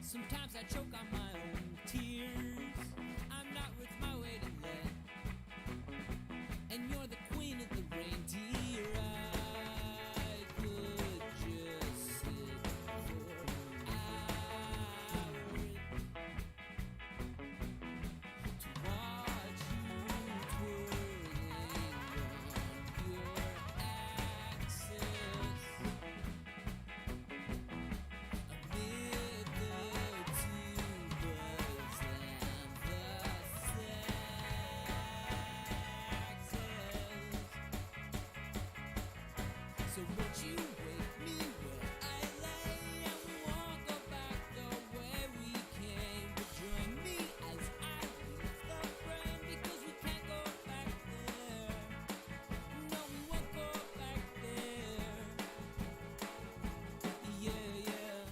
Sometimes I choke on my own tears. I'm not worth my weight in lead, and you're the queen of the reindeer. I could just sit for hours to watch you twirling on your axis. Amid the tubas and the saxes. So won't you wake me where I lay, and we won't go back the way we came. But join me as I leave the frame, because we can't go back there. No, we won't go back there. Yeah, yeah.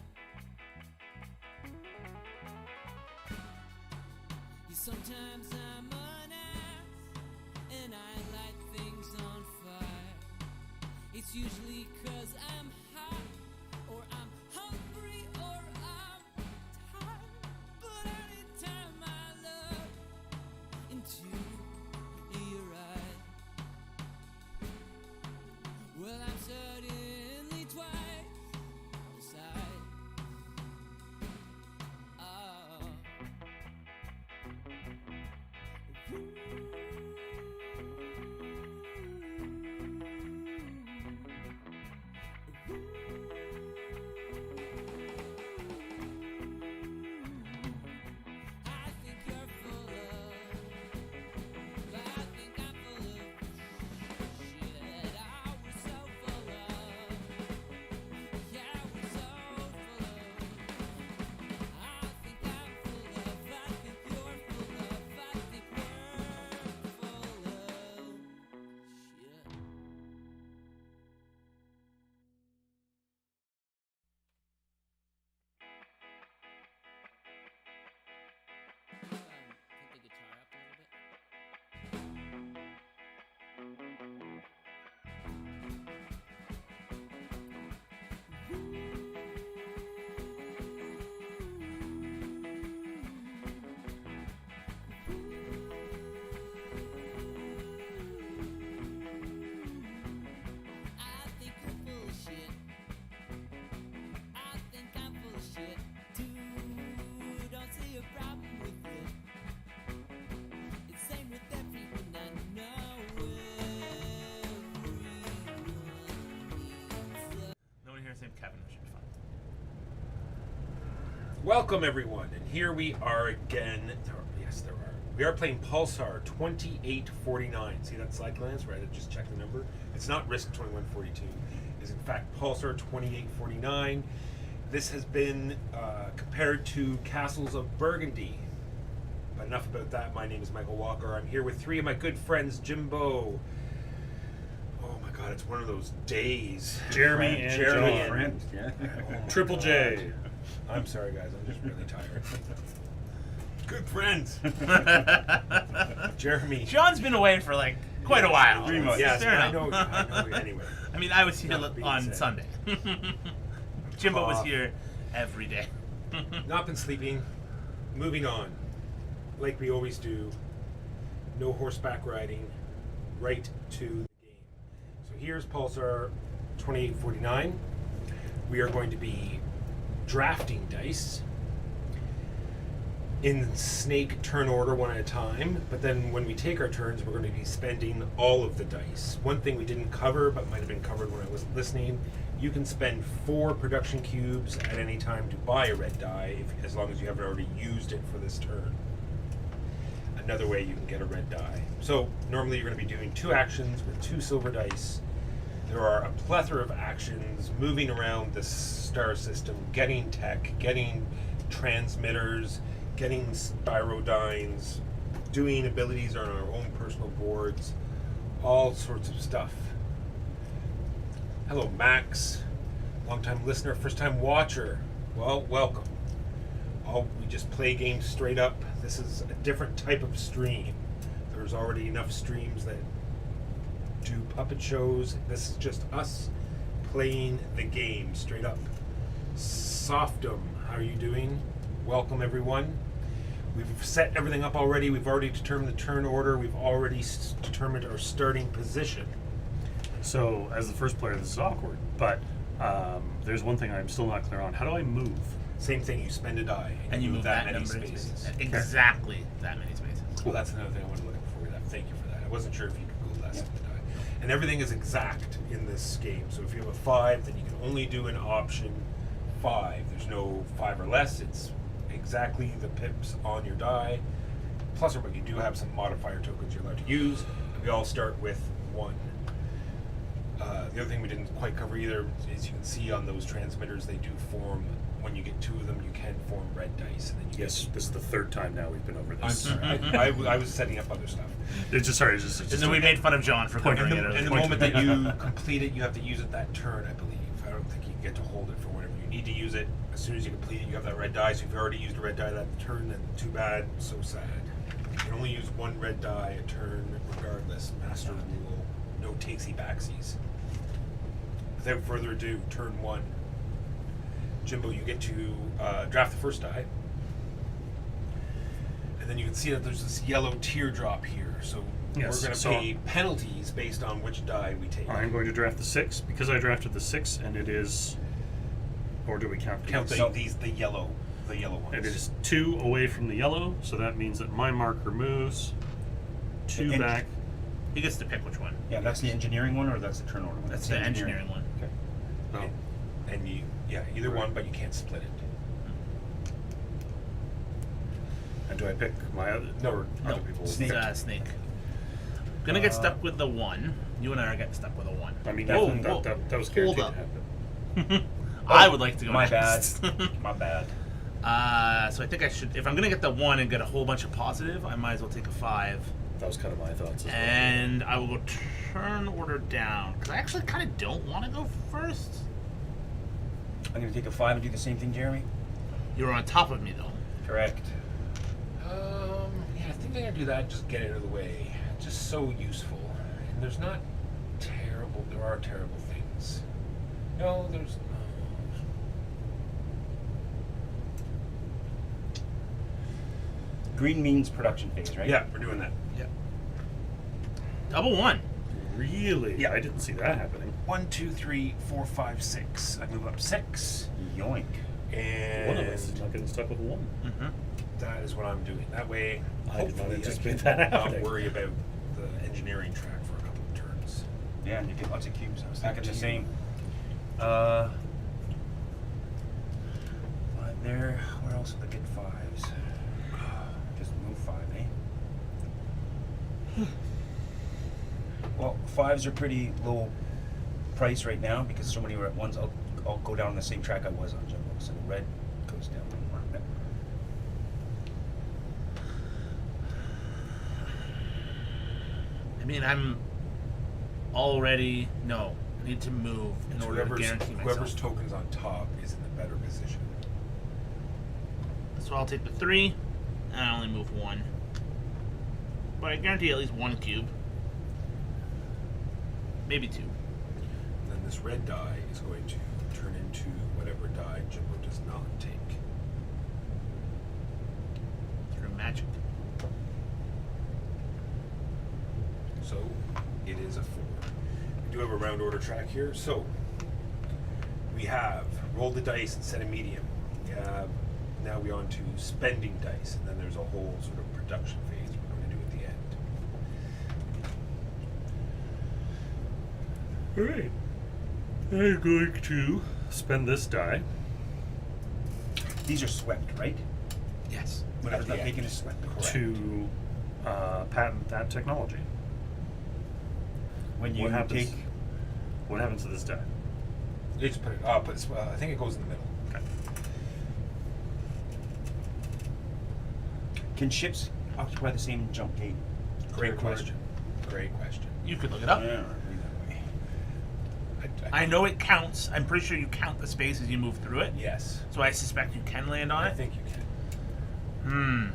Sometimes I'm an ass, and I light things on fire. It's usually 'cause I'm hot, or I'm hungry, or I'm tired. But anytime I look into your eyes, well, I'm suddenly twice the size. Oh. I think you're full of, I think I'm full of shit. We're so full of, yeah, we're so full of. I think I'm full of, I think you're full of, I think we're full of shit. Put the guitar up a little bit. I think you're full of shit. I think I'm full of shit too. Don't see a problem with it. It's same with everyone I know. Everyone needs No one here named Kevin. It should be fun. Welcome everyone, and here we are again. There are. We are playing Pulsar 2849. See that slide glance, right? I just checked the number. It's not Risk 2142. It's in fact Pulsar 2849. This has been compared to Castles of Burgundy. But enough about that. My name is Michael Walker. I'm here with three of my good friends, Jimbo. Oh my God, it's one of those days. Jeremy and John. Friend. Yeah. Oh my Triple God. J. I'm sorry, guys. I'm just really tired. Good friends. Jeremy. John's been away for like quite a while. 3 months. Yes, Fair I enough. know. Anyway, I mean, I was here That being on said. Sunday. Jimbo was Cough. here every day. not been sleeping. Moving on, like we always do. No horseback riding. Right to the game. So here's Pulsar 2849. We are going to be drafting dice. in snake turn order one at a time, but then when we take our turns, we're going to be spending all of the dice. One thing we didn't cover, but might have been covered when I was listening, you can spend 4 production cubes at any time to buy a red die, as long as you haven't already used it for this turn. Another way you can get a red die. So normally you're going to be doing 2 actions with 2 silver dice. There are a plethora of actions moving around the star system, getting tech, getting transmitters, getting spirodynes, doing abilities on our own personal boards, all sorts of stuff. Hello, Max. Long-time listener, first-time watcher. Well, welcome. We just play games straight up. This is a different type of stream. There's already enough streams that do puppet shows. This is just us playing the game straight up. Softum, how are you doing? Welcome, everyone. We've set everything up already. We've already determined the turn order. We've already determined our starting position. So, as the first player, this is awkward, but there's one thing I'm still not clear on. How do I move? Same thing, you spend a die. And you move that many number of spaces. spaces. Exactly that many spaces. Well, that's another thing I wanted to look up for you. Thank you for that. I wasn't sure if you could go less than the die. And everything is exact in this game. So if you have a 5, then you can only do an option 5. There's no 5 or less. It's exactly the pips on your die. Plus, but you do have some modifier tokens you're allowed to use. And we all start with 1. The other thing we didn't quite cover either is you can see on those transmitters they do form. When you get 2 of them, you can form red dice. And then you Yes, this is the 3rd time now we've been over this. I'm sorry. I was setting up other stuff. It's just sorry. It's just And then we made fun of John for covering it And earlier. the moment that you complete it, you have to use it that turn, I believe. I don't think you get to hold it for whenever you need to use it. As soon as you complete it, you have that red die. So if you've already used a red die that turn, then too bad, so sad. You can only use 1 red die a turn regardless. Master rule. No takesy-backsies. Without further ado, turn 1. Jimbo, you get to draft the first die. And then you can see that there's this yellow teardrop here. So Yes, we're going to so pay penalties based on which die we take. I'm going to draft the 6 because I drafted the 6, and it is, or do we count these? Count the yellow ones. It is 2 away from the yellow, so that means that my marker moves 2 And- back. He gets to pick which one. Yeah, that's the engineering one, or that's the turn order one? That's the engineering one. Okay. Oh, And you, either one, but you can't split it. and do I pick my other? No, or No, other people? it's Snake. Gonna get stuck with the 1. You and I are getting stuck with a 1. I mean, Whoa, that, whoa. that was Hold guaranteed up. to happen. I would like to go My next. bad. My bad. So I think I should, if I'm gonna get the 1 and get a whole bunch of positive, I might as well take a 5. That was kind of my thoughts as well. And I will go turn order down, because I actually kind of don't want to go first. I'm going to take a 5 and do the same thing, Jeremy? You're on top of me, though. Correct. Yeah, I think I'm gonna do that. Just get it out of the way. It's just so useful. And there's not terrible. There are terrible things. No, there's. Green means production phase, right? Yeah, we're doing that. Yeah. Double 1. Really? Yeah. I didn't see that happening. 1, 2, 3, 4, 5, 6. I move up 6, Yoink. and One of us is not getting stuck with 1. Mm-hmm. that is what I'm doing. That way, I did not hopefully, I anticipate can that not happening. worry about the engineering track for a couple of turns. Yeah, and you get lots of cubes. I was Back thinking to the you. same. 5 there. Where else would I get 5s? Just move 5, eh? Well, 5s are pretty low price right now because so many were at once. I'll go down the same track I was on, Jumbo. So red goes down one more. Yep. I mean, I'm already... No. I need to move in order to guarantee Whoever's myself. token's on top is in the better position. So I'll take the 3, and I only move 1. But I guarantee at least 1 cube. Maybe 2. And then this red die is going to turn into whatever die Jimbo does not take. Through magic. So it is a 4. We do have a round order track here. So we have roll the dice and set a medium. We have now we're on to spending dice, and then there's a whole sort of production phase we're going to do at the end. Alright. I'm going to spend this die. These are swept, right? Yes. Whatever's At the not end. taken is swept. Correct. To patent that technology. When you What happens? take, What happens to this die? You just put it. I think it goes in the middle. Okay. can ships occupy the same jump gate? Great Territory? question. Great question. You could look it Yeah, up. read that way. I know it counts. I'm pretty sure you count the space as you move through it. Yes. So I suspect you can land on I it. think you can.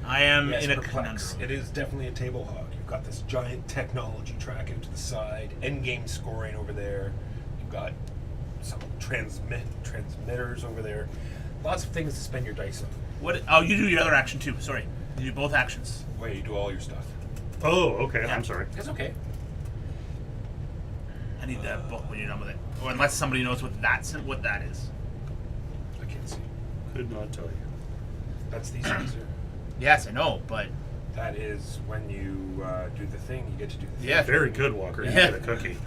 I am Yes, in a perplex. conundrum. It is definitely a table hog. You've got this giant technology track out to the side, end game scoring over there. You've got some transmitters over there. Lots of things to spend your dice on. What? Oh, you do your other action too. Sorry, you do both actions. Wait, you do all your stuff. Oh, okay. Yeah. I'm sorry. It's okay. I need that book when you're done with it, or unless somebody knows what that is. I can't see. Could not tell you. That's the sensor. Yes, I know, but That is when you do the thing. You get to do the thing. Yeah. Very good, Walker. You Yeah. get a cookie.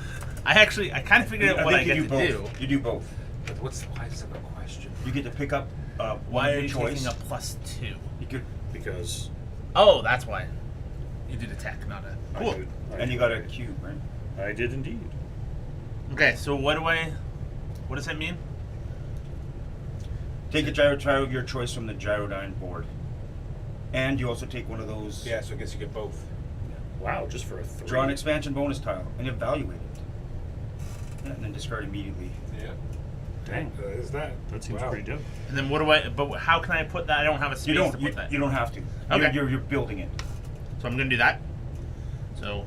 I kind of figured out what I think get you to do do. both. You do both. But why is that a question? You get to pick up one Why of are your you choice. taking a +2? You could, Because Oh, that's why. You did a tech, not a. Cool. and you got a cube, right? I did indeed. Okay, so what does that mean? Take a gyro of your choice from the gyrodyne board, and you also take one of those. Yeah, so I guess you get both. Wow, just for a 3. Draw an expansion bonus tile and evaluate it, and then discard immediately. Yeah. Dang. Is that? That seems wow. pretty dope. And then what do I? But how can I put that? I don't have a space You don't. to You, put that. you don't have to. Okay. You're building it. So I'm gonna do that. So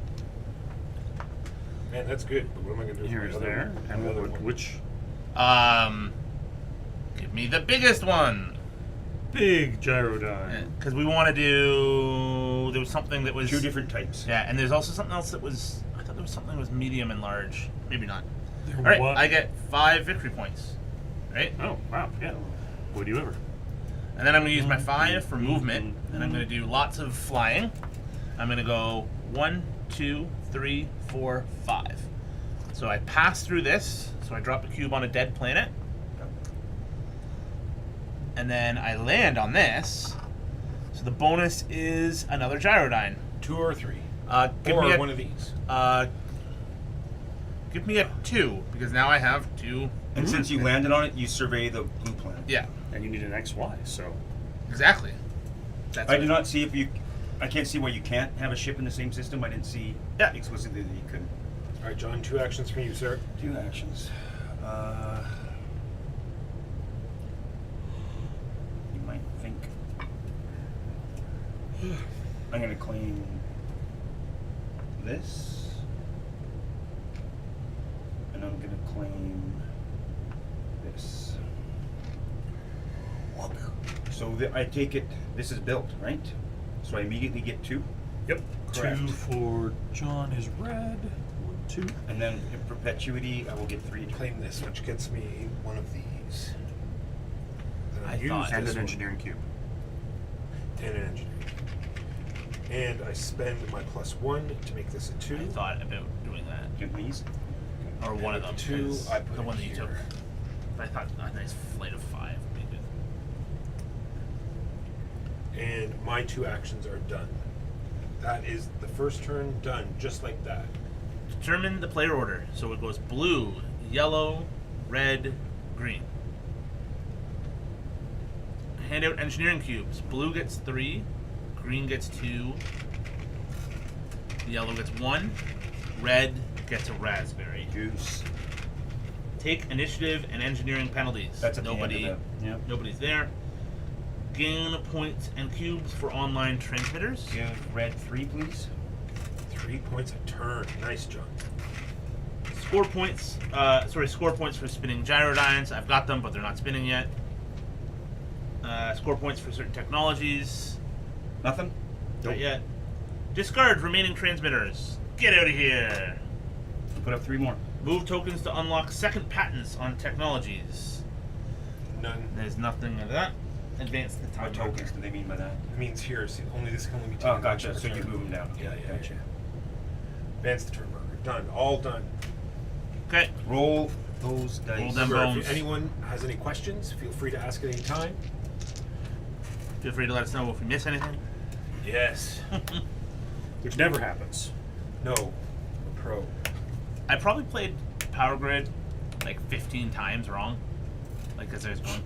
Man, that's good. But what am I going to do? with Here's my other there. one? And My other what, one? which give me the biggest one. big gyrodyne? Because we want to do. There was something that was Two different types. Yeah, and there's also something else that was. I thought there was something that was medium and large. Maybe not. There All right, was- I get 5 victory points. Right, Oh, wow, yeah. Would you ever? and then I'm gonna use my 5 for movement, and I'm gonna do lots of flying. I'm gonna go 1, 2, 3, 4, 5. So I pass through this. So I drop a cube on a dead planet, and then I land on this. So the bonus is another gyrodyne. 2 or 3. Give Or me a, one of these. give me a 2 because now I have 2. And since you landed on it, you survey the blue planet. Yeah, And you need an XY, so. exactly. That's I it. do not see if you. I can't see why you can't have a ship in the same system. I didn't see Yeah. explicitly that you could. All right, John. 2 actions from you, sir. 2 actions. You might think. I'm going to claim this. And I'm going to claim this. So I take it this is built, right? So I immediately get 2. Yep. Correct. 2 for John is red. 1, 2. And then in perpetuity, I will get 3. Claim this, which gets me one of these. Then I use thought- And this an one. engineering cube. And an engineering. And I spend my +1 to make this a 2. I thought about doing that, Get these. or one of them. And the 2 'cause I put the in one that you here. took. But I thought a nice flight of 5 would be good. And my 2 actions are done. That is the first turn done, just like that. Determine the player order. So it goes blue, yellow, red, green. Hand out engineering cubes. Blue gets 3, green gets 2, yellow gets 1, red gets a raspberry. Goose. Take initiative and engineering penalties. That's at Nobody, the end of the. Yep. nobody's there. Gain points and cubes for online transmitters. Give red 3, please. 3 points a turn. Nice, John. Score points. Score points for spinning gyrodynes. I've got them, but they're not spinning yet. Score points for certain technologies. Nothing? Not yet. Discard remaining transmitters. Get out of here. Put up 3 more. Move tokens to unlock second patents on technologies. None. There's nothing of that. advance the time. What tokens do they mean by that? It means here, see, only this can only be taken. Oh, gotcha. once So per you turn. move them down. Yeah, yeah, Gotcha. Advance the turn marker. Done. All done. Okay. Roll those dice. Roll them. Remember, bones. if anyone has any questions, feel free to ask at any time. Feel free to let us know if we miss anything. Yes. Which never happens. No. Pro. I probably played Power Grid like 15 times wrong. Like as I was going.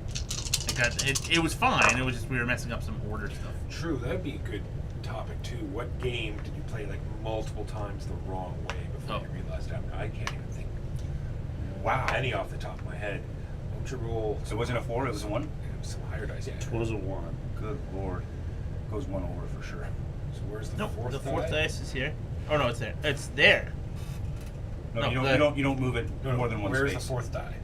It was fine. It was just we were messing up some order stuff. True. That'd be a good topic too. What game did you play like multiple times the wrong way before you realized it? I can't even think Wow. any off the top of my head. What would you roll? So it wasn't a 4, it was a 1? It was some higher dice. Yeah. It was a 1. Good lord. Goes 1 over for sure. So where's the No, fourth? the fourth die? dice is here. Oh no, it's there. It's there. No, No, you don't move it No, more than one where's space. the fourth die?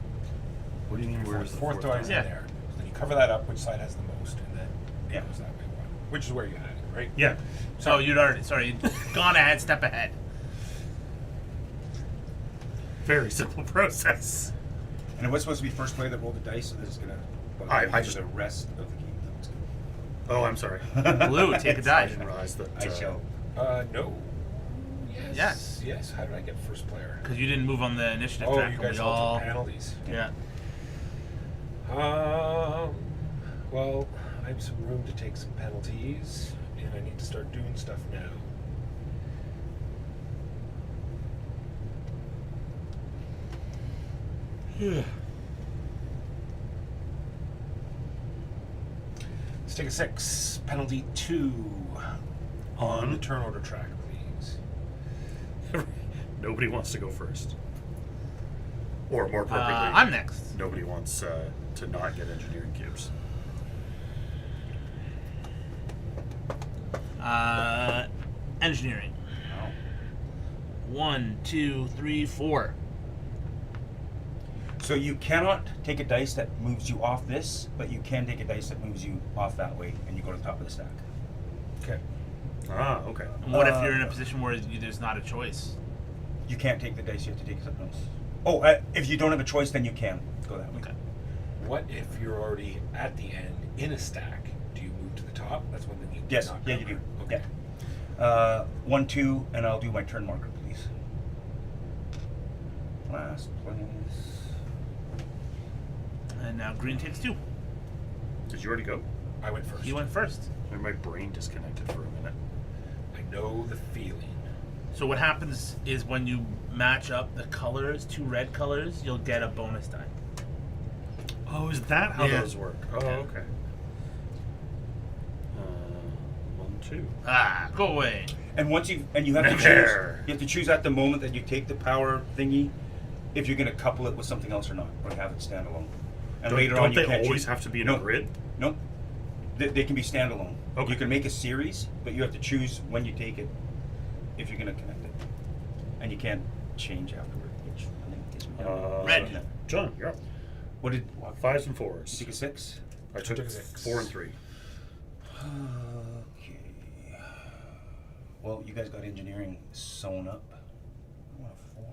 What do you mean, where's the fourth die is die? in there. So then you cover that up, which side has the most, and then Yeah. it goes that way. Which is where you had it, right? Yeah. So you'd already you'd gone ahead, step ahead. Very simple process. And it was supposed to be first player that rolled the dice, so this is gonna I for just- the rest of the game. Oh, I'm sorry. Blue, take a I die. didn't realize that. I shall. No. Yes. Yes. Yes. How did I get first player? Because you didn't move on the initiative Oh, track. you and guys we all all took penalties. yeah. Well, I have some room to take some penalties, and I need to start doing stuff now. Let's take a 6. Penalty 2 on the turn order track, please. Nobody wants to go first. Or more appropriately, I'm next. nobody wants to not get engineering cubes. Engineering. Wow. 1, 2, 3, 4. So you cannot take a dice that moves you off this, but you can take a dice that moves you off that way, and you go to the top of the stack. Okay. Ah, okay. And what if you're in a position where there's not a choice? You can't take the dice; you have to take something else. Oh, if you don't have a choice, then you can go that way. Okay. What if you're already at the end in a stack? Do you move to the top? That's one thing you Yes, not yeah, you cover. do. Okay. Yeah. 1, 2, and I'll do my turn marker, please. Last place. And now green takes 2. Did you already go? I went first. You went first. My brain disconnected for a minute. I know the feeling. So what happens is when you match up the colors, 2 red colors, you'll get a bonus die. Oh, is that how Yeah. those work? Oh, Yeah. okay. 1, 2. Ah, go away. And once you have to choose, There. you have to choose at the moment that you take the power thingy, if you're going to couple it with something else or not, or have it standalone. And Don't, later don't on, you they can't always choose. have to be in No. a grid? No, they can be standalone. Okay. You can make a series, but you have to choose when you take it, if you're going to connect it, and you can't change afterward. Which I think is Red. John, you're up. What did 5s and you 4s. take a 6? I took took a 6. 4 and 3. Okay. Well, you guys got engineering sewn up. I want a 4.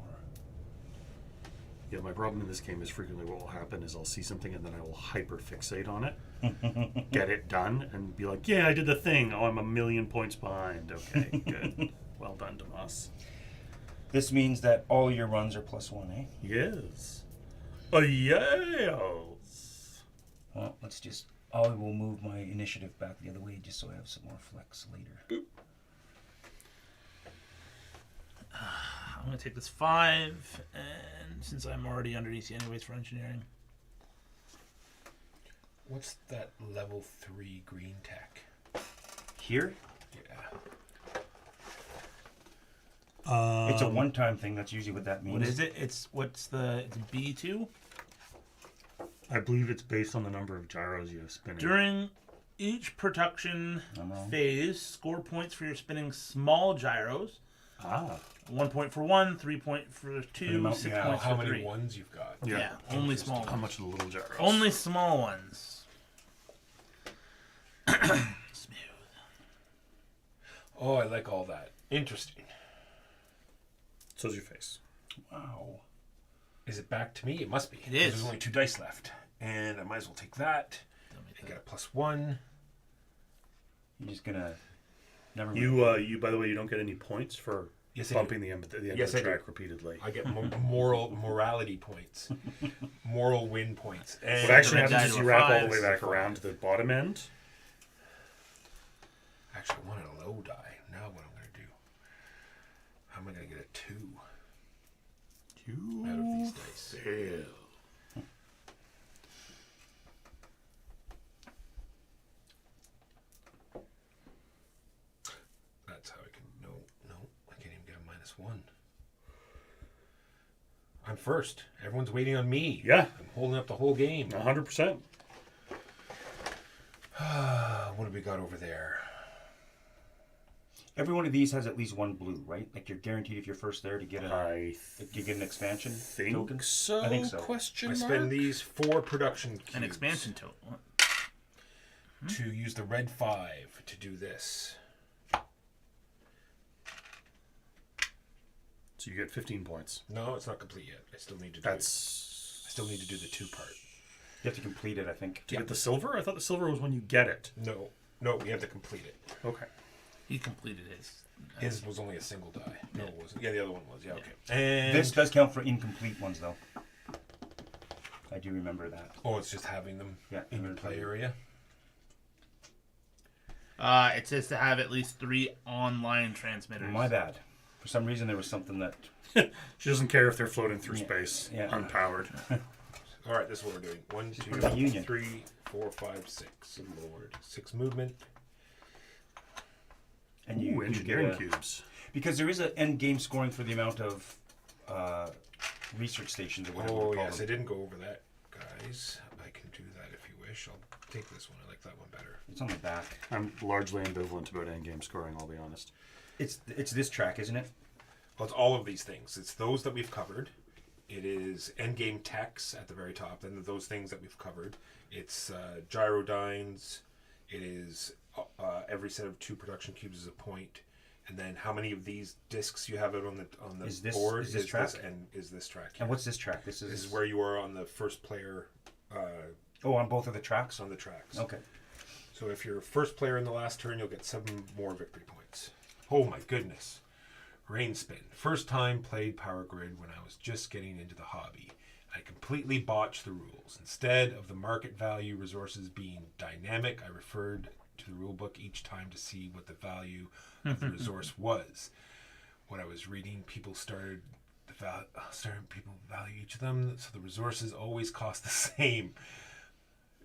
Yeah, my problem in this game is frequently what will happen is I'll see something and then I will hyper fixate on it, get it done, and be like, yeah, I did the thing. Oh, I'm a million points behind. Okay, good. Well done, Tomas. This means that all your runs are +1, eh? Yes. Oh, yes. Well, let's just. I will move my initiative back the other way just so I have some more flex later. I'm going to take this 5, and since I'm already underneath anyways for engineering. What's that level 3 green tech? Here, Yeah. it's a one-time thing. That's usually what that means. What is it? It's B2? I believe it's based on the number of gyros you have spinning. During each production I'm wrong. phase, score points for your spinning small gyros. Ah. 1 point for 1, 3 point for The 2, amount- 6 yeah, points How for many 3. ones you've got? Yeah, only small How ones. much are the little gyros? Only small ones. Smooth. Oh, I like all that. Interesting. So's your face. Wow. Is it back to me? It must be. It is. There's only 2 dice left. And I might as well take that. You get a +1. You're just gonna never. You by the way, you don't get any points for Yes, I bumping the end of the Yes, I do. track repeatedly. I get morality points, moral win points. And What actually red happens die is to you a wrap all five. the way back around to the bottom end. actually, I wanted a low die. Now what I'm going to do? How am I going to get a 2 out of these dice? Fail. That's how I can. No, I can't even get a -1. I'm first. Everyone's waiting on me. Yeah. I'm holding up the whole game. 100%. What have we got over there? Every one of these has at least one blue, right? Like you're guaranteed if you're first there to get you get an expansion Think token. so? I think so. Question I mark? spend these 4 production cubes An expansion total. What? to use the red 5 to do this. So you get 15 points. No, it's not complete yet. I still need to do That's... I still need to do the 2 part. You have to complete it, I think. To get the silver? I thought the silver was when you get it. No, we have to complete it. Okay. He completed his. His was only a single die. No, it wasn't. Yeah, the other one was. Yeah, okay. And This does count for incomplete ones, though. I do remember that. oh, it's just having them Yeah, in your play area. It says to have at least 3 online transmitters. My bad. For some reason, there was something that. She doesn't care if they're floating through Yeah. space, Yeah. unpowered. All right, this is what we're doing. 1, 2, part of the union. 3, 4, 5, 6. Lord, 6 movement. And Ooh, you get engineering a, cubes. because there is an end game scoring for the amount of research stations or whatever. Oh we call yes, I them. didn't go over that, guys. I can do that if you wish. I'll take this one. I like that one better. It's on the back. I'm largely ambivalent about endgame scoring, I'll be honest. It's this track, isn't it? Well, it's all of these things. It's those that we've covered. It is endgame techs at the very top. Then those things that we've covered. It's gyrodynes. It is every set of 2 production cubes is a point, and then how many of these discs you have out on the Is this- board is this track? and is this track? And what's this track? This This is where you are on the first player Oh, on both of the tracks. on the tracks. Okay. So if you're first player in the last turn, you'll get 7 more victory points. Oh my goodness. Rain Spin. First time played Power Grid when I was just getting into the hobby. I completely botched the rules. Instead of the market value resources being dynamic, I referred to the rulebook each time to see what the value of the resource was. What I was reading, people started people value each of them, so the resources always cost the same.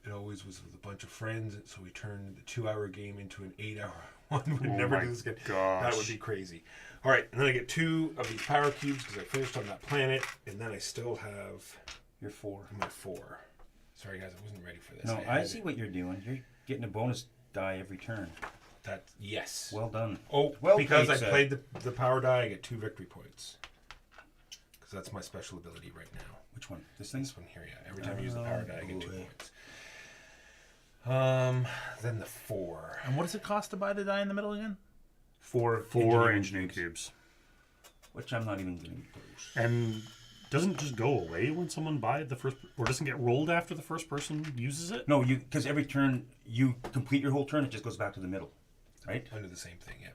It always was with a bunch of friends, so we turned the 2-hour game into an 8-hour one. We'd never do this again. That would be crazy. All right, and then I get 2 of these power cubes because I finished on that planet, and then I still have You're 4. my 4. Sorry, guys, I wasn't ready for this. No, I I see what you're doing. You're getting a bonus die every turn. That yes. Well done. Oh, Well because played, I sir. played the power die, I get 2 victory points. Because that's my special ability right now. Which one? This thing? This one here, yeah. Every time I use the power die, I get 2 boy. points. Then the 4. And what does it cost to buy the die in the middle again? 4 engineering engineering cubes. Which I'm not even going to use. And doesn't it just go away when someone buys the first, or doesn't get rolled after the first person uses it? No, because every turn you complete your whole turn, it just goes back to the middle, right? I do the same thing, yeah.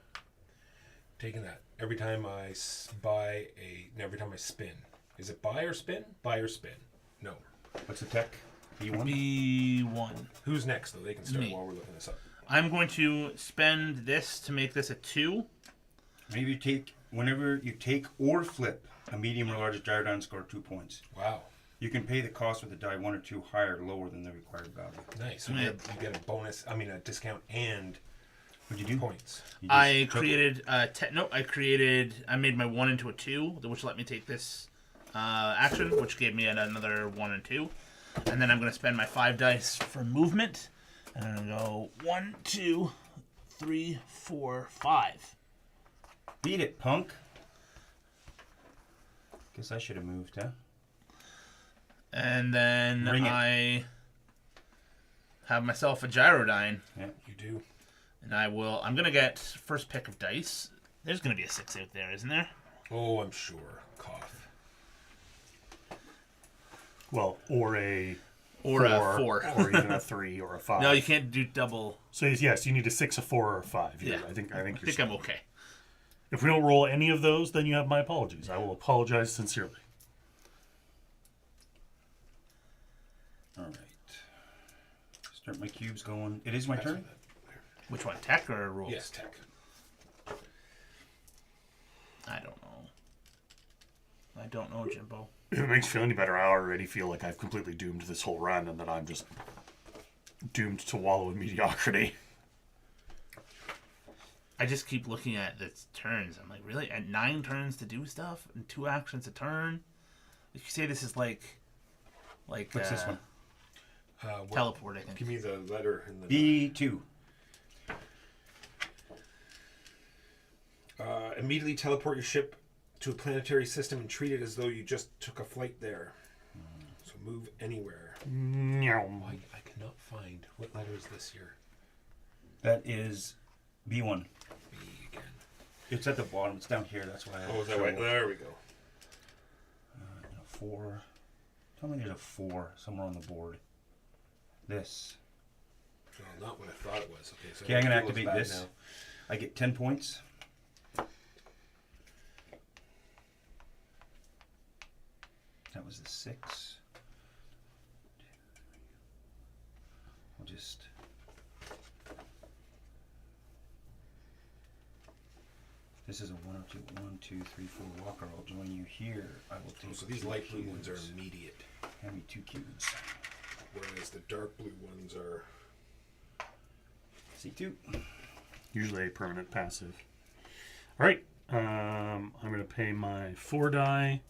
Taking that. Every time I every time I spin. Is it buy or spin? Buy or spin? No. What's the tech? B1? B1. Who's next, though? They can start Me. while we're looking this up. I'm going to spend this to make this a 2. Maybe you take, whenever you take or flip a medium or large gyrodyne, score 2 points. Wow. You can pay the cost with a die 1 or 2 higher or lower than the required value. Nice. So Yeah. you get a bonus, a discount and What'd you do? points. You just I took it. created I made my 1 into a 2, which let me take this action, which gave me another 1 and 2. And then I'm going to spend my 5 dice for movement. And I'm going to go 1, 2, 3, 4, 5. Beat it, punk. Guess I should have moved, huh? And then Bring it. I have myself a gyrodyne. Yeah. You do. And I'm going to get first pick of dice. There's going to be a 6 out there, isn't there? Oh, I'm sure. Cough. Well, or a Or a 4. or even a 3 or a 5. No, you can't do double. So yes, you need a 6, a 4, or a 5. Yeah. I think I you're think I'm okay. If we don't roll any of those, then you have my apologies. I will apologize sincerely. All right. Start my cubes going. It is my turn. Which one, tech or rules? Yes, tech. I don't know, Jimbo. If it makes you feel any better, I already feel like I've completely doomed this whole run and that I'm just doomed to wallow in mediocrity. I just keep looking at the turns. I'm like, really? At 9 turns to do stuff? And 2 actions a turn? If you say this is like What's this one? teleport, I think. Give me the letter in the B2. Immediately teleport your ship to a planetary system and treat it as though you just took a flight there. So move anywhere. Meow. I cannot find. What letter is this here? That is B1. B again. It's at the bottom. It's down here. That's why. Oh, is that right? There we go. 4. Tell me there's a 4 somewhere on the board. This. No, not what I thought it was. Okay, so Okay, I'm going to it looks activate bad this. now. I get 10 points. That was the 6. I'll just... This is a 1 or 2. 1, 2, 3, 4 walker. I'll join you here. I will take. So these 2 light blue ones are cubes. immediate, Hand me 2 cubes. whereas the dark blue ones are. C2. Usually a permanent passive. All right. I'm going to pay my 4 die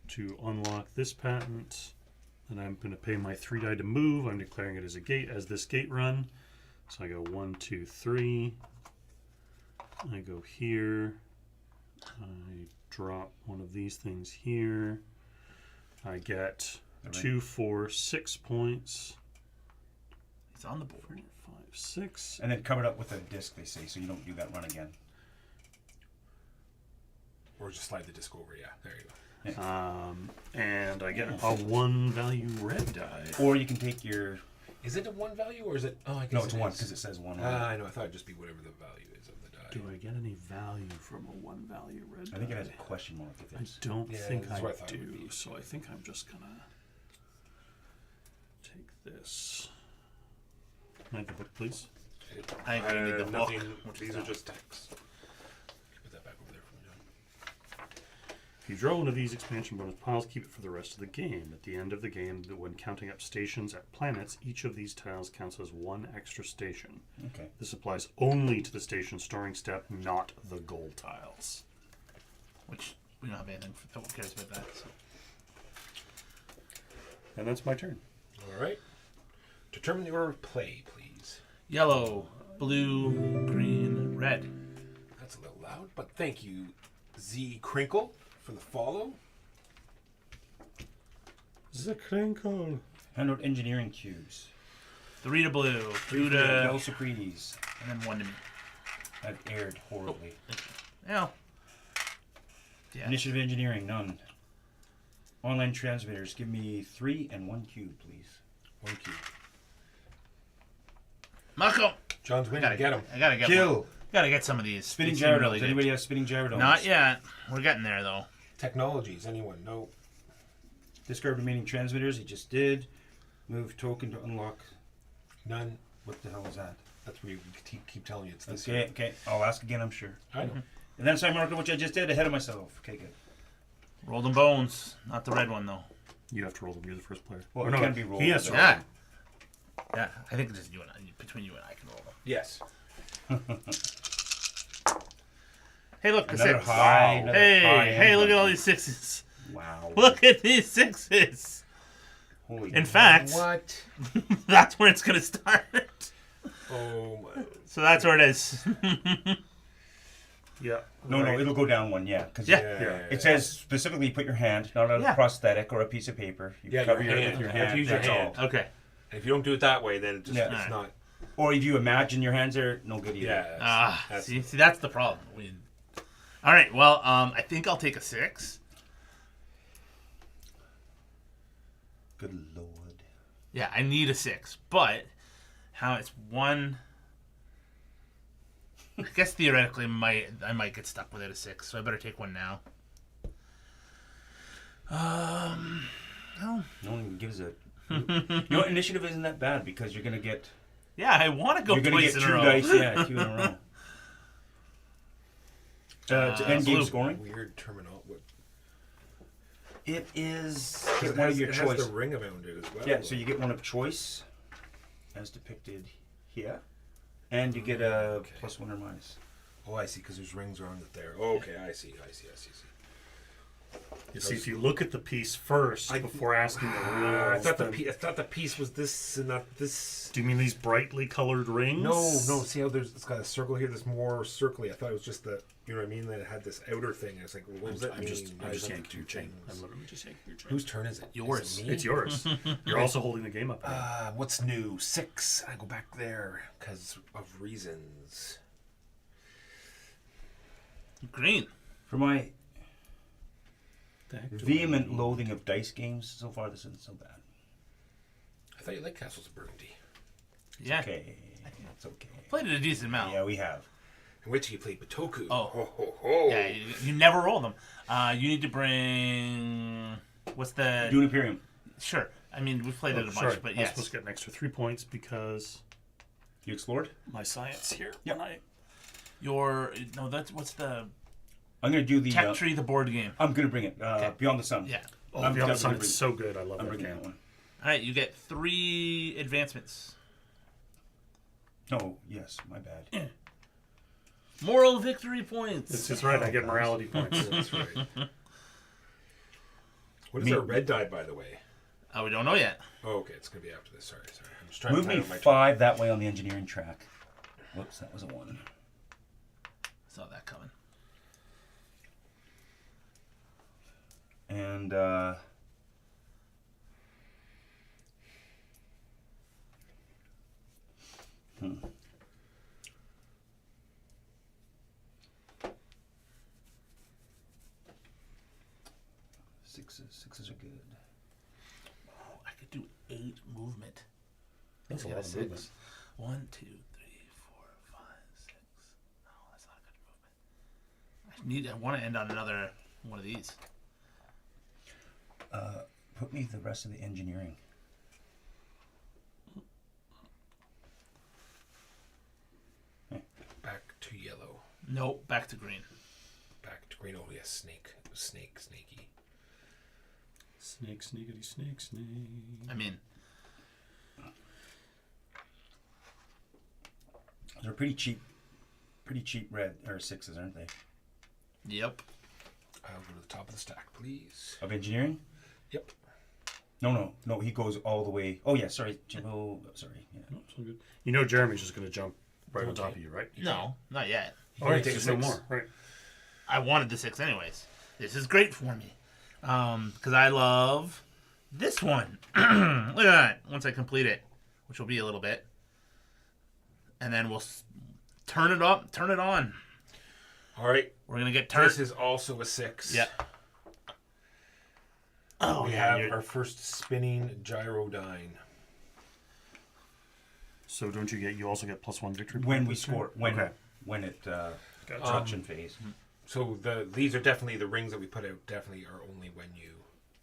to unlock this patent. And I'm going to pay my 3 die to move. I'm declaring it as a gate, as this gate run. So I go 1, 2, 3. I go here. I drop one of these things here. I get 2, 4, 6 points. It's on the board. 4, 5, 6. And then cover it up with a disc, they say, so you don't do that run again. Or just slide the disc over. Yeah, there you go. And I get a 1 value red die. Or you can take your... Is it a 1 value or is it? Oh, I guess No, it's it 1 is. because it says 1. I know. I thought it'd just be whatever the value is of the die. Do I get any value from a 1 value red die? I think it has a question mark if I it's... don't Yeah, think that's I what I thought it would do, be. so I think I'm just gonna take this. Can I have the book, please? I think we need the book. Nothing. Which These is are that? just text. Put that back over there for me, John. If you draw one of these expansion bonus piles, keep it for the rest of the game. At the end of the game, when counting up stations at planets, each of these tiles counts as 1 extra station. Okay. This applies only to the station storing step, not the goal tiles. Which we don't have anything for, who cares about that. So. And that's my turn. All right. Determine the order of play, please. Yellow, blue, green, red. That's a little loud, but thank you, Z Crinkle, for the follow. The crinkle. Hand out engineering cubes. 3 to blue, 2 Bell to... Supremes. And then 1 to me. I've erred horribly. Yeah. Yeah. Initiative engineering, none. Online transmitters, give me 3 and 1 cube, please. 1 cube. Malcolm! John's winning. Get him. I gotta get Kill. one. Gotta get some of these. Spinning They seem gyrodomes. really good. Anybody have spinning gyrodomes? Not yet. We're getting there, though. Technologies. Anyone? No. Discard remaining transmitters. He just did. Move token to unlock. None. What the hell is that? That's where you keep telling you it's this. Okay, okay. I'll ask again, I'm sure. I know. And then I mark which I just did ahead of myself. Okay, good. Roll them bones. Not the red one, though. You have to roll them. You're the first player. Well, Or it no, can be rolled. He has to roll Yeah. them. Yeah. I think just you and I, between you and I can roll them. Yes. Hey, look, the Another 6. high. Another high Hey, end look at one. all these 6s. Wow. Look at these 6s. Holy. In fact, What? that's where it's going to start. Oh my. So that's where it is. Yeah. No, no, it'll go down 1, yeah. Because Yeah. it says specifically put your hand, not a Yeah. prosthetic or a piece of paper. You Yeah, cover your hand. with your You have to hand. use your That's hand. all. Okay. And if you don't do it that way, then it just, Yeah. it's not. Or if you imagine your hands there, no good either. Yeah. that's- See, that's the problem. All right, well, I think I'll take a 6. Good lord. Yeah, I need a 6. But how it's one... I guess theoretically I might get stuck without a 6, so I better take one now. No. No one gives a. You know, initiative isn't that bad because you're gonna get. Yeah, I want to go You're gonna twice get in a 2 row. dice. Yeah, 2 in a row. To end game blue. scoring. Weird terminal. It is It one has, of your it choice. has the ring around it as well. Yeah, so you get one of choice, as depicted here, and you get a +1 or minus. Oh, I see, because there's rings around it there. Oh, okay, I see. You see, if you look at the piece first before asking the rules, I thought then- I thought the piece was this and not this. Do you mean these brightly colored rings? No. See how it's got a circle here. There's more circly. I thought it was just the. You know what I mean? That it had this outer thing. I was like, well, what does that I'm mean? just Why is it yanking your two chain. things? I'm literally just yanking your chain. Whose turn is it? Yours. Is it me? It's yours. You're also holding the game up. What's new? 6. I go back there because of reasons. Green. For my The heck do I vehement need? loathing of dice games, so far this isn't so bad. I thought you liked Castles of Burgundy. Yeah. Okay, it's okay. Played it a decent amount. Yeah, we have. And wait till you play Batoku. Oh. Ho, ho, ho. Yeah, you never roll them. You need to bring... What's the... Dune Imperium. Sure. I mean, we've played it a bunch, Sorry, but I'm yes. supposed to get an extra 3 points because You explored? my science here. Yep. When I No, that's... What's the... I'm gonna do the. Tech Tree, the board game. I'm gonna bring it. Beyond the Sun. Yeah. I'm Beyond the definitely Sun bring- is so good. I love I'm that bringing game. that one. All right, you get 3 advancements. Oh, yes, my bad. Moral victory points. It's right. I get morality points. That's right. What is Me- our red die, by the way? We don't know yet. Oh, okay, it's gonna be after this. Sorry. I'm just trying Move to me time out my 5 that way on the engineering track. Whoops, that was a 1. Saw that coming. And Sixes are good. Oh, I could do 8 movement. That's a I lot got of movement. 1, 2, 3, 4, 5, 6. No, that's not a good movement. I want to end on another one of these. Put me the rest of the engineering. back to yellow. Nope, back to green. Back to green. Oh yes, snake. It was snaky. Snake, sneakity, snake, snake. I mean, They're pretty cheap red or 6s, aren't they? yep. I'll go to the top of the stack, please. Of engineering? Yep. No. He goes all the way. Oh yeah, sorry, Jim. Oh, sorry. Yeah. Oh, it's all good. You know Jeremy's just going to jump right on Okay. top of you, right? No, not yet. All right, take there's a no 6. more. Right. I wanted the 6 anyways. This is great for me. Because I love this one. Look at that. Once I complete it, which will be a little bit. And then we'll turn it up, turn it on. All right. We're going to get turned. This is also a 6. Yeah. Oh, We yeah. have our first spinning gyrodyne. So don't you also get +1 victory? When point we this turn? score, when it construction phase. So these are definitely the rings that we put out. Definitely are only when you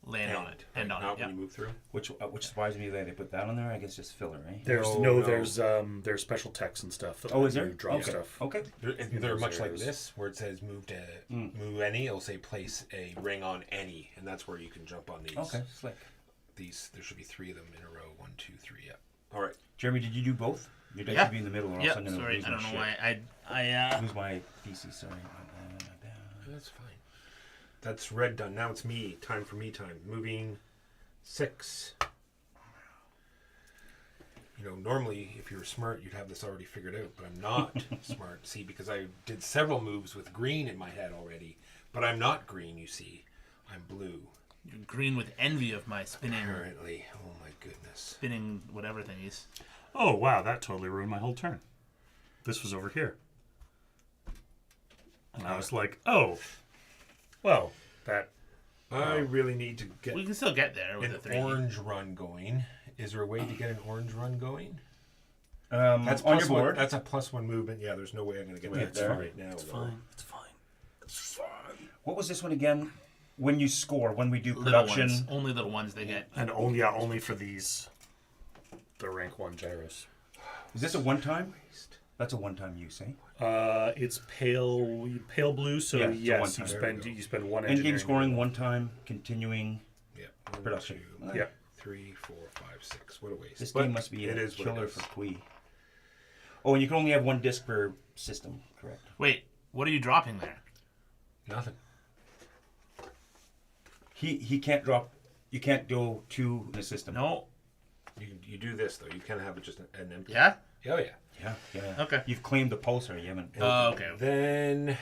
Land on it. End on not it. when Yeah. you move through. Which surprised me that they put that on there. I guess just filler, right? There's special text and stuff. That Oh, let is there? you drop Okay. stuff. Okay. They're much like There's- this, where it says move any. It'll say place a ring on any, and that's where you can jump on these. Okay. Slick. These there should be 3 of them in a row. 1, 2, 3. Yeah. All right. Jeremy, did you do both? Your dice Yeah. should be in the middle, or else Yeah, I'm gonna sorry. lose I my don't know shit. why. Lose my PC. Sorry. My bad. That's fine. That's red done. Now it's me. Time for me time. Moving 6. You know, normally if you were smart, you'd have this already figured out, but I'm not smart. See, because I did several moves with green in my head already, but I'm not green, you see. I'm blue. You're green with envy of my spinning Apparently. Oh my goodness. whatever thingies. Oh, wow, that totally ruined my whole turn. This was over here. And I was like, oh, well, that... I really need to get We can still get there with an a 3. orange run going Is there a way to get an orange run going? That's on your +1. board. That's a +1 movement. Yeah, there's no way I'm going to get that there. right now. It's though. fine. It's fine. It's fine. What was this one again? When you score, when we do Little production. ones. Only little ones they get. And only for these, the rank 1 gyros. Is this a one-time? That's a one-time use, eh? It's pale blue, so Yeah, it's a yes, you one-time. spend one End game engineering scoring, movement. one-time, continuing. Yeah. 1, Production. 2, Yeah. 3, 4, 5, 6. What a waste. This But game must be it a is what it killer is. for Kui. Oh, and you can only have one disc per system, correct? Wait, what are you dropping there? Nothing. He can't drop. You can't go two in a system. No. You do this though. You can't have it just an empty. Yeah? Oh yeah. Yeah. Okay. You've claimed the Pulsar. You haven't. Oh, okay. Then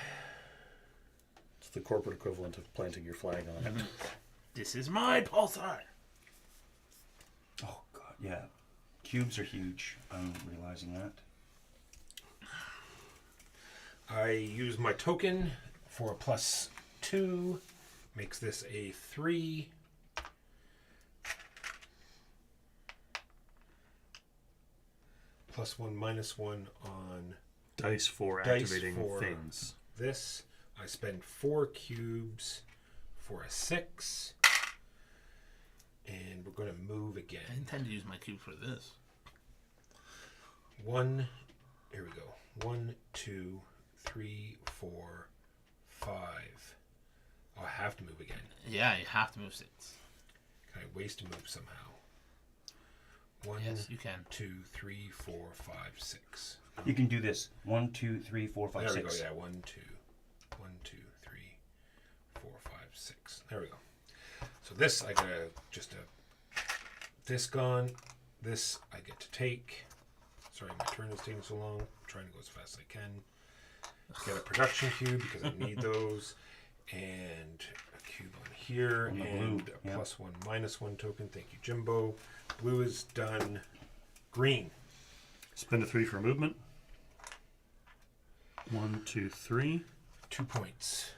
It's the corporate equivalent of planting your flag on it. This is my Pulsar. Oh god, yeah. Cubes are huge. I'm realizing that. I use my token for a +2. Makes this a 3. +1, -1 on Dice for Dice activating for- things. this. I spend 4 cubes for a 6. And we're going to move I again. intend to use my cube for this. 1. Here we go. 1, 2, 3, 4, 5. Oh, I have to move again. Yeah, you have to move 6. Can I waste a move somehow? 1, Yes, you can. 2, 3, 4, 5, 6. You can do this. 1, 2, 3, 4, 5, There 6. we go. Yeah, 1, 2, 1, 2, 3, 4, 5, 6. There we go. So this I gotta just this gone. This I get to take. Sorry, my turn is taking so long. I'm trying to go as fast as I can. Get a production cube because I need those, and a cube on here, On the and blue, a yeah. +1, -1 token. Thank you, Jimbo. Blue is done. Green. Spend a 3 for movement. 1, 2, 3. 2 points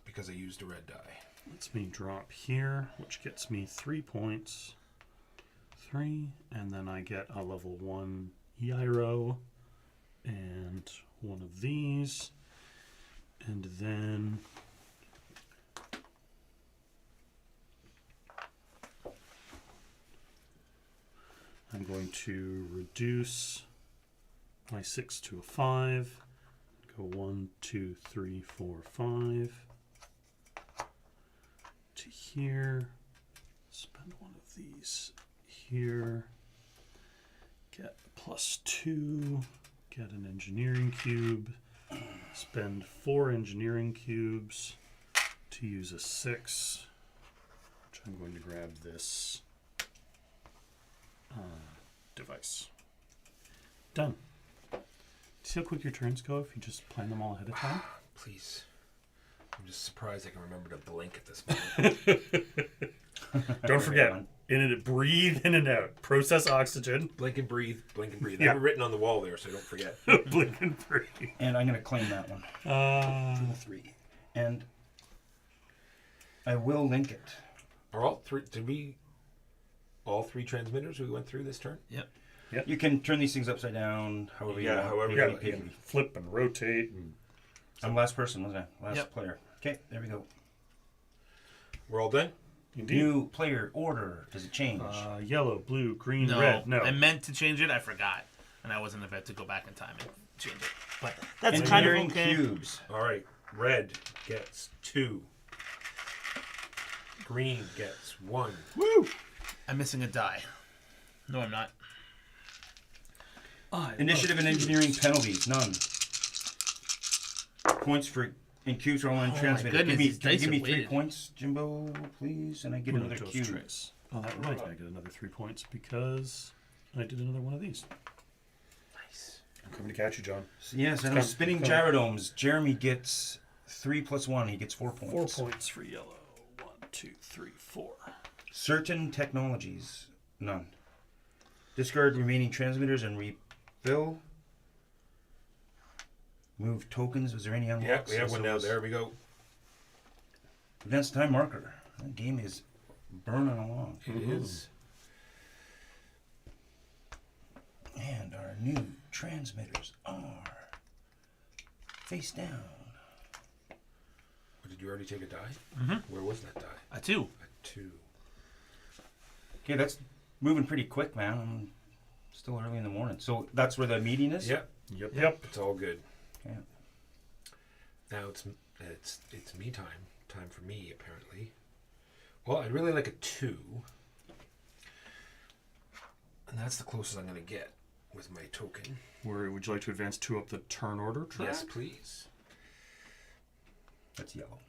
because I used a red die. Lets me drop here, which gets me 3 points. 3, and then I get a level 1 gyro and one of these. And then I'm going to reduce my 6 to a 5. Go 1, 2, 3, 4, 5. To here. Spend one of these here. Get +2. Get an engineering cube. Spend 4 engineering cubes to use a 6. Which I'm going to grab this device. Done. See how quick your turns go if you just plan them all ahead of time? Please. I'm just surprised I can remember to blink at this moment. Don't forget, in and breathe in and out. Process oxygen. Blink and breathe. Blink and breathe. I Yeah. have it written on the wall there, so don't forget. Blink and breathe. And I'm going to claim that one. 3. And I will link it. Are all three? Did we? All 3 transmitters we went through this turn? Yep. You can turn these things upside down, however you Yeah, want. however Yeah, you Piggly, you can flip and rotate. And I'm last person, wasn't I? Last Yep. player. Okay, there we go. We're all done. indeed. New player order. Does it change? Yellow, blue, green, No, red. No. I meant to change it. I forgot, and I wasn't about to go back in time and change it. But that's kind of Engineering okay. cubes. All right. Red gets 2. Green gets 1. Woo! I'm missing a die. No, I'm not. Initiative and engineering penalties. None. Points for in cubes are online Oh my transmitted. goodness, Give me, these can you dice give are me 3 weighted. points, Jimbo, please, and I get another Ghost cube. trace. Oh, that right. I get another 3 points because I did another one of these. Nice. I'm coming to catch you, John. So yes, and Come- spinning come. gyrodomes. Jeremy gets 3 + 1. He gets 4 points. 4 points for yellow. 1, 2, 3, 4. Certain technologies. None. Discard remaining transmitters and refill. Move tokens. Was there any unlocks? Yeah, we have one now. SOS? There we go. Advanced time marker. That game is burning along. It is. And our new transmitters are face down. Did you already take a die? Mm-hmm. Where was that die? A 2. A 2. Okay, that's moving pretty quick, man. I'm still early in the morning. So that's where the meeting is? Yep. Yep. It's all good. Yeah. Now it's me time. Time for me, apparently. Well, I really like a 2. And that's the closest I'm going to get with my token. Where would you like to advance 2 up the turn order track? Yes, please. That's yellow.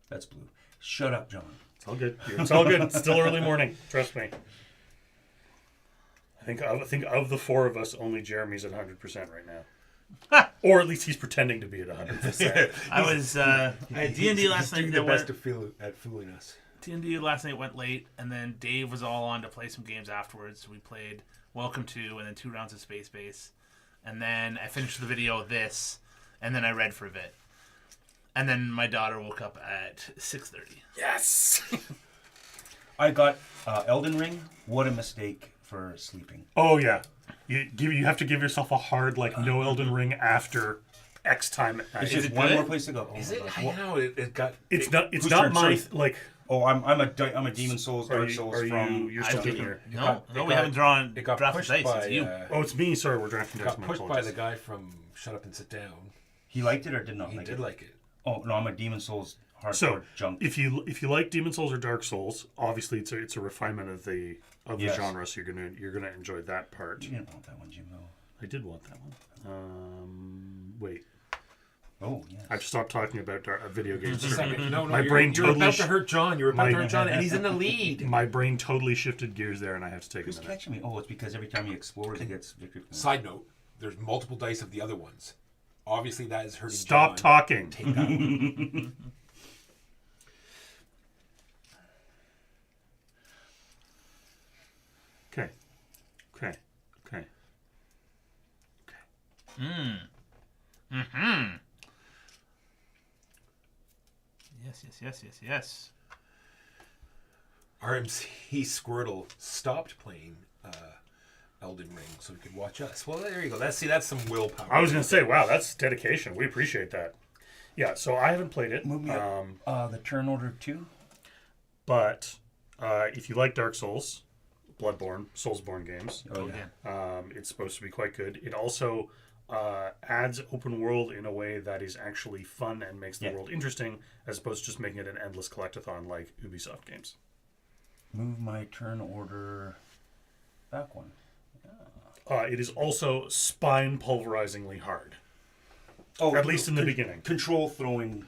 That's blue. Shut up, John. It's all good. It's all good. It's still early morning. Trust me. I think of the 4 of us, only Jeremy's at 100% right now. Or at least he's pretending to be at 100%. I was D&D last night. Doing the best at fooling us. D&D last night went late, and then Dave was all on to play some games afterwards. We played Welcome to, and then 2 rounds of Space Base, and then I finished the video of this, and then I read for a bit, and then my daughter woke up at 6:30. Yes! I got Elden Ring. What a mistake for sleeping. Oh, yeah. You have to give yourself a hard, no Elden Ring after X time at night. There's just one good? more place to go. Oh Is my it? gosh. I know it got. It's whose not turn? my, Sorry. Oh, I'm a Demon Souls, Dark Souls from... you're still getting here. No, we haven't drawn It got drafted pushed dice. by. It's you. Oh, it's me. Sorry, we're drafting dice. Got My pushed by apologies. the guy from Shut Up and Sit Down. He liked it or did not He like did it? like it. Oh, no, I'm a Demon Souls hardcore So, junk. if you like Demon Souls or Dark Souls, obviously it's a refinement of the Yes. genre, so you're gonna enjoy that part. You didn't want that one, Jim, though. I did want that one. Wait, Oh, yes. I've stopped talking about video games. Just a second. No, My you're, brain you're totally about to hurt John. You're about my- to hurt John, and he's in the lead. My brain totally shifted gears there, and I have to take Who's a minute. catching me? Oh, it's because every time he explores, he gets victory points. Side note: there's multiple dice of the other ones. Obviously, that is hurting. Stop John. talking. Take that one. Okay. Yes. RMC Squirtle stopped playing Elden Ring so he could watch us. Well, there you go. That's some willpower. I was gonna say, wow, that's dedication. We appreciate that. Yeah. So I haven't played it. Move me up. The turn order 2? But if you like Dark Souls, Bloodborne, Soulsborne games, Oh, yeah. it's supposed to be quite good. It also adds open world in a way that is actually fun and makes the Yeah. world interesting, as opposed to just making it an endless collectathon like Ubisoft games. Move my turn order back one. It is also spine-pulverizingly hard, Oh, at least in the beginning. Control throwing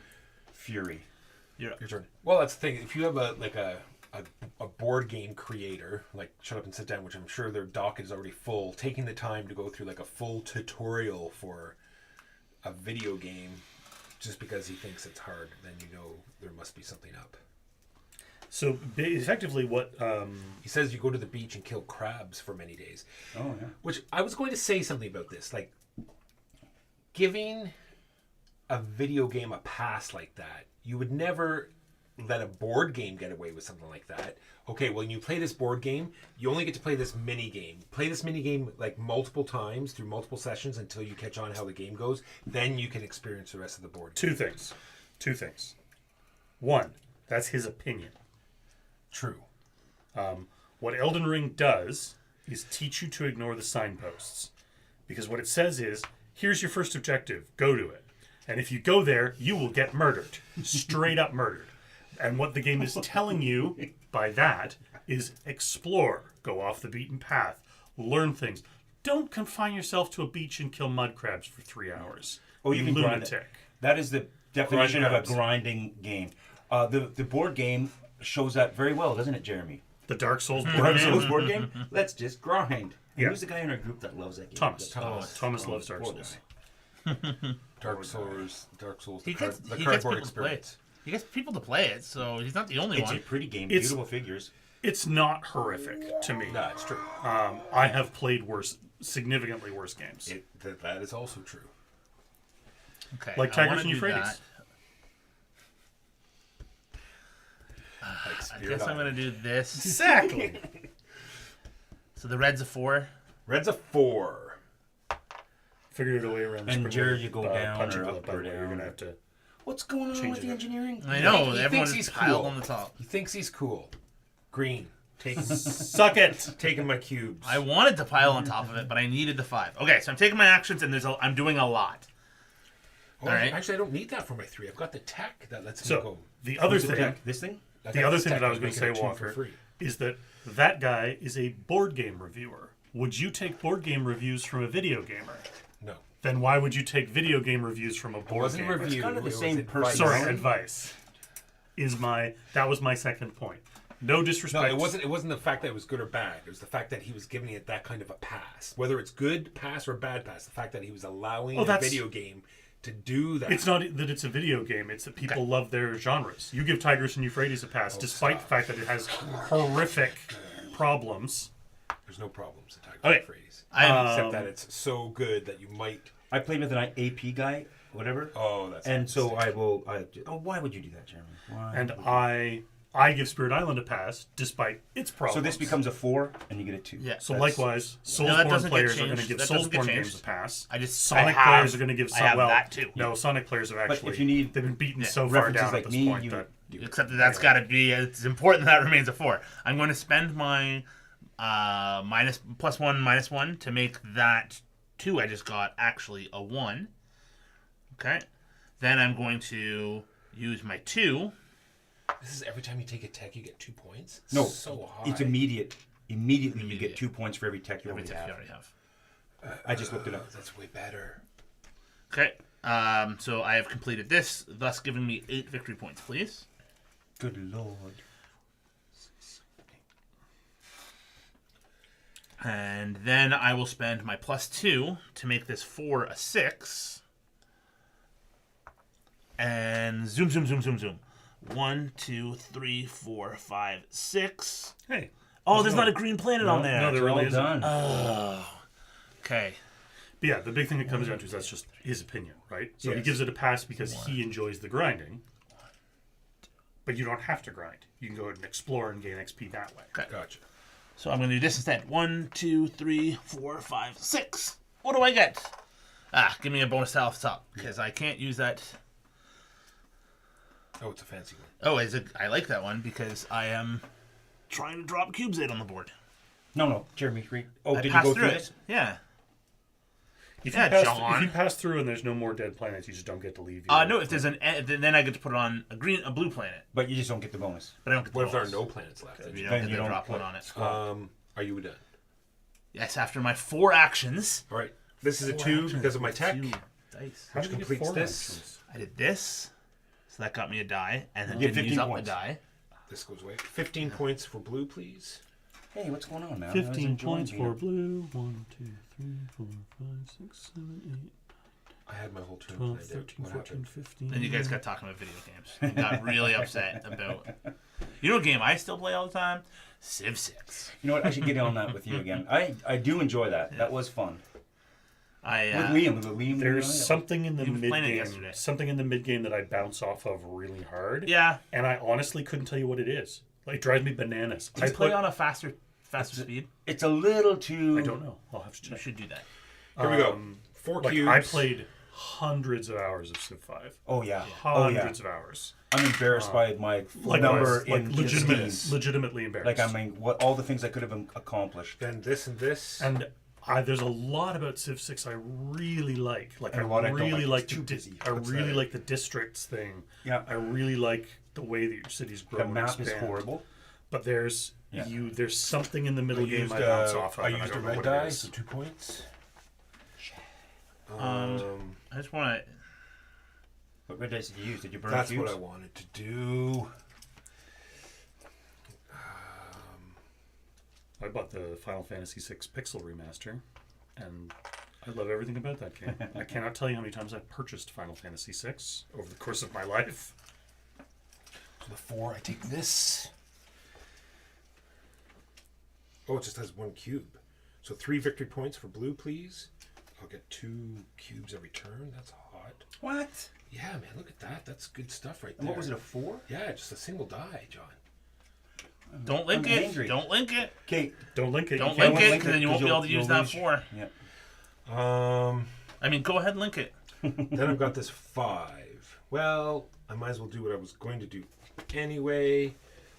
fury. Your turn. Well, that's the thing. If you have a board game creator, like Shut Up and Sit Down, which I'm sure their docket is already full, taking the time to go through a full tutorial for a video game just because he thinks it's hard, then you know there must be something up. So effectively, what He says you go to the beach and kill crabs for many days. Oh, yeah. Which I was going to say something about this, giving a video game a pass like that. You would never let a board game get away with something like that. Okay, when you play this board game, you only get to play this mini game. Play this mini game multiple times through multiple sessions until you catch on how the game goes. Then you can experience the rest of the board game. Two things. One, that's his opinion. True. What Elden Ring does is teach you to ignore the signposts. Because what it says is, here's your first objective, go to it. And if you go there, you will get murdered. Straight up murdered. And what the game is telling you by that is explore, go off the beaten path, learn things. Don't confine yourself to a beach and kill mud crabs for 3 hours. Oh, you can grind lunatic. it. That is the definition of a crabs. grinding game. The board game shows that very well, doesn't it, Jeremy? The Dark Souls board Dark game. Souls board game? Let's just grind. And Yeah. who's the guy in our group that loves that game? Thomas. Thomas. Thomas loves Dark Poor Souls. guy. Dark Souls, He the gets cardboard people to play it. experience. He gets people to play it, so he's not the only It's one. a pretty game. It's- Beautiful figures. It's not horrific to me. No, it's true. I have played significantly worse games. That is also true. Okay, Like I Tigers wanna and do Euphrates. that. I Spirit guess I'm Island. gonna do this. Exactly. So the red's a 4. Red's a 4. Figured a way around. And Springer, Jared, you go down punching or to the up or button where You're down. gonna have to. What's going on Change with the it. engineering? I know. He Everyone thinks is he's piled cool. on the top. He thinks he's cool. Green. Taking, Suck it. taking my cubes. I wanted to pile on top of it, but I needed the 5. Okay, so I'm taking my actions, and I'm doing a lot. Oh, All right. Actually, I don't need that for my 3. I've got the tech that lets me So go. the other What's the thing, tech? This thing? I the got other this thing tech that I was that's going to say, making it 2 for Walker, free. is that guy is a board game reviewer. Would you take board game reviews from a video gamer? No. Then why would you take video game reviews from a It board wasn't gamer? review. kind of the it was same advice. person. Sorry, Right. advice. That was my second point. No No, disrespect. it wasn't. It wasn't the fact that it was good or bad. It was the fact that he was giving it that kind of a pass, whether it's good pass or bad pass. The fact that he was allowing a that's- video game to do that. It's not that it's a video game. It's that people love their genres. You give Tigris and Euphrates a pass, despite the fact that it has horrific problems. There's no problems in Tiger Okay. Phrase, I'm except that it's so good that you might. I played with an AP guy, whatever. Oh, that's. And so mistake. why would you do that, Jeremy? Why And would you? I give Spirit Island a pass, despite its problems. So this becomes a 4, and you get a 2. Yeah. So That's- likewise, that Soulsborne doesn't get players are going to changed. give That doesn't get Soulsborne games changed. a pass. I Sonic have- players are going to give I have that too. No, Sonic players have But actually. if you need they've been beaten Yeah, so far references down like at this me, point you that Except that that's got to be. It's important that remains a 4. I'm going to spend my +1 -1 to make that 2 I just got actually a 1. Okay. Then I'm going to use my 2. This is every time you take a tech, you get 2 points. No, so high. it's immediate. Immediately, you Immediate. get 2 points for every tech you Every already tech you have. already have. I just looked it up. That's way better. Okay. So I have completed this, thus giving me 8 victory points, please. Good lord. And then I will spend my +2 to make this 4 a 6. And zoom, zoom, zoom, zoom, zoom. 1, 2, 3, 4, 5, 6. hey, Oh, there's not a green planet on there. no, there Well really isn't. done. Okay. But yeah, the big thing it comes down to is that's just his opinion, right? So he Yes. gives it a pass because he enjoys the grinding. But you don't have to grind. You can go ahead and explore and gain XP that way. Okay. Gotcha. So I'm going to do this instead. 1, 2, 3, 4, 5, 6. What do I get? Give me a bonus tile off the top because I can't use that. Oh, it's a fancy one. Oh, I like that one because I am trying to drop cubes 8 on the board. No, Jeremy. Oh, I did you passed go through it. this? Yeah. If Yeah, you pass, John. if you pass through and there's no more dead planets, you just don't get to leave. No, if there's then I get to put it on a blue planet, But you just don't get the bonus. but I don't get the What if there are bonus. no planets left? You Then don't get you to don't drop put- one on it. Are you done? Yes, after my 4 actions. All right. This is a 2 because of my tech. 2 dice. How did you get completes 4 this. actions? I did this, so that got me a die, and then You get didn't use 15 up points. a die. This goes away. 15 points for blue, please. Hey, what's going on, man? I was 15 enjoying points being for a- blue. 1, 2, 3, 4, 5, 6, 7, 8, I had my whole turn 12, planned out. 13, What 14, happened? 15. Then you guys got talking about video games. And got really upset about. You know what game I still play all the time? Civ 6. You know what? I should get on that with you again. I do enjoy that. That was fun. With Liam. There's something in the He was mid playing it game. yesterday. Something in the mid game that I bounce off of really hard. Yeah. And I honestly couldn't tell you what it is. Like, it drives me bananas. Did you play on a faster speed? It's a little too. I don't know. I'll have to You check. should do that. Here we go. 4 Like, cubes. I played hundreds of hours of Civ 5. Oh yeah. Oh yeah. Hundreds of hours. I'm embarrassed by my Like, number like in legitimately embarrassed. Like I mean, what all the things I could have accomplished. Then this and this. And there's a lot about Civ 6 I really like. Like, And I a lot I don't really like. like It's too busy. I What's really that? like the districts thing. Yeah. I really like the way that your cities grow The and map is expand. horrible. But there's Yeah. there's something in the I middle game used, I bounce off of. I and used a don't know red what it die, is. so 2 points. I just want to. What red dice did you use? Did you burn That's cubes? what I wanted to do. I bought the Final Fantasy VI Pixel Remaster, and I love everything about that game. I cannot tell you how many times I've purchased Final Fantasy VI over the course of my life. So the 4, I take this. Oh, it just has 1 cube. So 3 victory points for blue, please. I'll get 2 cubes every turn. That's hot. What? Yeah, man, look at that. That's good stuff right there. And what was it? A 4? Yeah, just a single die, John. Don't link I'm it. angry. Don't link it. Okay. Don't link it. Don't You can't link it, link because then you won't be able to use that 4. Yeah. I mean, go ahead and link it. Then I've got this 5. Well, I might as well do what I was going to do anyway.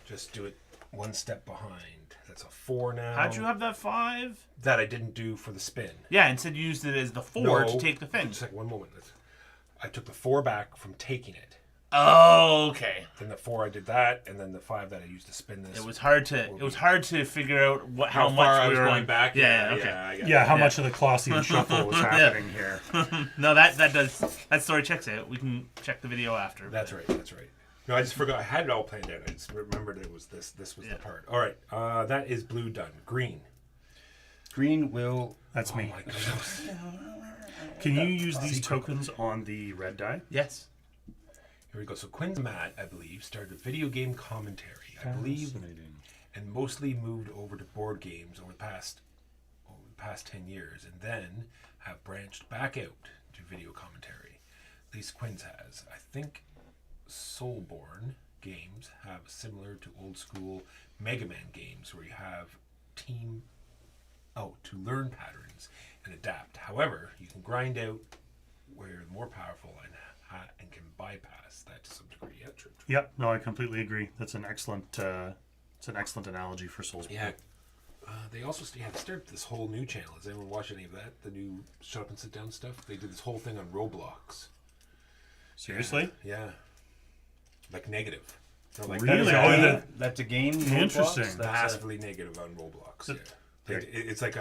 Just do it one step behind. That's a 4 now. How'd you have that 5? That I didn't do for the spin. Yeah, instead you used it as the 4 to No, take the thing. Just like 1 moment. I took the 4 back from taking it. Oh, okay. Then the 4 I did that, and then the 5 that I used to spin this. It was hard to figure out how much far I we was were going back. Yeah, okay. I got Yeah, it. how much of the Colossian shuffle was happening here? No, that story checks out. We can check the video after. That's right. That's right. No, I just forgot. I had it all planned out. I just remembered it was this. This was the part. All right. That is blue done. Green. Green will. That's Oh me. my goodness. Can you use these tokens on the red die? Yes. Here we go. So Quinn's Matt, I believe, started video game commentary. I believe, and mostly moved over to board games over the past 10 years, and then have branched back out to video commentary. At least Quinn's has. I think Soulborn games have similar to old school Mega Man games where you have team out to learn patterns and adapt. However, you can grind out where you're more powerful and can bypass that to some degree. Yeah, true. Yep. No, I completely agree. That's an excellent. It's an excellent analogy for Souls. Yeah. They also started this whole new channel. Has anyone watched any of that? The new Shut Up and Sit Down stuff? They did this whole thing on Roblox. Seriously? Yeah. Like negative. No, like Really? That's a game. Interesting. Roblox? That's massively negative on Roblox. Yeah. Great. It's like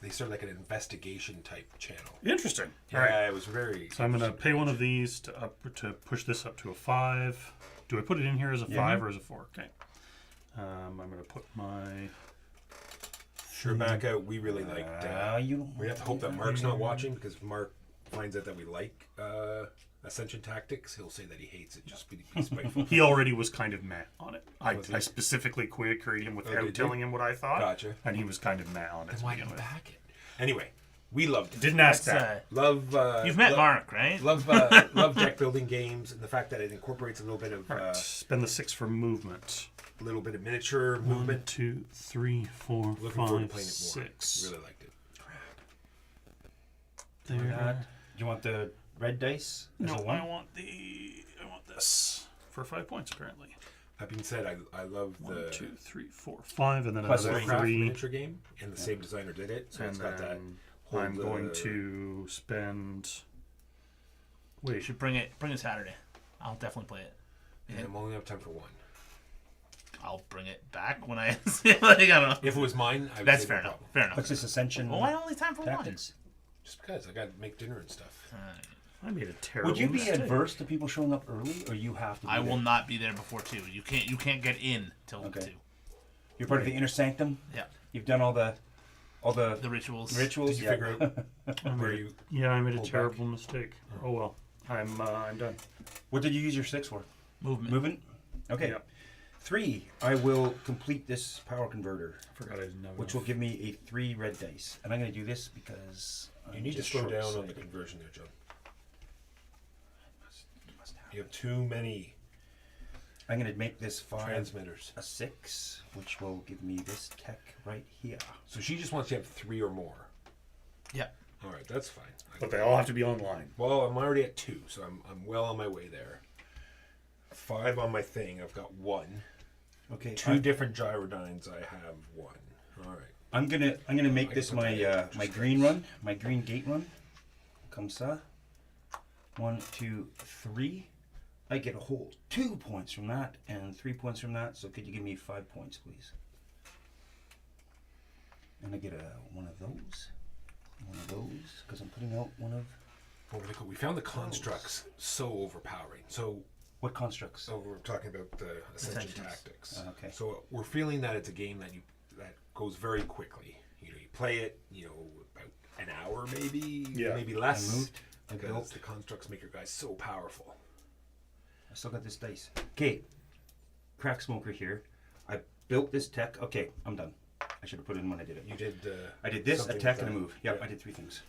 they started like an investigation type channel. Interesting. Yeah, All right. it was very. So I'm gonna pay one of these to push this up to a 5. Do I put it in here as a 5 or as a 4? Okay. I'm gonna put my. Sure, back out. We really liked. We have to hope that Mark's not watching because if Mark finds out that we like Ascension Tactics, he'll say that he hates it just to be spiteful. He already was kind of mad on it. Was he? I specifically queried him without did you? telling him what I thought. Gotcha. And he was kind of mad on it. Then to why begin did you with. back it? Anyway, we loved it. Didn't ask That's, that. Love. You've met Mark, right? Love deck building games and the fact that it incorporates a little bit of All right. Spend the 6 for movement. miniature 1, movement. 2, 3, 4, Looking forward to 5, playing it more. 6. Really liked it. There. Do you want the red dice? No, As a I one? want this for 5 points apparently. That being said, I love 1, the 2, 3, 4, 5, and then Plus another Warcraft 3. miniature game, and the same designer did it, so And it's got that. then I'm whole, going to spend. You Wait, should bring it Saturday. I'll definitely play it. And I'm only have time for one. I'll bring it back when I like, I don't know. If it was mine, I would That's say fair no enough. problem. Fair enough. What's this Ascension? Well, why only time for Tactics? Just because I got to make dinner and stuff. I made a terrible Would you be mistake. adverse to people showing up early, or you have to? one? Be I will there? not be there before 2. You can't get in till Okay. 2. You're part of the inner sanctum. Yeah. You've done all the The rituals. rituals. Did you yeah. figure out where you? Yeah, I made a Pull back. terrible mistake. Oh well, I'm done. What did you use your 6 for? Movement. Movement. Okay. Yeah. 3. I will complete this power converter, I forgot I didn't know. which will give me a 3 red dice, and I'm going to do this because You need to slow down on the conversion there, John. You have too many I'm going to make this 5 transmitters. a 6, which will give me this tech right here. So she just wants you to have 3 or more. Yeah. All right, that's fine. But they all have to be online. Well, I'm already at 2, so I'm well on my way there. 5 on my thing. I've got 1. Okay. 2 different gyrodynes. I have 1. All right. I'm gonna make I this can put my that in my just green first. run, my green gate run. Comme ça. 1, 2, 3. I get a whole 2 points from that and 3 points from that. So could you give me 5 points, please? And I get one of those, because I'm putting out one of Well, we found the constructs so overpowering. So what constructs? we're talking about the Ascension Ascensions. Tactics. Okay. So we're feeling that it's a game that goes very quickly. You play it, about an hour maybe, Yeah. maybe less. I moved. I Because built. the constructs make your guys so powerful. I still got this dice. Okay, crack smoker here. I built this tech. Okay, I'm done. I should have put it in when I did it. You did. I did this, something attack, with and a that. move. Yep, Yeah. I did 3 things.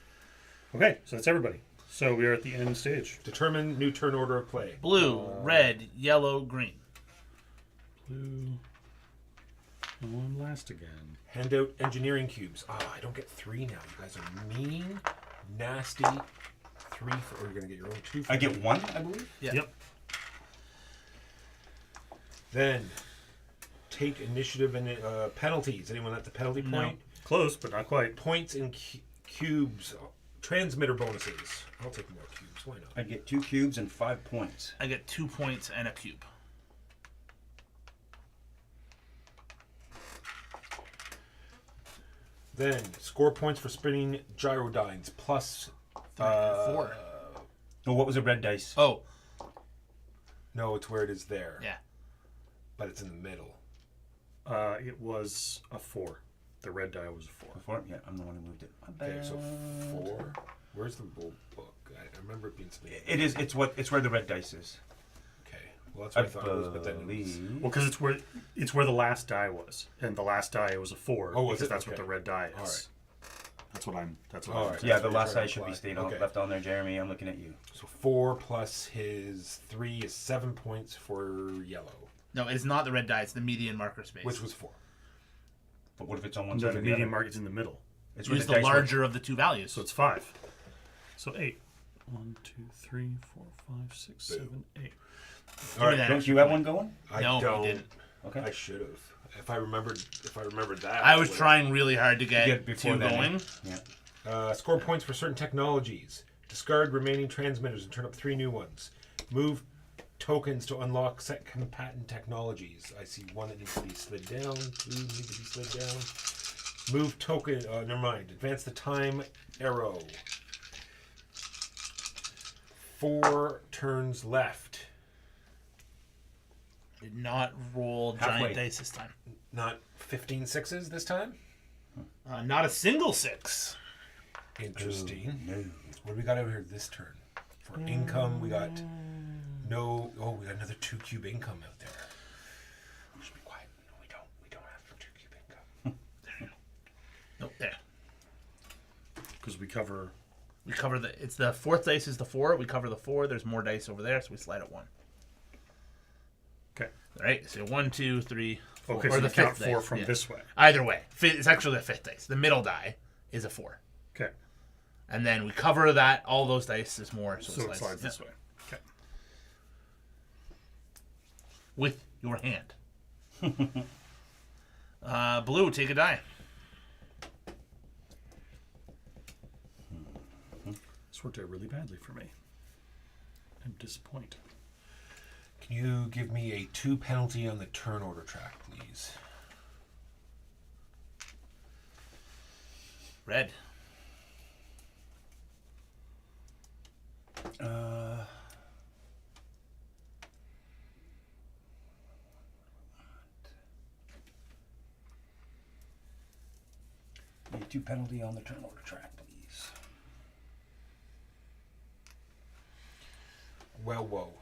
Okay, so that's everybody. So we are at the end stage. Determine new turn order of play. Blue, red, yellow, green. Blue, Oh, I'm last again. Hand out engineering cubes. I don't get 3 now. You guys are mean, nasty. 3 for. Or you're gonna get your own 2. For I get 1, I believe. Yeah. Yep. Then take initiative and penalties. Anyone at the penalty No. point? Close, but not quite. Points and cubes. Transmitter bonuses. I'll take more cubes. Why not? I get 2 cubes and 5 points. I get 2 points and a cube. Then score points for spinning gyrodynes plus 4. Oh, what was a red dice? Oh, No, it's where it is there. yeah. But it's in the middle. It was a 4. The red die was a 4. Before? Yeah, I'm the one who moved it. My Okay, so bad. 4. Where's the book? I remember it being something. It is. It's where the red dice is. Okay. Well, that's what I thought it was, but then it was. believe. Well, because it's where the last die was, and the last die was a 4. Oh, was because it? that's what Okay. the red die is. All right. That's what I'm. That's what All I'm. right. saying. Yeah, That's the what you're last trying die to should be apply. stayed Okay. left on there, Jeremy. I'm looking at you. So 4 plus his 3 is 7 points for yellow, No, it's not the red die. It's the median marker space. which was 4. But what if it's on one No, side the or the median other? mark is in the middle, It's where Use the the dice were- larger of the two values. so it's 5. So 8. 1, 2, 3, 4, 5, 6, 7, 8. All right. that Don't extra you have point. one going? I No, we don't. didn't. Okay. I should have. If I remembered that. I was would've. trying really hard to get Get before 2 that, going. Yeah. Score points for certain technologies. Discard remaining transmitters and turn up 3 new ones. Move tokens to unlock set combatant technologies. I see 1 that needs to be slid down. 2 need to be slid down. Move token. Never mind. Advance the time arrow. 4 turns left. Did not roll Halfway. giant dice this time. Not 15 sixes this time. Not a single 6. Interesting. No. What do we got over here this turn? For income, we got no. Oh, we got another 2 cube income out there. We should be quiet. No, we don't. We don't have 2 cube income. Nope, there. Because we cover. We cover it's the 4th dice is the 4. We cover the 4. There's more dice over there, so we slide at 1. Okay. All right, so 1, 2, 3, 4. Okay, or so the you count 5th 4 dice, from yeah. this way. Either way, it's actually the 5th dice. The middle die is a 4. Okay. And then we cover that. All those dice is more, so, So it it slides this way. Okay. with your hand. Blue, take a die. This worked out really badly for me. I'm disappointed. Can you give me a 2 penalty on the turn order track, please? Red. Need 2 penalty on the turn order track, please. Well, whoa.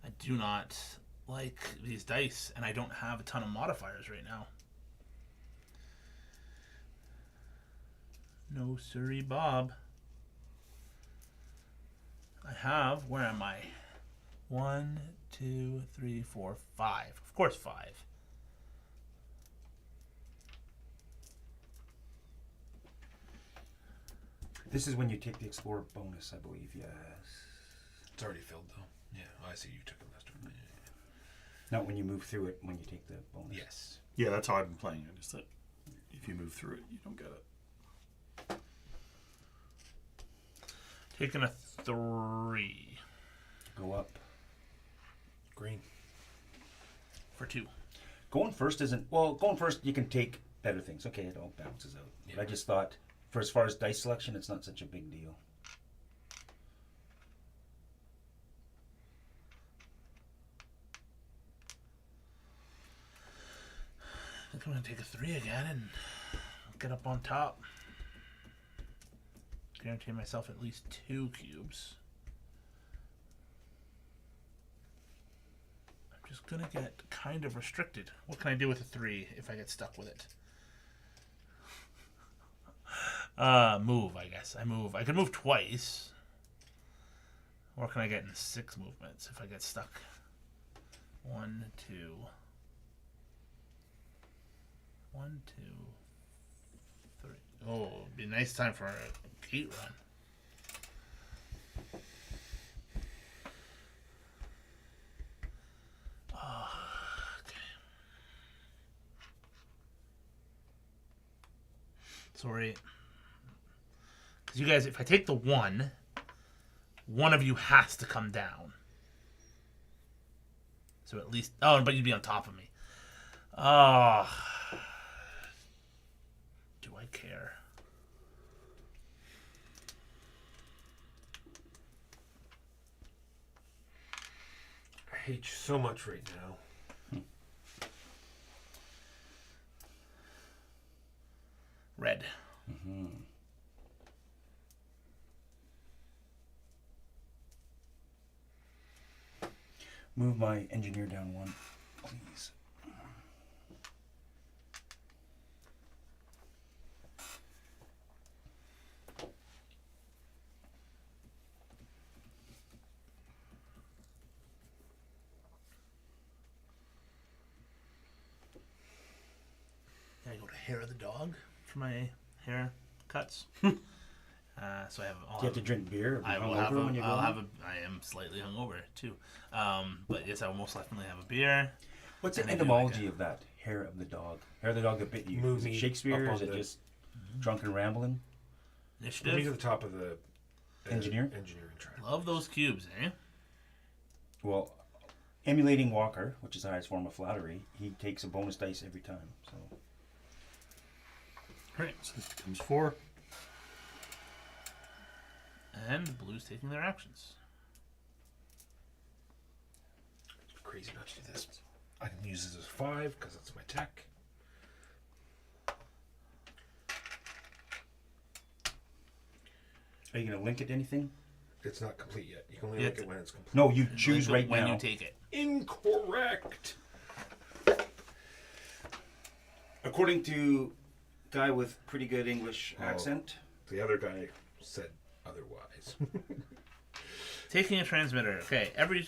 I do not like these dice, and I don't have a ton of modifiers right now. No siree, Bob. I have, where am I? 1, 2, 3, 4, 5. Of course, 5. This is when you take the Explorer bonus, I believe, yes. It's already filled, though. Yeah, I see you took it last turn. Not when you move through it, when you take the bonus. Yes. Yeah, that's how I've been playing it. Is that if you move through it, you don't get it. Taking a 3 Go up. Green. for 2. Going first isn't... Well, going first, you can take better things. Okay, it all bounces out. Yeah. But I just thought, for as far as dice selection, it's not such a big deal. I think I'm going to take a 3 again and get up on top. Guarantee myself at least 2 cubes. I'm just going to get kind of restricted. What can I do with a 3 if I get stuck with it? Move, I guess. I move. I can move twice. Or can I get in 6 movements if I get stuck? 1, 2. 1, 2, 3. Oh, it'd be a nice time for a gate run. Oh, okay. Sorry. Because you guys, if I take the 1, one of you has to come down. So at least... Oh, but you'd be on top of me. Oh. Do I care? I hate you so much right now. Red. Mm-hmm. Move my engineer down 1, please. I go to hair of the dog for my hair cuts. So I have. Do you have to drink beer or be I will hungover have a. when you go I'll in? have a. I am slightly hungover too, but yes, I will most definitely have a beer. What's the and I do etymology like of that? Hair of the dog. Hair of the dog that bit you. Move Is it me Shakespeare up or is on it the- just drunken rambling? Move me to Initiative. the top of the Engineer? engineering track. Love those cubes, eh? Well, emulating Walker, which is the highest form of flattery, he takes a bonus dice every time. So Right, so this becomes 4. And blue's taking their actions. It's crazy not to do this. I can use this as 5 because that's my tech. are you going to link it to anything? It's not complete yet. You can only Yeah, look at when it's complete. No, you choose Link right it when now. you take it. Incorrect. According to guy with pretty good English Oh. accent. The other guy said otherwise. Taking a transmitter. Okay, every.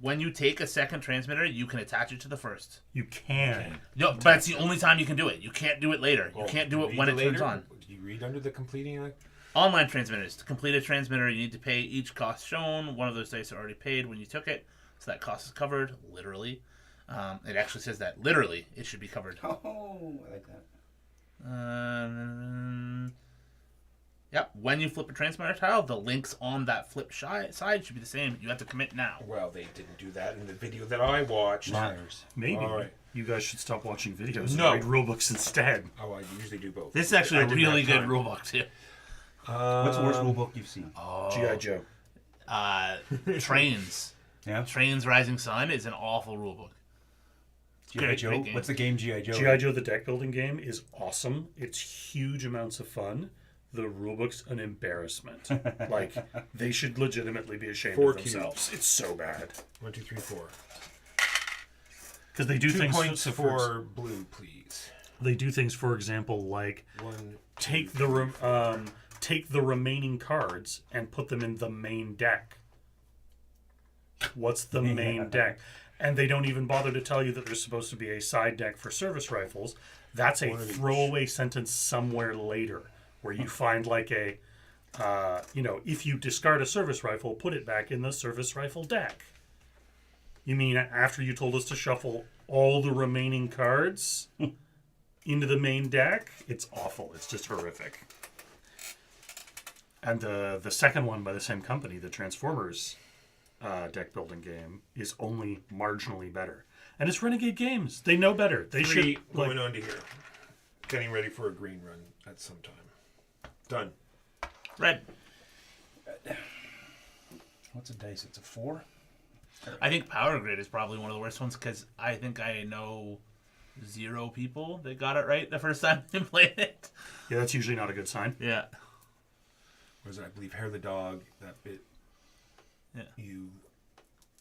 When you take a second transmitter, you can attach it to the first. You can. No, but that's the only time you can do it. You can't do it later. You can't do it Read when the it turns later? on. Do you read under the completing? Online transmitters. To complete a transmitter, you need to pay each cost shown. One of those dice are already paid when you took it, so that cost is covered, literally. It actually says that, literally, it should be covered. Oh, I like that. Yep, when you flip a transmitter tile, the links on that flip side should be the same. You have to commit now. Well, they didn't do that in the video that I watched. Liars. Maybe. All right. You guys should stop watching videos No. and read rulebooks instead. Oh, I usually do both. This is actually I a didn't really have good time. rulebook, too. What's the worst rule book you've seen? G.I. Joe. Trains. Yeah? Trains Rising Sun is an awful rulebook. G.I. Great, Joe? great game. What's the game G.I. Joe? G.I. Joe, the deck building game, is awesome. It's huge amounts of fun. The rulebook's an embarrassment. Like, they should legitimately be ashamed 4 of themselves. It's so bad. 1, 2, 3, 4. Because they do 2 things points so for blue, please. They do things, for example, like 1. take the take the remaining cards and put them in the main deck. What's the main deck? And they don't even bother to tell you that there's supposed to be a side deck for service rifles. That's a One of each. throwaway sentence somewhere later where you find like a, if you discard a service rifle, put it back in the service rifle deck. You mean after you told us to shuffle all the remaining cards into the main deck? It's awful. It's just horrific. And the second one by the same company, the Transformers deck building game, is only marginally better. And it's Renegade Games. They know better. They 3 should going on to here. Getting ready for a green run at some time. Done. Red. What's a dice? It's a 4? I think Power Grid is probably one of the worst ones because I think I know 0 people that got it right the first time they played it. Yeah, that's usually not a good sign. Yeah. Was I believe hair of the dog that bit Yeah. you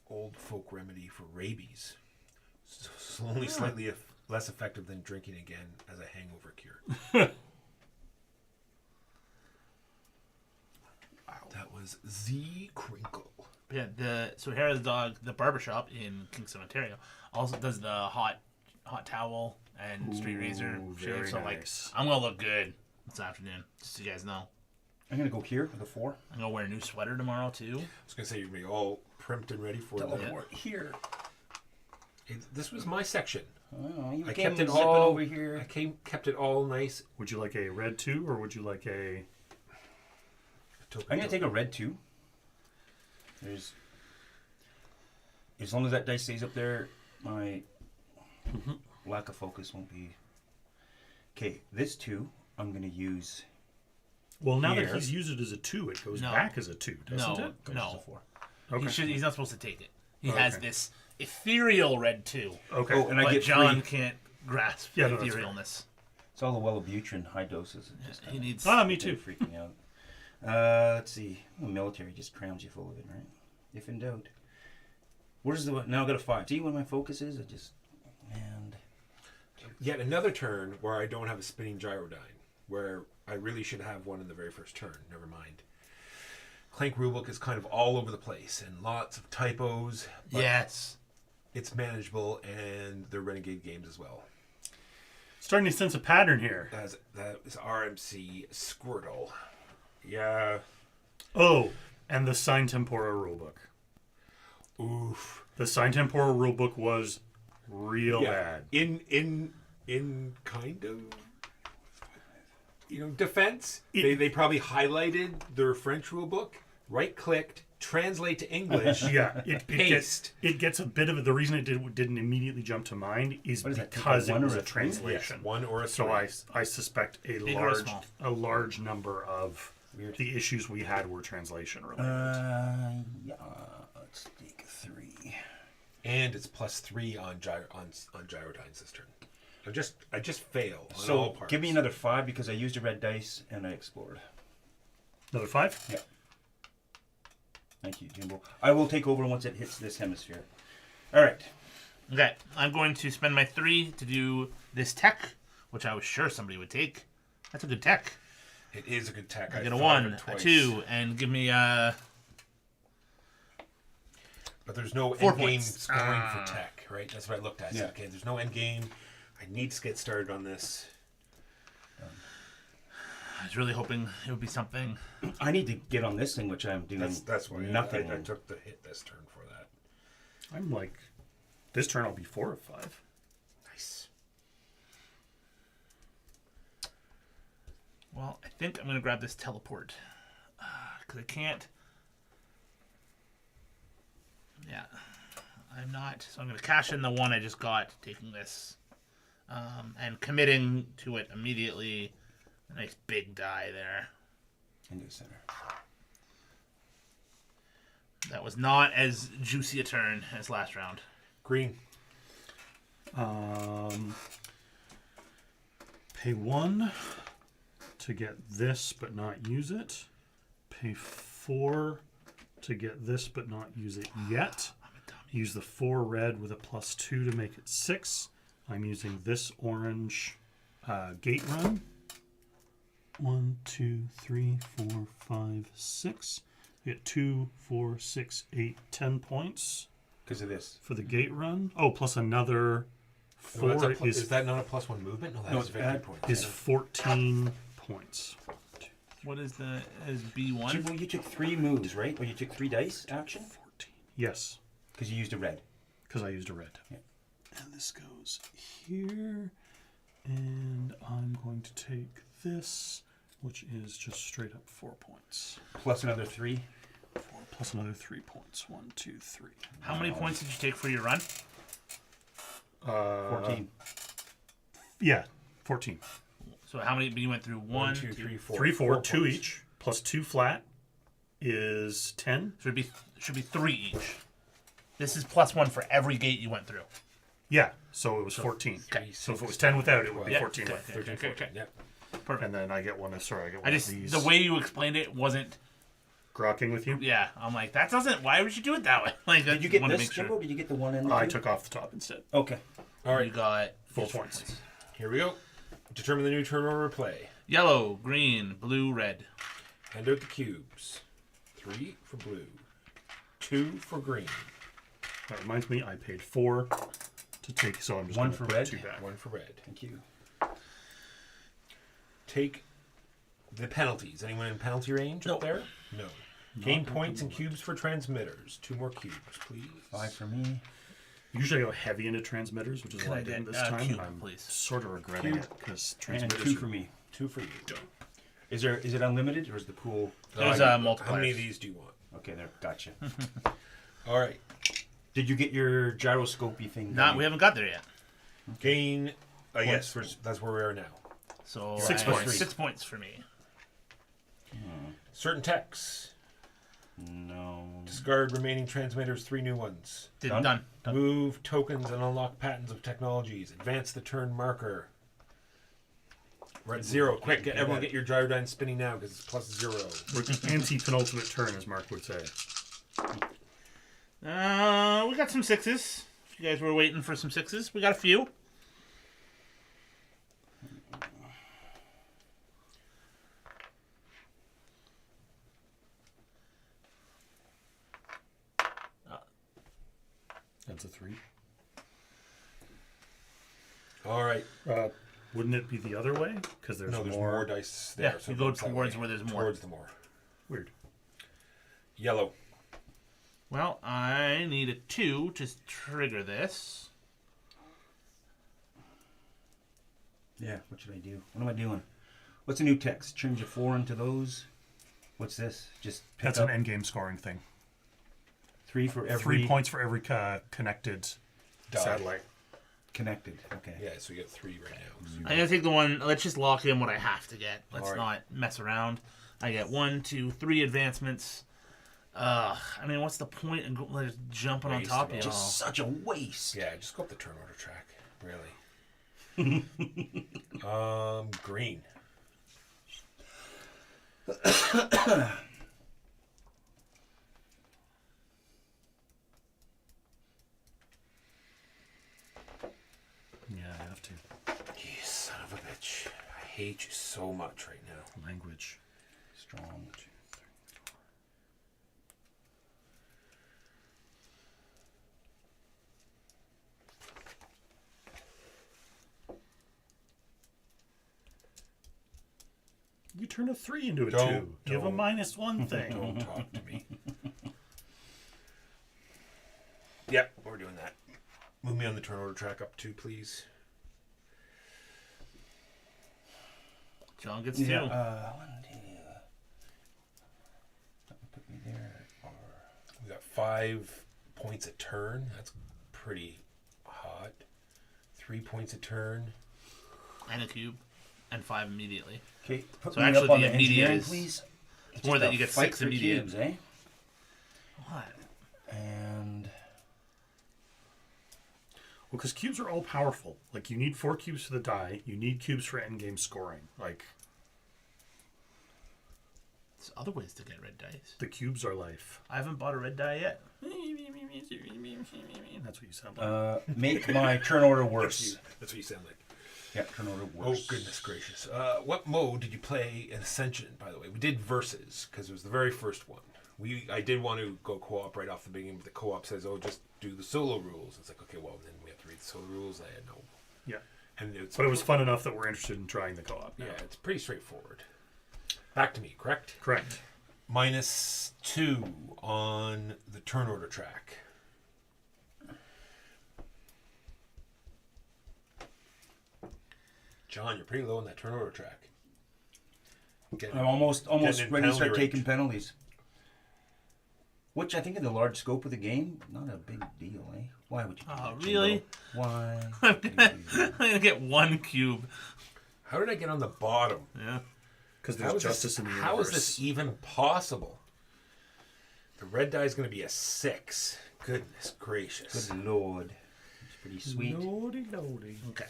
old folk remedy for rabies. So only slightly less effective than drinking again as a hangover cure. was Z Crinkle. Yeah, so Hair of the Dog, the barbershop in Kingston, Ontario, also does the hot towel and straight razor very shave. So nice. I'm gonna look good this afternoon, just so you guys know. I'm gonna go here with a 4. I'm gonna wear a new sweater tomorrow too. I was gonna say you're gonna be all primed and ready for Teleport here. This was my section. Oh, you I came kept it zipping all over here. kept it all nice. Would you like a red 2 or would you like a... I'm gonna take a red 2. There's, as long as that dice stays up there, my lack of focus won't be. Okay, this 2 I'm gonna use. Well, now Here. that he's used it as a 2, it goes No. back as a 2, doesn't No, it? Goes no. as a 4. Okay. He's not supposed to take it. He Okay. has this ethereal red too, Okay. Oh, and I but get John 3. can't grasp Yeah, the no, that's etherealness. It's all the Wellbutrin high doses. It just He needs. Me too. freaking out. Let's see. The military just crowns you full of it, right? If in doubt. Where's the now? I got a 5. See, when my focus is, it just and Yet another turn where I don't have a spinning gyrodyne, where I really should have one in the very first turn. Never mind. Clank rulebook is kind of all over the place and lots of typos. But Yes. it's manageable, and they're renegade games as well. Starting to sense a pattern here. That is RMC Squirtle. Yeah. Oh, and the Sign Tempora rulebook. Oof. The Sign Tempora rulebook was real bad. In kind of defense. They probably highlighted their French rule book, right clicked, translate to English. Yeah, Paste. it gets a bit of it. The reason it didn't immediately jump to mind is What is that, because like a it was 1 or a a 3? translation. Yes, 1 or a 3. So I suspect Big or small? a large number of Weird. the issues we had were translation related. yeah. Let's take 3. And it's +3 on gyrodynes this turn. I just fail on all So parts. give me another 5 because I used a red dice and I explored. Another 5? Yeah. Thank you, Jimbo. I will take over once it hits this hemisphere. All right. Okay, I'm going to spend my 3 to do this tech, which I was sure somebody would take. That's a good tech. It is a good tech. I get a thought 1, of it a twice. 2, and give me But there's no 4 end game points. scoring for tech, right? That's what I looked at. I said, Yeah. okay, there's no end game. I need to get started on this. I was really hoping it would be something. I need to get on this thing, which I'm doing. That's why nothing. I took the hit this turn for that. I'm like, this turn I'll be 4 of 5. Nice. Well, I think I'm going to grab this teleport. Because I can't. Yeah. I'm not. So I'm going to cash in the 1 I just got, taking this. And committing to it immediately. A nice big die there. Into the center. That was not as juicy a turn as last round. Green. Pay 1 to get this but not use it. Pay 4 to get this but not use it yet. Use the 4 red with a +2 to make it 6. I'm using this orange gate run. 1, 2, 3, 4, 5, 6. Get 2, 4, 6, 8, 10 points Because of this. for the gate run. Oh, plus another 4 Is that not a +1 movement? No, No, that's victory add- point. is 14 points. What is B1? Jimbo, you took 3 moves, right? Or you took 3 dice action? 14. Yes, Because you used a red. because I used a red. Yeah. And this goes here. And I'm going to take this, which is just straight up 4 points. Plus another 3. 4 plus another 3 points. 1, 2, 3. How many points did you take for your run? 14. Yeah, 14. So how many? You went through 1, 2, 3, 4. 3, 4, 2 points. each, plus 2 flat is 10. Should be 3 each. This is +1 for every gate you went through. Yeah, so it was 14. Okay. So if it was 10 without, it would be Yeah, 14 okay, with. okay, okay, okay. Yep. Perfect. And then I get one of, sorry, I get one I of just these. the way you explained it wasn't. Grokking with you? Yeah, I'm like that doesn't. Why would you do it that way? Like, Did you get want to this, make sure. Jimbo? Did you get the 1 and the 2? I took off the top instead. Okay. All right. You got Full points. Here we go. Determine the new turn order play. yellow, green, blue, red. Hand out the cubes. 3 for blue. 2 for green. That reminds me, I paid 4 to take, so I'm just One gonna for put red? 2 back. 1 for red. Thank you. Take the penalties. Anyone in penalty range up there? No. Gain points and cubes for transmitters. 2 more cubes, please. 5 for me. Usually I go heavy into transmitters, which is Can what I I did get, this time. cube, and I'm please? sort of regretting Cube. it because And transmitters 2 are- for me. 2 for you. Is it unlimited or is the pool? There's How multipliers. many of these do you want? Okay, there. Gotcha. All right. Did you get your gyroscopy thing? Nah, done? we haven't got there yet. Gain. Yes. Yes, that's where we are now. So 6 I have points. 6 points for me. Certain texts. No. Discard remaining transmitters. 3 new ones. Done. Move tokens and unlock patents of technologies. Advance the turn marker. We're at 0. Quick, everyone get your gyrodyne spinning now because it's +0. We're anti-penultimate turn, as Mark would say. We got some 6s. If you guys were waiting for some 6s, we got a few. That's a 3. All right. Wouldn't it be the other way? Because there's, No, there's more dice there. Yeah, so you go it's that towards way. where there's more. Towards the more. Weird. Yellow. Well, I need a 2 to trigger this. Yeah. What should I do? What am I doing? What's a new text? Change a 4 into those. What's this? Just pick That's up an endgame scoring thing. 3 for every 3 points for every connected Die. satellite. connected. Okay. Yeah, so you get 3 right now. So I'm gonna take the one. Let's just lock in what I have to get. Let's Alright. not mess around. I get 1, 2, 3 advancements. I mean, what's the point of just jumping on Waste top of of it. you all? Just such a waste. yeah, just go up the turn order track. Really. Green. Yeah, I have to. You son of a bitch. I hate you so much right now. Language. Strong. You turn a 3 into a Don't- 2. Give a don't. -1 thing. Don't talk to me. Yep, we're doing that. Move me on the turn order track up 2, please. John gets Yeah. 2. 1, 2. That would put me there. Or We got 5 points a turn. That's pretty hot. 3 points a turn. And a cube. And 5 immediately. okay. Put So me actually up on the the immediate engineering, is please. It's more just that a you get fight 6 for immediate. cubes, eh? What? And Well, because cubes are all powerful. Like, you need 4 cubes for the die. You need cubes for endgame scoring. Like, There's other ways to get red dice. the cubes are life. I haven't bought a red die yet. That's what you sound like. make my turn order worse. That's what you sound like. Yeah, turn order Oh, worse. goodness gracious. What mode did you play in Ascension, by the way? We did Versus, because it was the very first one. I did want to go co-op right off the beginning, but the co-op says, oh, just do the solo rules. It's like, okay, well, then we have to read the solo rules. I had no... Yeah. And it's, But it was fun enough that we're interested in trying the co-op now. Yeah, it's pretty straightforward. Back to me, correct? Correct. -2 on the turn order track. John, you're pretty low on that turn order track. I'm almost Getting in ready to penalty start range. taking penalties. Which I think in the large scope of the game, not a big deal, eh? Why would you do Oh, that, really? Jimbo? Why? I'm gonna get 1 cube. How did I get on the bottom? Yeah. Because How there's is justice this, in the how universe. is this even possible? The red die is going to be a 6. Goodness gracious. Good lord. It's pretty sweet. Lordy, lordy. Okay.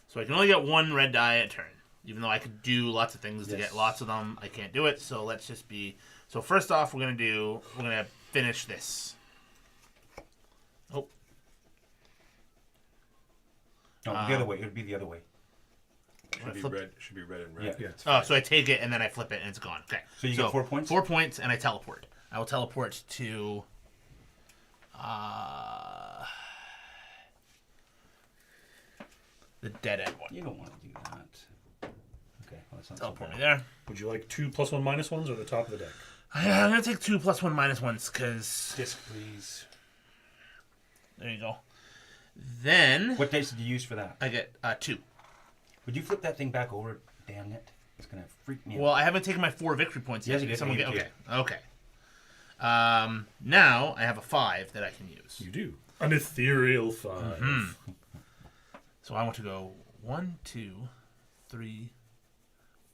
So I can only get 1 red die a turn. Even though I could do lots of things to Yes. get lots of them, I can't do it. So let's just be... So first off, we're going to finish this. Oh, No, the other way. It would be the other way. Should be flip- red. Should be red and red. Yeah. Oh, so I take it and then I flip it and it's gone. Okay. So you get 4 points? 4 points and I teleport. I will teleport to. The dead end one. You don't want to do that. Okay, well, that's not so Teleport me bad. there. Would you like 2 +1 -1s or the top of the deck? I'm gonna take 2 +1 -1s because Disc, please. there you go. Then What dice did you use for that? I get 2. Would you flip that thing back over? Damn it. It's going to freak me out. Well, I haven't taken my 4 victory points yet. Yes, you did. Someone You get did. okay. Now I have a 5 that I can use. You do. An ethereal 5. So I want to go 1, 2, 3.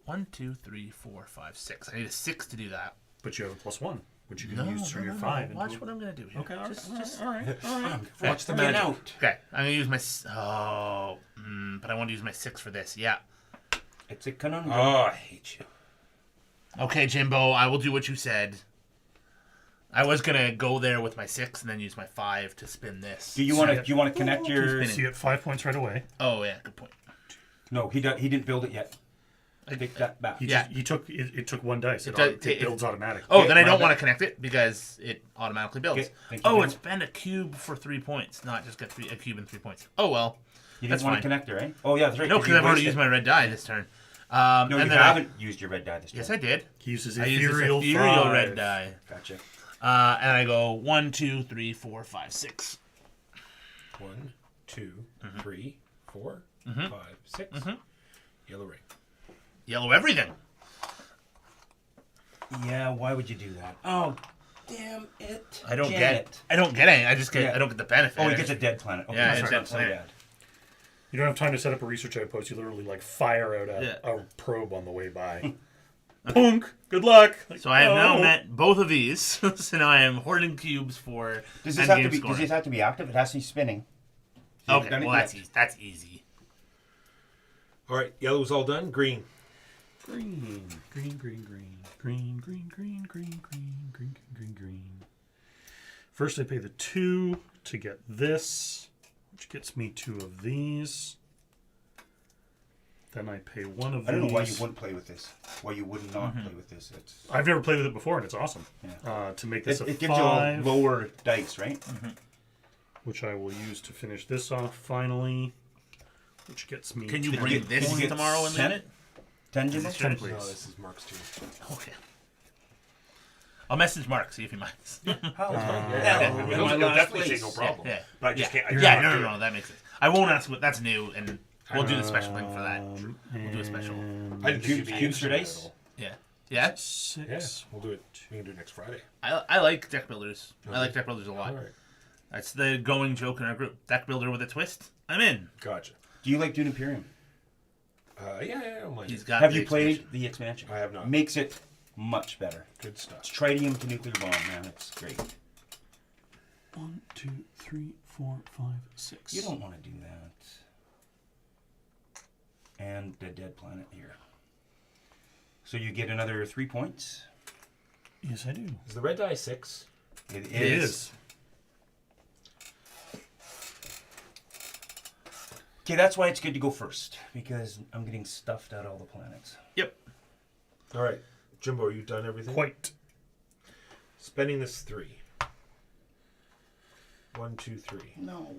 1, 2, 3, 4, 5, 6. I need a 6 to do that. But you have a +1, which you can use for your 5. Watch into- what I'm gonna do here. Okay, all right, Just- all right. Watch the Get magic. out. Okay, I'm gonna use my. But I want to use my 6 for this. Yeah. It's a conundrum. Oh, I hate you. Okay, Jimbo, I will do what you said. I was gonna go there with my 6 and then use my 5 to spin this. Do you want to connect your? spinning. So you get 5 points right away. Oh yeah, good point. No, he didn't build it yet. Take that back. He took it took 1 dice. It, does- it builds automatically. Oh, Okay, then I don't my want to bad. connect it because it automatically builds. Okay, thank you, Oh, Jimbo. and spend a cube for 3 points, not just get a cube and 3 points. Oh well, You that's didn't want fine. to connect it, right? Oh yeah, that's right. No, because you I've already wasted- used my red die this turn. No, and you then haven't used your red die this turn. Yes, I did. He uses I used this ethereal, ethereal 5. red die. Gotcha. And I go 1, 2, 3, 4, 5, 6. 1, 2, 3, 4, 5, 6. Yellow ring. Yellow everything. Yeah, why would you do that? Oh, damn it! I don't Janet. get. I don't get any. I just get. Yeah. I don't get the benefit. Oh, I he gets a just- dead planet. Okay, Yeah, sorry, it's dead that's so planet. bad. You don't have time to set up a research outpost. You literally fire out Yeah. a probe on the way by. Punk. Good luck. Like, So I have now oh. met both of these. So now I am hoarding cubes for Does this have endgame to be? scoring. Does this have to be active? It has to be spinning. So you've Okay, done it well yet? that's easy. That's easy. All right, yellow's all done. Green. Green, green, green, green, green, green, green, green, green, green, green, green. First, I pay the 2 to get this, which gets me 2 of these. Then I pay 1 of these. I don't know why you wouldn't play with this. Why you would not play with this. It's, I've never played with it before, and it's awesome. Yeah. To make this it, a it gives 5, you a lower dice, right? which I will use to finish this off finally, which gets me. Can you 10 bring get- this can you get tomorrow and 10? leave it? 10 Jimbo? 10, No, please. this is Mark's too. Okay. I'll message Mark, see if he minds. How? Yeah, He'll my last definitely place. say no problem. Yeah. But I just yeah. can't. I Yeah, can't no, do no, it. no, that makes sense. I won't ask what that's new, and we'll do the special thing for that. We'll do a special. I didn't think you'd be Cubes for interested dice? at all. Yeah. Yeah. 6. Yeah, we'll do it. We can do it next Friday. I like deck builders. I like deck builders a lot. All right. That's the going joke in our group. Deck builder with a twist. I'm in. Gotcha. Do you like Dune Imperium? Yeah, I don't mind. He's got. Have the you played expansion. the expansion? I have not. Makes it much better. Good stuff. It's tritium to nuclear bomb, man. It's great. 1, 2, 3, 4, 5, 6. You don't want to do that. And the dead planet here. So you get another 3 points. Yes, I do. Is the red die 6? It It is. Okay, that's why it's good to go first. Because I'm getting stuffed out all the planets. Yep. All right. Jimbo, are you done everything? Quite. Spending this 3. 1, 2, 3. No.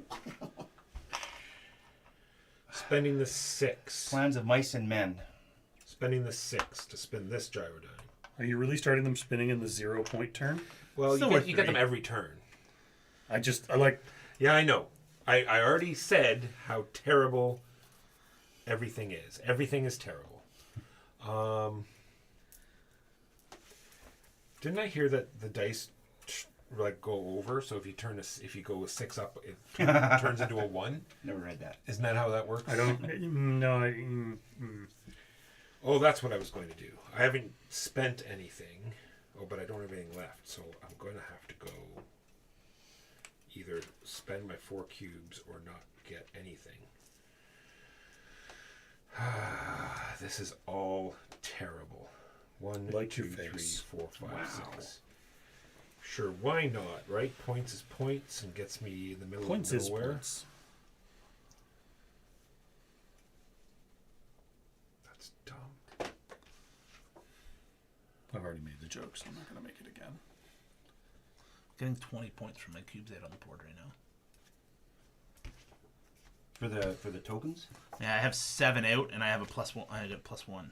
Spending the 6. Plans of mice and men. Spending the 6 to spin this gyrodyne. Are you really starting them spinning in the 0 point turn? Well, Still you worth get, you get them 3. every turn. I like. Yeah, I know. I already said how terrible everything is. Everything is terrible. Didn't I hear that the dice go over? So if you if you go a 6 up, it turns into a 1. Never read that. Isn't that how that works? I don't. No. Oh, that's what I was going to do. I haven't spent anything. Oh, but I don't have anything left, so I'm going to have to go either spend my 4 cubes or not get anything. This is all terrible. 1, Like 2, your 3, face. 4, 5, 6. Sure, why not, right? Points is points and gets me in the middle Points of is nowhere. points. already made the joke, so I'm not going to make it again. Getting 20 points from my cubes out on the board right now. For the tokens? Yeah, I have 7 out, and I have a +1. I get +1.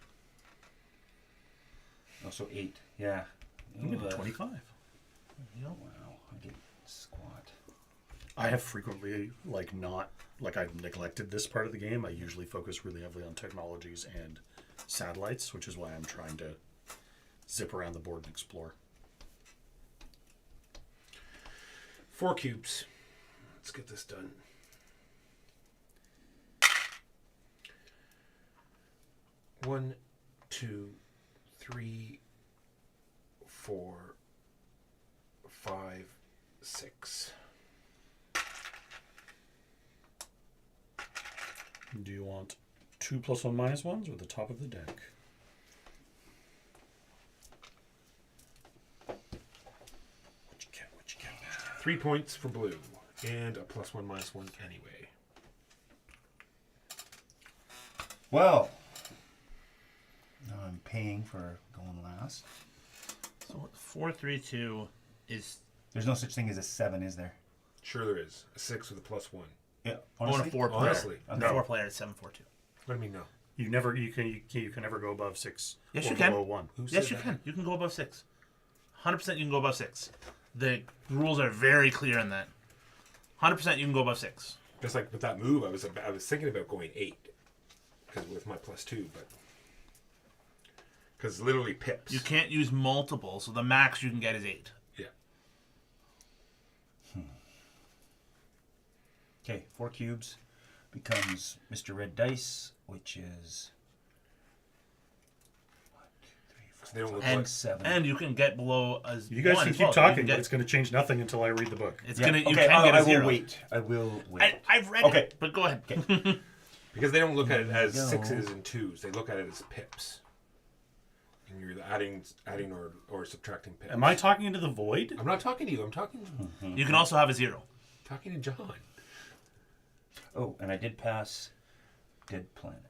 Oh, so 8. Yeah. You get 25. Yep. Wow, I get squat. I have frequently, I've neglected this part of the game. I usually focus really heavily on technologies and satellites, which is why I'm trying to zip around the board and explore. 4 cubes. Let's get this done. One, 2, 3, 4, 5, 6. Do you want 2 +1 -1s or the top of the deck? What you get? 3 points for blue, and a +1 -1 anyway. Well, now I'm paying for going last. So 4, 3, 2 is. There's no such thing as a 7, is there? Sure there is. A 6 with a +1. Yeah. On a Honestly? 4-player. Honestly. On No. a 4-player, it's 7, 4, 2. What do you mean no? You can never go above 6. Yes, or you can. below 1. Who Yes, said you that? can. You can go above 6. 100% you can go above 6. The rules are very clear on that. 100% you can go above 6. Just like with that move, I was thinking about going 8, because with my +2, but because literally pips. You can't use multiple, so the max you can get is 8. Yeah. Okay, 4 cubes becomes Mr. Red Dice, which is 1, 2, 3, 4, They don't look 5, like 7. And you can get below a You guys 1 can as keep well. talking, You can but get, it's going to change nothing until I read the book. it's Yeah, gonna. okay, You can get a I 0. will wait. I will wait. I've read Okay. it, but go ahead. because they don't look at it as Go. 6s and 2s. They look at it as pips. And you're adding or subtracting pips. Am I talking into the void? I'm not talking to you. I'm talking You can also have a 0. to John. Oh, and I did pass Dead Planet.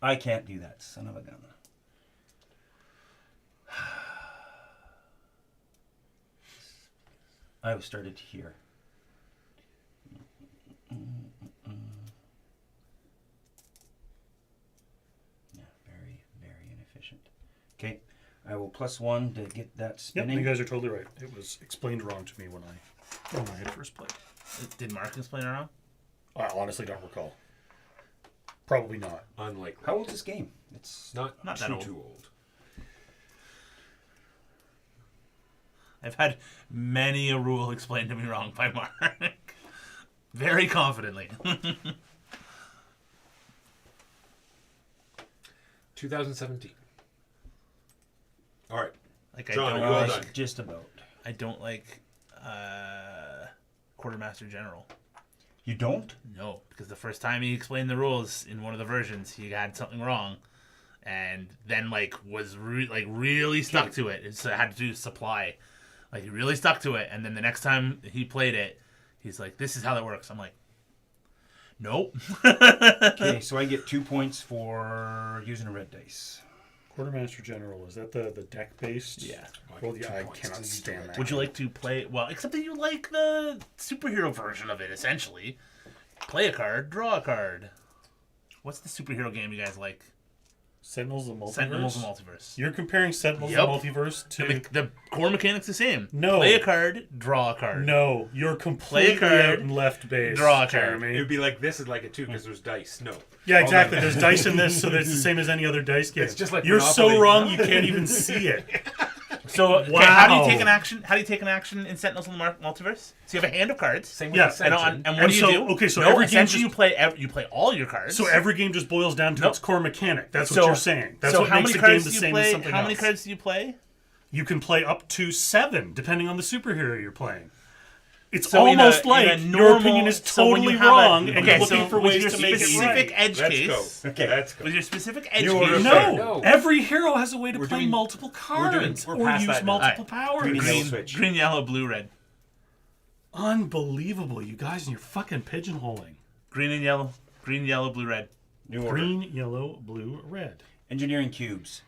I can't do that, son of a gun. I was started here. Yeah, very, very inefficient. Okay, I will +1 to get that Yep, spinning. you guys are totally right. It was explained wrong to me when I had first played. Did Mark explain it wrong? I honestly don't recall. Probably not. Unlikely. How old is this game? It's Not Not that too old. too old. I've had many a rule explained to me wrong by Mark. Very confidently. 2017. All right. Like John, I are don't you all like, done? just about. I don't like Quartermaster General. You don't? No, because the first time he explained the rules in one of the versions, he had something wrong, and then was really stuck to it. It had to do supply, he really stuck to it. And then the next time he played it, he's like, "This is how that works." I'm like, "Nope." Okay, so I get 2 points for using a red dice. Quartermaster General, is that the deck based? Yeah. Well, Two yeah, I points cannot to stand do that. Would you like to play? Well, except that you like the superhero version of it. Essentially, play a card, draw a card. What's the superhero game you guys like? Sentinels of the Multiverse? Sentinels of Multiverse. You're comparing Sentinels Yep. of the Multiverse to... The core mechanic's the same. No. Play a card, draw a card. No, you're completely card, out and left base, draw a card. Jeremy. It would be like this is like it too because there's dice. No. Yeah, All exactly. that- There's dice in this, so that it's the same as any other dice game. It's just like you're so Monopoly. wrong, you can't even see it. So, okay, Wow. how do you take an action? How do you take an action in Sentinels of the Multiverse? So you have a hand of cards. Same with Yeah, Ascension. And what And do you so- do? okay, so no, every game Ascension just- you play all your cards. So every game just boils down to Nope. its core mechanic. That's So- what you're saying. That's so what how makes many the game cards the do you same play? as something How many else. cards do you play? You can play up to 7, depending on the superhero you're playing. It's So in almost a like normal, your opinion is so when you totally have wrong, and okay, you're looking so for with ways your to make it specific right. edge Let's case. go. Okay. Let's go. With your specific edge You order case. No, No. every hero has a way to We're play doing- multiple cards we're or past use that now. multiple Alright. powers. Green and yellow Green, switch. green, yellow, blue, red. Unbelievable, you guys, and you're fucking pigeonholing. Green and yellow. Green, yellow, blue, red. New order. Green, yellow, blue, red. Engineering cubes.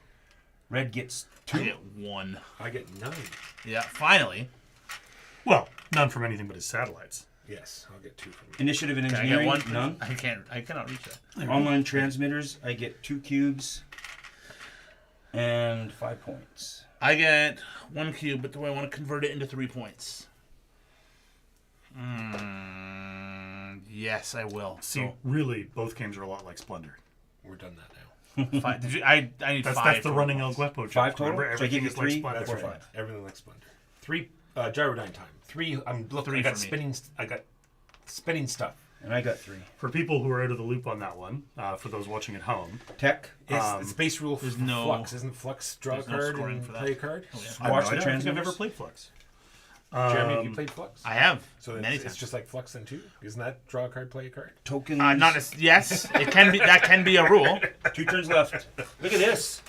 Red gets I 2. get 1. I get 9. Yeah, finally. Well, none from anything but his satellites. Yes, I'll get 2 from you. Initiative and Can I get engineering, 1? none. I cannot reach that. Online transmitters, I get 2 cubes and 5 points. I get 1 cube, but do I want to convert it into 3 points? Yes, I will. See, So, really, both games are a lot like Splendor. We're done that now. 5. I need 5. That's the total running El points. Guepo joke. 5 total? Remember, So I give everything you is like 3, Splendor. That's 4, right. 5. Everything like Splendor. 3 gyrodyne time. 3. I'm looking. 3 I got for me. spinning. I got spinning stuff. And I got 3. For people who are out of the loop on that one, for those watching at home, Tech, It's base rule for there's no- Flux. Isn't Flux draw a there's no card scoring and for that. play a card? Oh, yeah. watch I the don't think I've transmitters. ever played Flux. Jeremy, have you played Flux? I have. So many it's times. just like Flux then too. Isn't that draw a card, play a card? tokens. Not as yes. It can be. That can be a rule. 2 turns left. Look at this.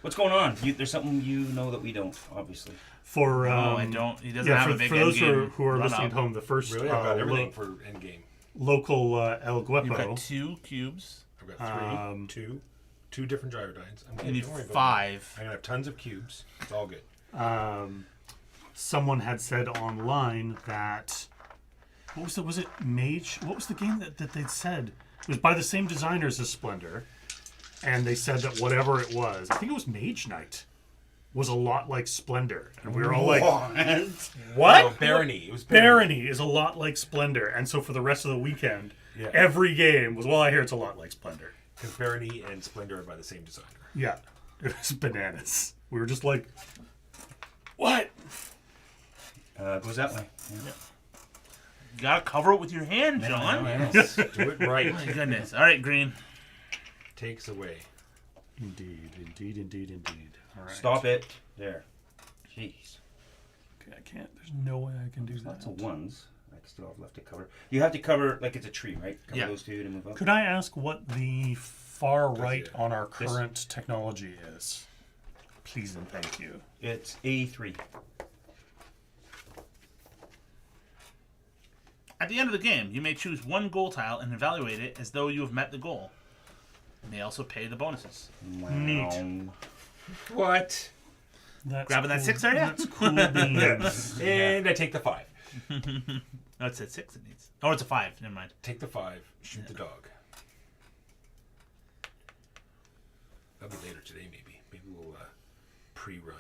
What's going on? There's something you know that we don't, obviously. For No, I don't. He doesn't yeah, have for, a big for those endgame who are run listening up. at home, the first Really, I've got everything for endgame. local El You've got Guepo. 2 cubes. I've got 3, 2 different gyrodynes. I'm You need don't worry about it. 5. I'm gonna have tons of cubes. It's all good. Someone had said online that was it Mage? What was the game that they'd said? It was by the same designers as Splendor, and they said that whatever it was, I think it was Mage Knight, was a lot like Splendor, and we were all like, "What?" No, Barony. It was Barony is a lot like Splendor, and so for the rest of the weekend, Yeah. every game was, well, I hear it's a lot like Splendor. Because Barony and Splendor are by the same designer. Yeah, it was bananas. We were just like, what? Goes that way. Yeah. You gotta cover it with your hand, John. Yes, do it right. My goodness. All right, Green. Takes away. Indeed. All right. Stop it. There. Jeez. Okay, I can't. There's no way I can do that. Lots of 1s. I still have left to cover. You have to cover, like it's a tree, right? Cover Yeah. those 2 to move up. Could I ask what the far right yeah. on our current technology is? Please and thank you. It's A3. At the end of the game, you may choose 1 goal tile and evaluate it as though you have met the goal. You may also pay the bonuses. Neat. What? That's Grabbing that 6, are ya? That's cool beans. And I take the 5. No, it's at 6 it needs. Oh, it's a 5. Never mind. Take the 5. Shoot the dog. That'll be later today, maybe. Maybe we'll pre-run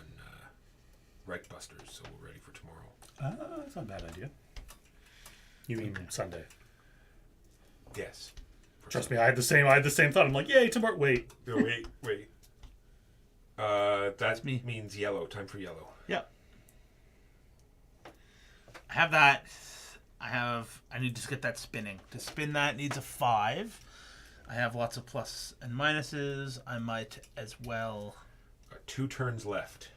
Right Busters, so we're ready for tomorrow. That's not a bad idea. You mean Sunday? Yes. Trust me, I had the same thought. I'm like, yay, tomorrow. Wait. No, wait. That me. means yellow. Time for yellow. Yep. I have that. I need to get that spinning. To spin that needs a 5. I have lots of plus and minuses. I might as well. Got 2 turns left.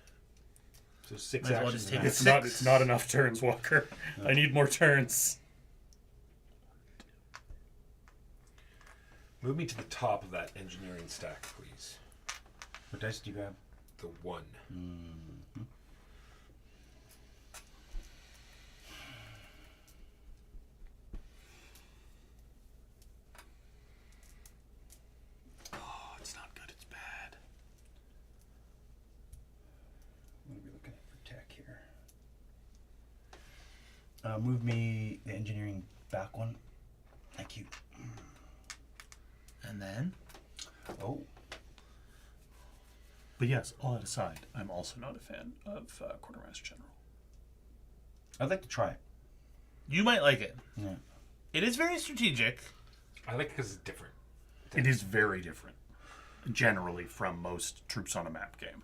So 6 Might as well actions. just take max. it. It's not enough turns, Walker. I need more turns. Move me to the top of that engineering stack, please. What dice do you grab? The 1. Oh, it's not good. It's bad. What are we looking at for tech here? Move me the engineering back 1. Thank you. And then. Oh. But yes, all that aside, I'm also not a fan of Quartermaster General. I'd like to try it. You might like it. Yeah. It is very strategic. I like it because it's different. It is very different, generally, from most troops on a map game.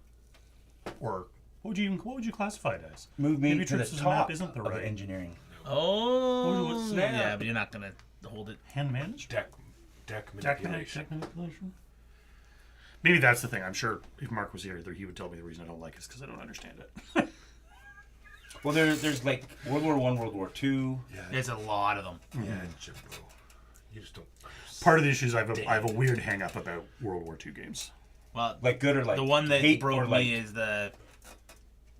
Or what would you classify it as? Move me Maybe to the troops as a map top isn't the of right. the engineering. Oh, what's yeah, that? but you're not gonna hold it. Hand managed? Deck Deck manipulation. manipulation? Maybe that's the thing. I'm sure if Mark was here, he would tell me the reason I don't like it is because I don't understand it. Well, there's like World War I, World War II. Yeah, There's a lot of them. yeah, Jimbo. You just don't. Part of the issue is I have a weird hang up about World War II games. Well, Like good or like the one that hate broke or me like, is the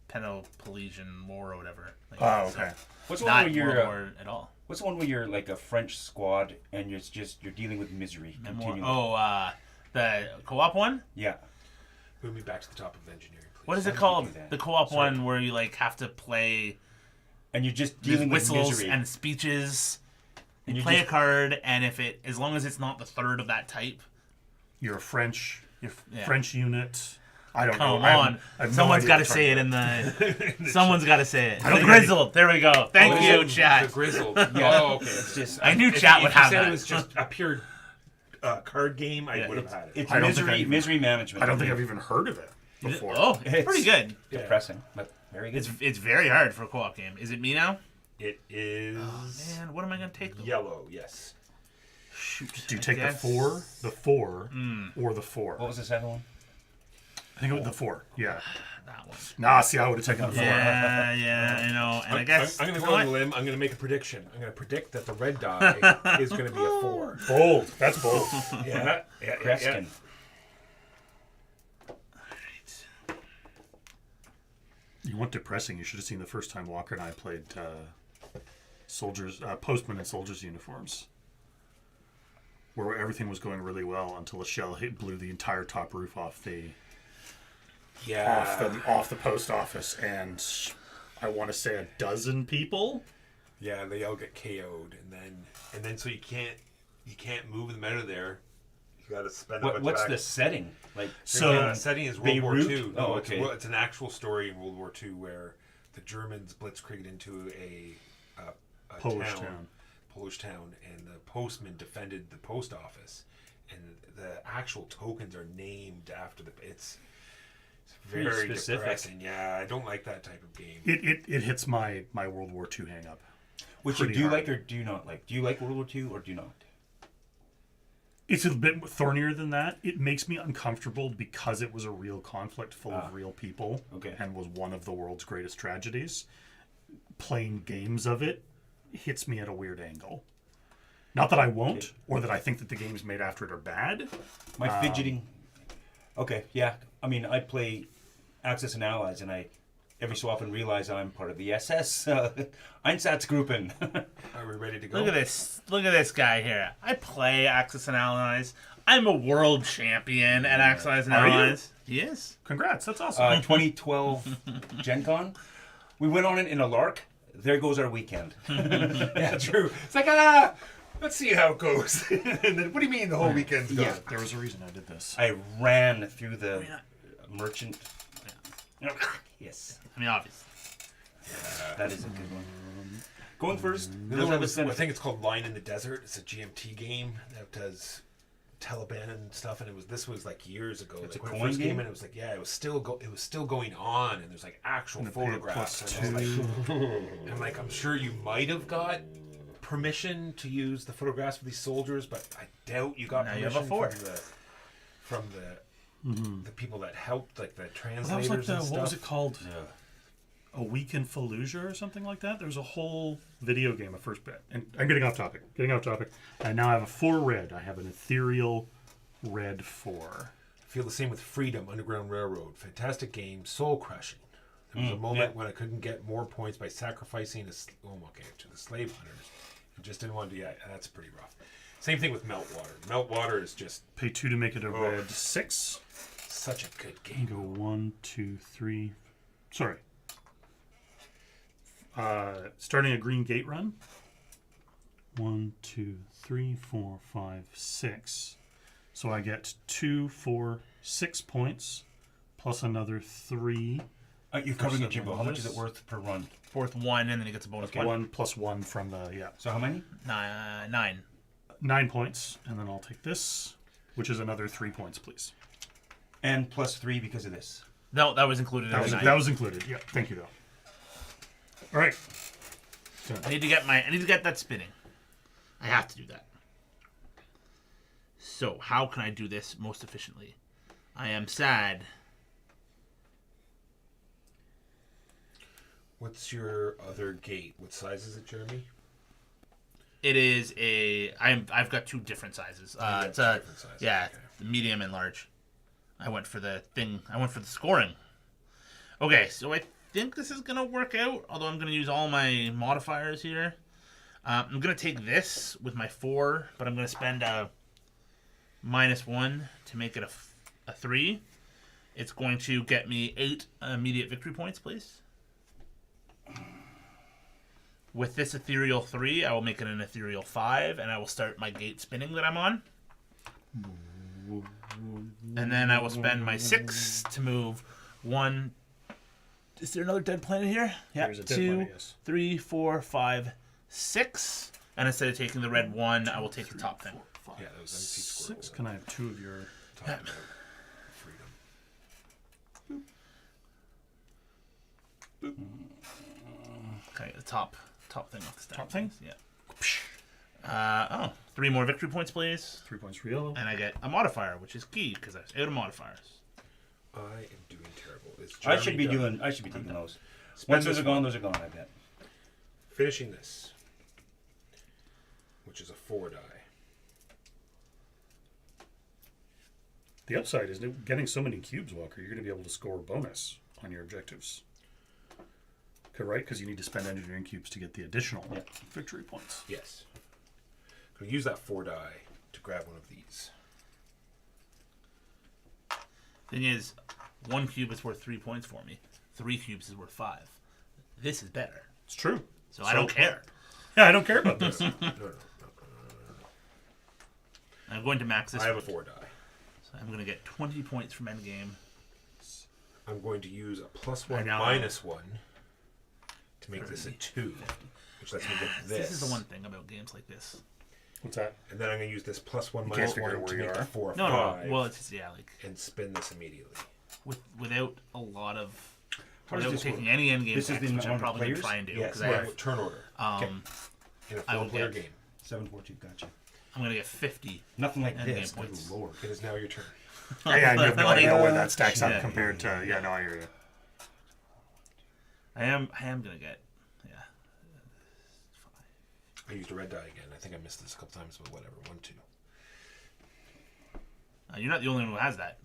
Peloponnesian War or whatever. Like, Oh, so okay. What's the one not where you're World War at all. what's the one where you're like a French squad and you're dealing with misery And more, continually? the co-op one. Yeah. Move me back to the top of engineering, please. What is it How called? do you do that? The co-op Sorry. one where you like have to play And you're just with dealing with whistles misery. and speeches. And You you play just- a card, and as long as it's not the third of that type, You're a French yeah. French unit. I don't know. Come I have- on, I have no someone's idea got to what say it you're in talking the. Someone's got to say it. I The don't think I grizzled. There we go. Thank you, The chat. grizzled. Yeah. Oh, okay. It's just I knew If chat you- would if you have said that. it was just a pure card game, I Yeah, would have had it. it's I don't think misery I've- misery management. I don't think I've even heard of it before. Oh, It's pretty good. Yeah. depressing, but very good. It's very hard for a co-op game. Is it me now? It is Man, what am I gonna take? yellow. Yes. Shoot. Do you I take guess- the 4, or the 4? What was the second one? I think it was the 4. Yeah. That one. Nah, see, I would have taken the 4. Yeah, I know. And I guess I'm going to you go know on a what? limb. I'm going to make a prediction. I'm going to predict that the red die is going to be a 4. Bold. That's bold. Yeah. Yeah. Kreskin. You want depressing? You should have seen the first time Walker and I played postmen in soldiers' uniforms, where everything was going really well until a shell blew the entire top roof off the post office, and I want to say a dozen people. Yeah, they all get KO'd, and then so you can't move them out of there. You got to spend a bunch What's of the setting? Like So- the setting is World War Beirut? II. Oh, No, okay. it's an actual story in World War II where the Germans blitzkrieged into a Polish town. Polish town, and the postman defended the post office, and the actual tokens are named after it's Pretty very specific. depressing. Yeah, I don't like that type of game. It hits my World War II hang up. Which you pretty do hard. like or do you not like? Do you like World War II or do you not? It's a bit thornier than that. It makes me uncomfortable because it was a real conflict full of real people, Okay. and was one of the world's greatest tragedies. Playing games of it hits me at a weird angle. Not that I won't, or that I think that the games made after it are bad. My fidgeting. Okay, yeah. I mean, I play Axis and Allies, and I every so often realize I'm part of the SS Einsatzgruppen. Are we ready to go? Look at this. Look at this guy here. I play Axis and Allies. I'm a world champion at Axis and Are you? Allies. Yes. Congrats, that's awesome. 2012 Gen Con. We went on it in a lark. There goes our weekend. Yeah, true. It's like let's see how it goes. And then, what do you mean the whole weekend's gone? Yeah. There was a reason I did this. I ran through the merchant. Yes, I mean, obviously. that is a good one. Going first. The does other one have a was, I benefit. think it's called Line in the Desert. It's a GMT game that does Taliban and stuff, and this was like years ago. It's like a when it coin first game? came in, it was like it was still going on, and there's like actual And pay photographs. And I'm like, I'm sure you might have got permission to use the photographs of these soldiers, but I doubt you got Now you permission have a fort. from the people that helped, like the That translators was like the, and what stuff. was it called? A Week in Fallujah or something like that? There was a whole video game at first bit. And I'm getting off topic. And now I have a 4 red. I have an ethereal red 4. I feel the same with Freedom, Underground Railroad. Fantastic game, soul crushing. There was a moment when I couldn't get more points by sacrificing to the slave hunters. I just didn't want to do that. That's pretty rough. Same thing with Meltwater. Meltwater is just Pay 2 to make it a red 6. such a good You game. go 1, 2, 3. Sorry. Starting a green gate run. 1, 2, 3, 4, 5, 6. So I get 2, 4, 6 points, plus another 3. You're covering it, Jimbo. How much is it worth per run? Fourth one, and then he gets a bonus Okay. one. 1 plus 1 from the, yeah. So how many? 9. 9 points, and then I'll take this, which is another 3 points, please. And plus 3 because of this. No, that was included in the 9. That was included. Yeah, thank you, though. All right. I need to get that spinning. I have to do that. So, how can I do this most efficiently? I am sad. What's your other gate? What size is it, Jeremy? It is I've got 2 different sizes. got It's 2 a different sizes, yeah, okay. medium and large. I went for the scoring. Okay, so I think this is gonna work out. Although I'm gonna use all my modifiers here. I'm gonna take this with my 4, but I'm gonna spend a -1 to make it a 3, It's going to get me 8 immediate victory points, please. With this ethereal 3, I will make it an ethereal 5, and I will start my gate spinning that I'm on. And then I will spend my 6 to move 1. Is there another dead planet here? Yeah. There's a dead 2, planet, yes. 3, 4, 5, 6. And instead of taking the red 1, I will take the top thing. Yeah, that was MC Squirrel. 6. Can I have 2 of your... Talking about freedom. Okay, the top thing off the stack. Top thing? Yeah. 3 more victory points, please. 3 points for yellow. And I get a modifier, which is key because I was out of modifiers. I am doing terrible. Is I should be Jeremy done? taking those. Spend Once those this are gone, one. those are gone. I bet. Finishing this, which is a 4 die. The upside is getting so many cubes, Walker, you're going to be able to score bonus on your objectives. Right? Because you need to spend engineering cubes to get the additional victory points. Yes. I'm going to use that 4 die to grab one of these. Thing is, 1 cube is worth 3 points for me. 3 cubes is worth 5. This is better. It's true. So I don't care. Yeah, I don't care about this. No. I'm going to max this. I have a 4 die. So I'm going to get 20 points from endgame. I'm going to use a +1 I know. -1 to make this a 2, which lets me get this. This is the one thing about games like this. What's that? And then I'm going to use this +1 can't figure out -1 where to you make are. the 4 No, 5. no. Well, it's just, like and spin this immediately. without a lot of How does without this taking work? any endgame This is text, the which I'm amount of probably going to players? try and do Yes, because I have turn order. In a I will 4-player get- game. 742. Gotcha. I'm going to get 50. Nothing like Endgame this. points. Good lord. It is now your turn. Yeah, you have no idea where that stacks Yeah. up compared to... Yeah, no, I hear you. I am going to get I used a red die again. I think I missed this a couple times, but whatever. 1, 2. You're not the only one who has that.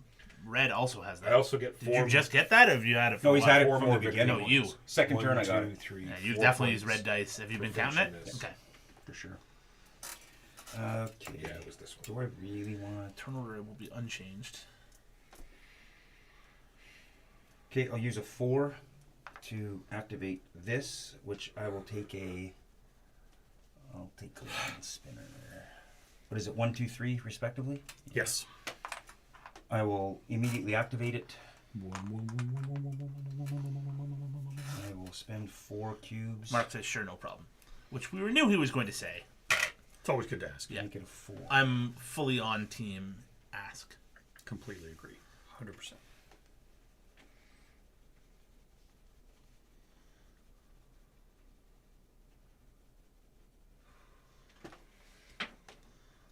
Red also has that. I also get 4. Did you just get that, or have you had it for No, a he's while? had it 4 from more the beginning. No, you. Second 1, turn, I got 2, it. 3, Yeah, you've 4 definitely used points red dice. Have you for been counting it? finishing this. Okay. For sure. Okay. Yeah, it was this one. Do I really want to... Turn order will be unchanged. Okay, I'll use a 4 to activate this, which I will take a... I'll take a one spinner. What is it, 1, 2, 3, respectively? Yes. I will immediately activate it. I will spend 4 cubes. Mark says, sure, no problem. Which we knew he was going to say. It's always good to ask. Yeah. Make it a 4. I'm fully on team ask. Completely agree. 100%.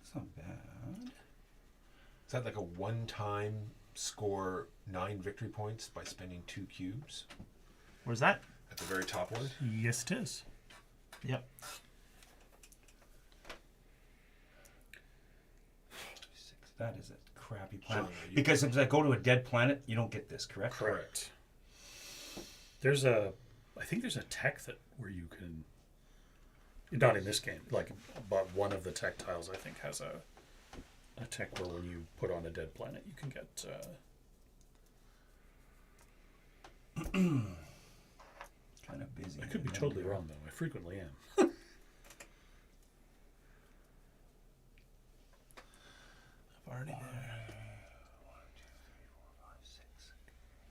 It's not bad. Is that like a one-time score 9 victory points by spending 2 cubes? Where's that? At the very top one? Yes, it is. Yep. 6. That is a crappy planet. Sure, you- Because if I go to a dead planet, you don't get this, correct? Correct. There's a... I think there's a tech that where you can... Not in this game, like, but one of the tech tiles I think has a tech where when you put on a dead planet, you can get... Kind of busy. I could be totally wrong, though. I frequently am. I've already there.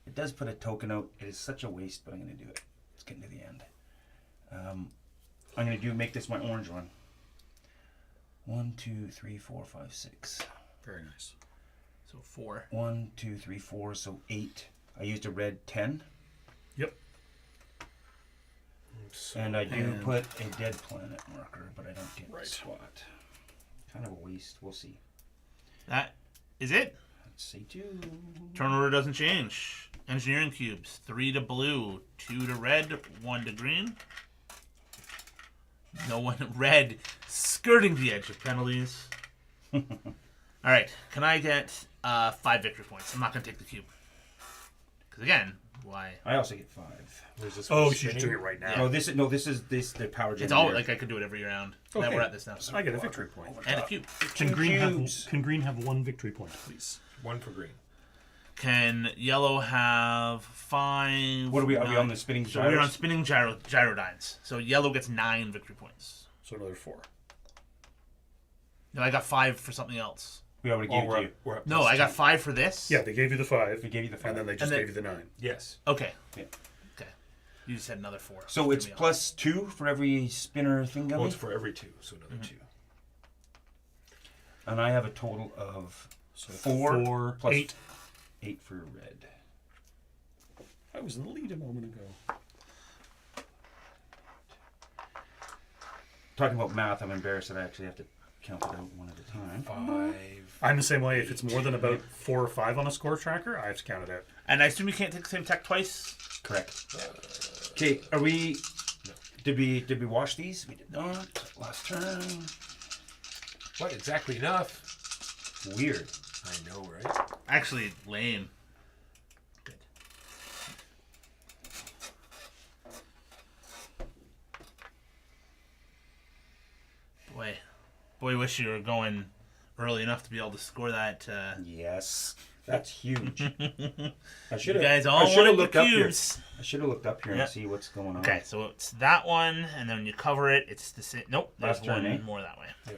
It does put a token out. It is such a waste, but I'm going to do it. It's getting to the end. I'm going to make this my orange one. 1, 2, 3, 4, 5, 6. Very nice. So 4. 1, 2, 3, 4, so 8. I used a red 10. Yep. So And I do And- put a dead planet marker, but I don't get Right. the spot. Kind of a waste. We'll see. That is it. Let's see, 2. Turn order doesn't change. Engineering cubes. 3 to blue, 2 to red, 1 to green. No one red skirting the edge of penalties. All right. Can I get 5 victory points? I'm not going to take the cube. Because again, why? I also get 5. Where's this Oh, one she's spinning? doing it right now. No, this is the power It's generator. all like I could do it every round. Now Okay. we're at this now. I get a victory point. And a cube. Can green cubes. have 1 victory point, please? 1 for green. Can yellow have 5? What are we? Are we 9? on the spinning So we're on gyros? spinning gyrodynes. So yellow gets 9 victory points. So another 4. No, I got 5 for something else. We already gave it to you. We're up No, plus I got 2. 5 for this. Yeah, they gave you the 5. We gave you the 5. And then they just And then- gave you the 9. Yes. Okay. Yeah. Okay. You just said another 4. So it's Threw me off. plus 2 for every spinner thing, Well, Gummy? it's for every 2, so another 2. And I have a total of So 4 plus 8. 8 for red. I was in the lead a moment ago. Talking about math, I'm embarrassed that I actually have to count it out one at a time. 5. I'm the same way. If it's more than about 4 or 5 on a score tracker, I have to count it out. And I assume you can't take the same tech twice. Correct. Okay, are we? Did we wash these? We did not. Last turn. What? Exactly enough. Weird. I know, right? Actually, lame. Good. Boy, wish you were going early enough to be able to score that. Yes, that's huge. I should You have. guys all I should have wanted looked the up here. cubes. I should have looked up here Yeah. and see what's going on. Okay, so it's that one, and then when you cover it, it's the same. Nope, there's Last turn, one eh? more that way.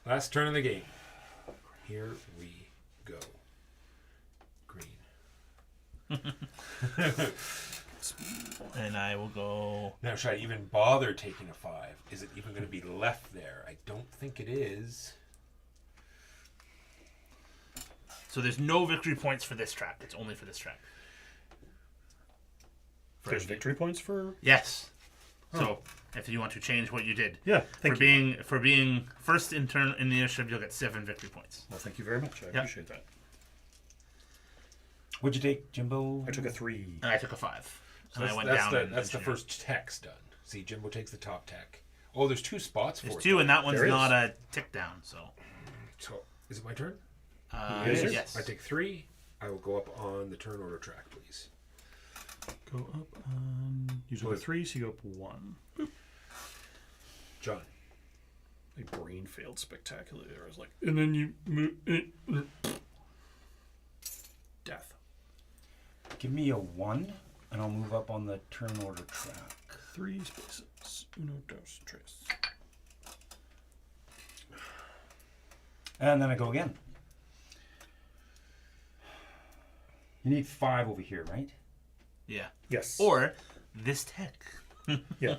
Last turn of the game. Here we go. Green. And I will go. Now, should I even bother taking a 5? Is it even going to be left there? I don't think it is. So there's no victory points for this track. It's only for this track. There's victory points for... Yes. So if you want to change what you did, Yeah, thank for you. being first in turn in the initiative, you'll get 7 victory points. Well, thank you very much. I appreciate that. What'd you take, Jimbo? I took a 3. And I took a 5. So And I that's, went that's down. the, in that's the engineering. first tech's done. See, Jimbo takes the top tech. Oh, there's 2 spots for There's it. 2, and that one's There is. not a tick down. So So, is it my turn? Yes, sir. yes. I take 3. I will go up on the turn order track, please. Go up on... You took a 3, so you go up 1. Boop. John. My brain failed spectacularly there. I was like, and then you move... Death. Give me a 1, and I'll move up on the turn order track. 3 spaces. Uno, dos, tres. And then I go again. You need 5 over here, right? Yeah. Yes. Or this tech, Yeah.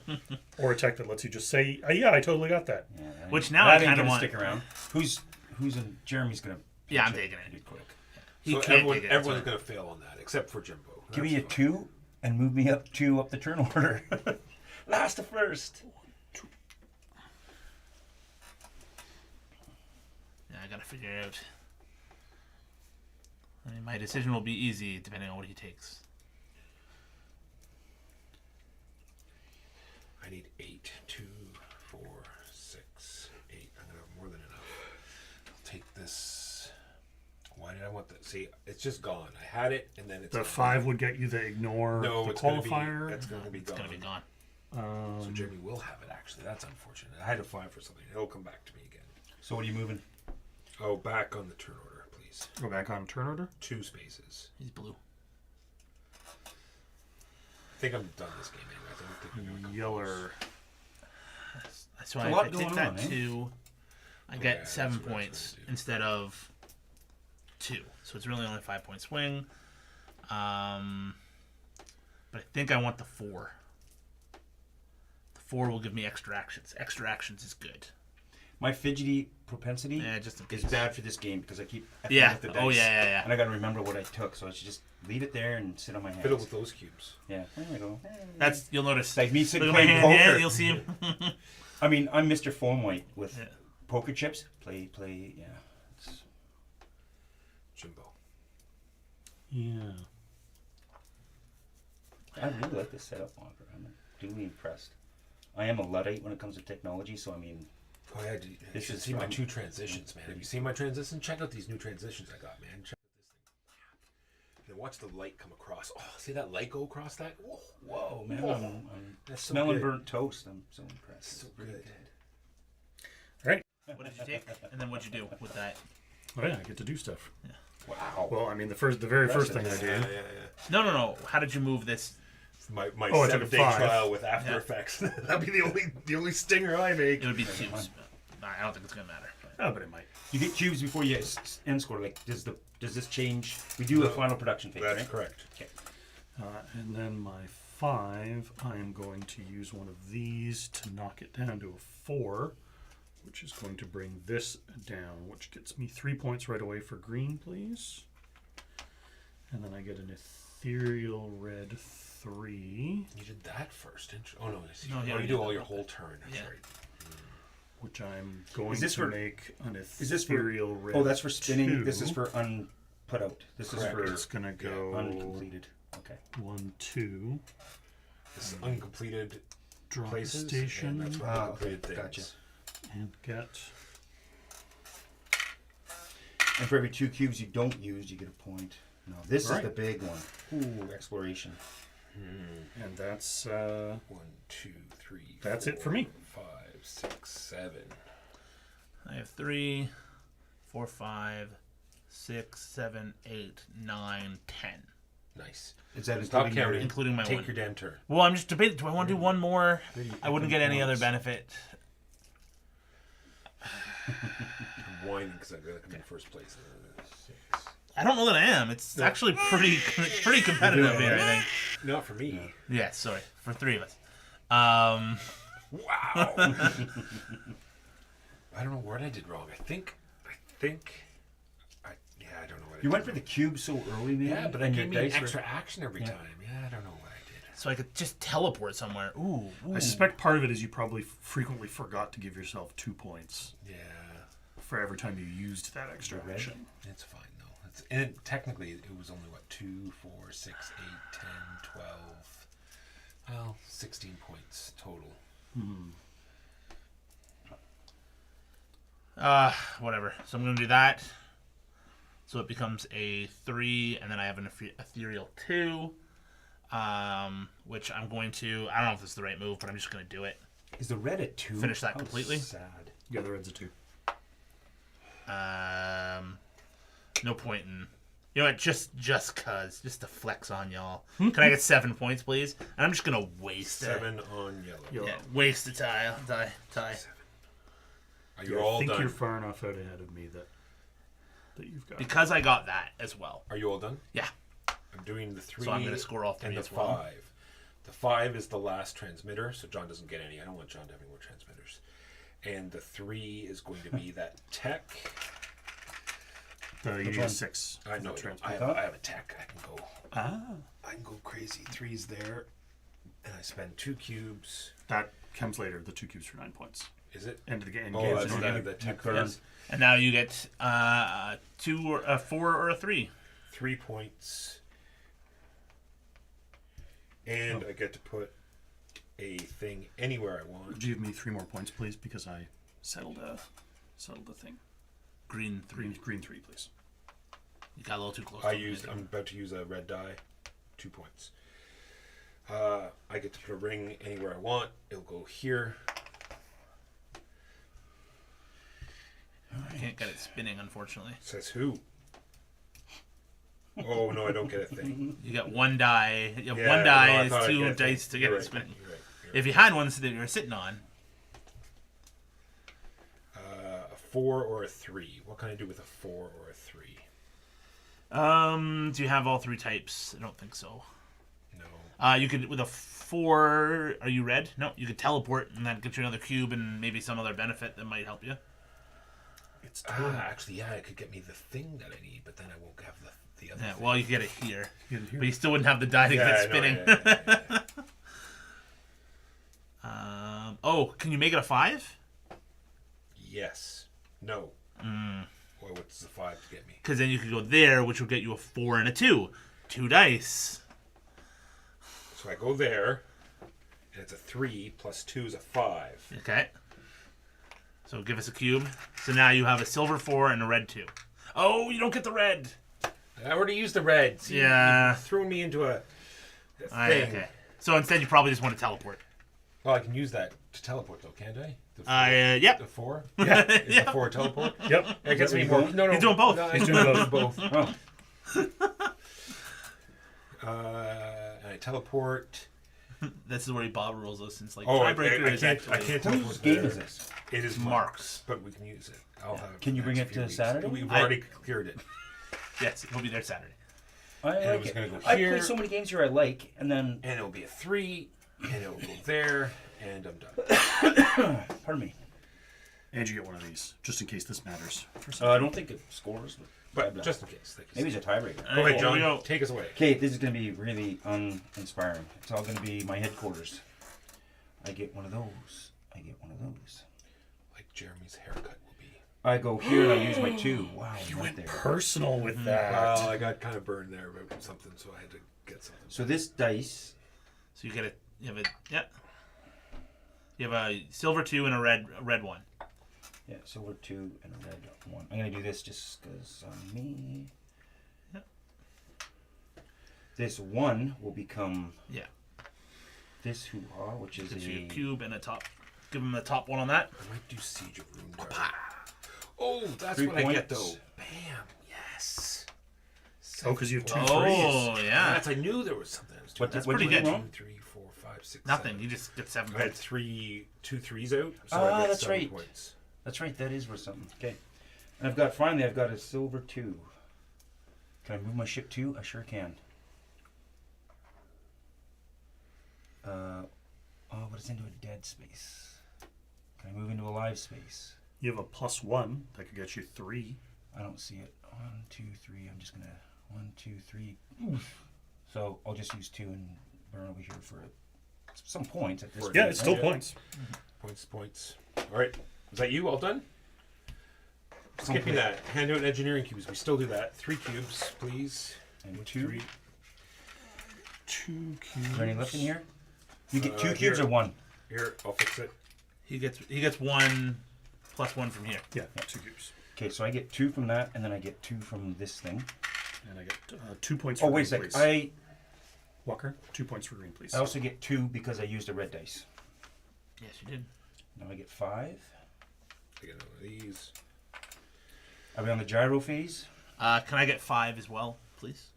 Or a tech that lets you just say, yeah, I totally got that. Yeah, that Which ain't- now that I ain't kinda gonna want- stick around. Who's in? Jeremy's gonna. Yeah, I'm pitch taking it. pretty quick. he So can't everyone, take it. That's everyone's why. going to fail on that, except for Jimbo. Give me a That's fine. 2 and move me up 2 up the turn order. Last to first. Yeah, I gotta figure out. I mean, my decision will be easy depending on what he takes. I need 8. 2, 4, 6, 8. I'm going to have more than enough. I'll take this. Why did I want that? See, it's just gone. I had it, and then it's The gone. 5 would get you the ignore No, the it's going qualifier. to be. That's going to be It's gone. gonna be gone. So Jeremy will have it. Actually, that's unfortunate. I had a 5 for something. It'll come back to me again. So what are you moving? Oh, back on the turn order, please. Go back on turn order. 2 spaces. He's blue. I think I'm done this game anyway. I don't think I'm going to come Yeller. So a if lot I take going that on, eh? 2, I yeah, get that's 7 what I was points trying to do. instead of 2. So it's really only a 5-point swing. But I think I want the 4. The 4 will give me extra actions. Extra actions is good. My fidgety propensity Yeah, just in is case. bad for this game because I keep effing Yeah. with the dice. Oh, yeah. And I gotta remember what I took, so I should just leave it there and sit on my hands. fiddle with those cubes. Yeah, there we go. That's you'll notice. It's like me sitting Look at my playing hand. poker. Yeah, you'll see him. I mean, I'm Mr. Foam White with Yeah. poker chips. Play, yeah. It's, Jimbo. Yeah. I really like this setup, Walker. I'm duly impressed. I am a Luddite when it comes to technology, so I mean, Oh, yeah, you This should is see my from- 2 transitions, man. Have you seen my transitions? Check out these new transitions I got, man. Check out this thing. And watch the light come across. Oh, see that light go across that? Whoa, whoa, man, Whoa. I'm That's so smelling good. burnt toast. I'm so impressed. So It's really good. All right. What did you take? And then what'd you do with that? Oh, yeah, I get to do stuff. Yeah. Wow. Well, I mean, the very first thing I do. Yeah. No. How did you move this? My Oh, I took a 7-day 5. trial with After Effects. That'd be the only stinger I make. It would be cubes. I don't think it's gonna matter. But. Oh, but it might. You get cubes before you end score. Like, does this change? We do a final production phase, That's right? correct. Okay. And then my 5, I am going to use one of these to knock it down to a 4, which is going to bring this down, which gets me 3 points right away for green, please. And then I get an ethereal red 3, You did that first, didn't you? Oh, no. yeah, you we do did all that. your whole turn. That's Yeah. right. which I'm going Is this to for- make an Is this for? ethereal red. Oh, that's for spinning. 2. This is for unput out. This Correct. is for It's going to go uncompleted. Okay. 1, 2, This is uncompleted draw places. station, And that's for Ah, uncompleted okay. things. Gotcha. and get... And for every 2 cubes you don't use, you get a point. No, this Right. is the big one. Ooh, exploration. And that's 1, 2, 3. That's it for 4, me. 5, 6, 7. I have 3, 4, 5, 6, 7, 8, 9, 10. Nice. Is that Stop including your- counting. Including my Take one. your damn turn. Well, I'm just debating. Do I want to do one more? Where do you I wouldn't pick get any them other points? benefit. I'm whining because I got to come in first place. 6. I don't know that I am. It's actually pretty competitive here, I think. Not for me. Yeah, sorry. For 3 of us. Wow. I don't know what I did wrong. I think. I don't know what I You did went for the cube so early, maybe? Yeah, but I And gave your me an dice were- extra action every time. Yeah, I don't know what I did. So I could just teleport somewhere. Ooh. I suspect part of it is you probably frequently forgot to give yourself 2 points Yeah, for every time you used that extra Red. action. it's fine though. And technically, it was only what 2, 4, 6, 8, 10, 12. Well, 16 points total. Whatever. So I'm going to do that. So it becomes a 3, and then I have an ethereal 2, which I'm going to... I don't know if this is the right move, but I'm just going to do it. Is the red at 2? Finish that How completely? Sad. Yeah, the red's a 2. No point in... You know what? Just cause. Just to flex on y'all. Can I get 7 points, please? And I'm just going to waste 7 on yellow. Yellow. it. Yeah, waste a tie. Are you Yeah, I all think done? you're far enough out ahead of me that you've got. Because I got that as well. Are you all done? Yeah. I'm doing the 3. So I'm going to score all 3 and the as well. 5. The 5 is the last transmitter, so John doesn't get any. I don't want John to have any more transmitters. And the 3 is going to be that tech. You one? use 6. I for know. the transfer. I have a tech. I can go. Ah. I can go crazy. 3's there, and I spend 2 cubes. That comes later, the 2 cubes for 9 points. Is it? End of the game. Oh, game that's zone. the tech burn. yes. And now you get 2 or a 4 or a 3. 3 points, and I get to put a thing anywhere I want. Would you give me 3 more points, please? Because I settled a thing. Green 3. Green 3, please. You got a little too close. I'm about to use a red die. 2 points. I get to put a ring anywhere I want. It'll go here. I can't get it spinning, unfortunately. Says who? Oh no, I don't get a thing. You got 1 die. You have Yeah, 1 no, die I is thought I'd 2 get a thing. dice to get You're it right, spinning. you're right, If you had ones that you were sitting on, a 4 or a 3. What can I do with a 4 or a 3? do you have all 3 types? I don't think so. No. You could with a 4. Are you red? No, you could teleport and that gets you another cube and maybe some other benefit that might help you. It's Actually, yeah, it could get me the thing that I need, but then I won't have the other. Yeah, thing. well, you get it here, Get it here. but you still wouldn't have the die to get it I know, spinning. yeah. Oh, can you make it a 5? Yes. No. Well, what's the 5 to get me? Because then you could go there, which will get you a 4 and a 2. 2 dice. So I go there, and it's a 3 plus 2 is a 5. Okay. So give us a cube. So now you have a silver 4 and a red 2. Oh, you don't get the red. I already used the red. See, Yeah. you threw me into a thing. Okay. So instead, you probably just want to teleport. Well, I can use that to teleport, though, can't I? Yep. The 4? Yeah. Is the 4 teleport? Yep. It gets that me what more. you're No, no. He's doing both. No, He's doing both. Oh, And I teleport. This is where Bob rules us since like Oh, I tiebreaker is can't actually teleport whose game there. is this? It is Mark's. but we can use it. I'll have. Can you the bring next it few to weeks. Saturday? We've I- already cleared it. Yes, he'll be there Saturday. I it like was it. gonna go I here. play so many games here I like, and then And it'll be a 3, and it'll go there, and I'm done. pardon me. And you get one of these, just in case this matters. For some I don't think it scores. But just in case. Maybe it's a tiebreaker. Go ahead, Here we go. John. Take us away. Okay, this is going to be really uninspiring. It's all going to be my headquarters. I get one of those. I get one of those. Like Jeremy's haircut will be. I go here and I use my 2. Wow, You right went there. personal with that. Well, I got kind of burned there about something, so I had to get something. So this dice, So you get you have a silver 2 and a red 1. yeah, silver 2 and a red 1. I'm going to do this just because me. Yep. This 1 will become Yeah. this hoo-ha, which is Gives a... you a cube and a top. Give him the top one on that. I might do Siege of Rune. Oh, that's 3 what I get, points. though. Bam. Yes. Oh, because you have 2 Oh, threes. yeah. That's, I knew there was something. I was doing. That's pretty good. 2, 3, 4, 5, 6, Nothing. 7. You just get 7 I had points. 2 threes out. So Ah, I got that's 7 right. points. That's right, that is worth something. Okay. And I've got, finally, I've got a silver 2. Can I move my ship 2? I sure can. Oh, but it's into a dead space. Can I move into a live space? You have a +1 that could get you 3. I don't see it. 1, 2, 3. I'm just gonna 1, 2, 3. Oof. So I'll just use 2 and burn over here for some points at this For- point. Yeah, it's still Yeah. points. Points. All right. Is that you? All done? Skipping that. Hand out engineering cubes. We still do that. 3 cubes, please. And 2. 3. 2 cubes. Is there any left in here? You get 2 Here. cubes or 1? Here, I'll fix it. He gets 1 plus 1 from here. Yeah, 2 cubes. Okay, so I get 2 from that, and then I get 2 from this thing. And I get 2 points Oh, for wait a green, sec. please. Walker, 2 points for green, please. I also get 2 because I used a red dice. Yes, you did. Now I get 5. I get one of these. Are we on the gyro phase? Can I get 5 as well, please?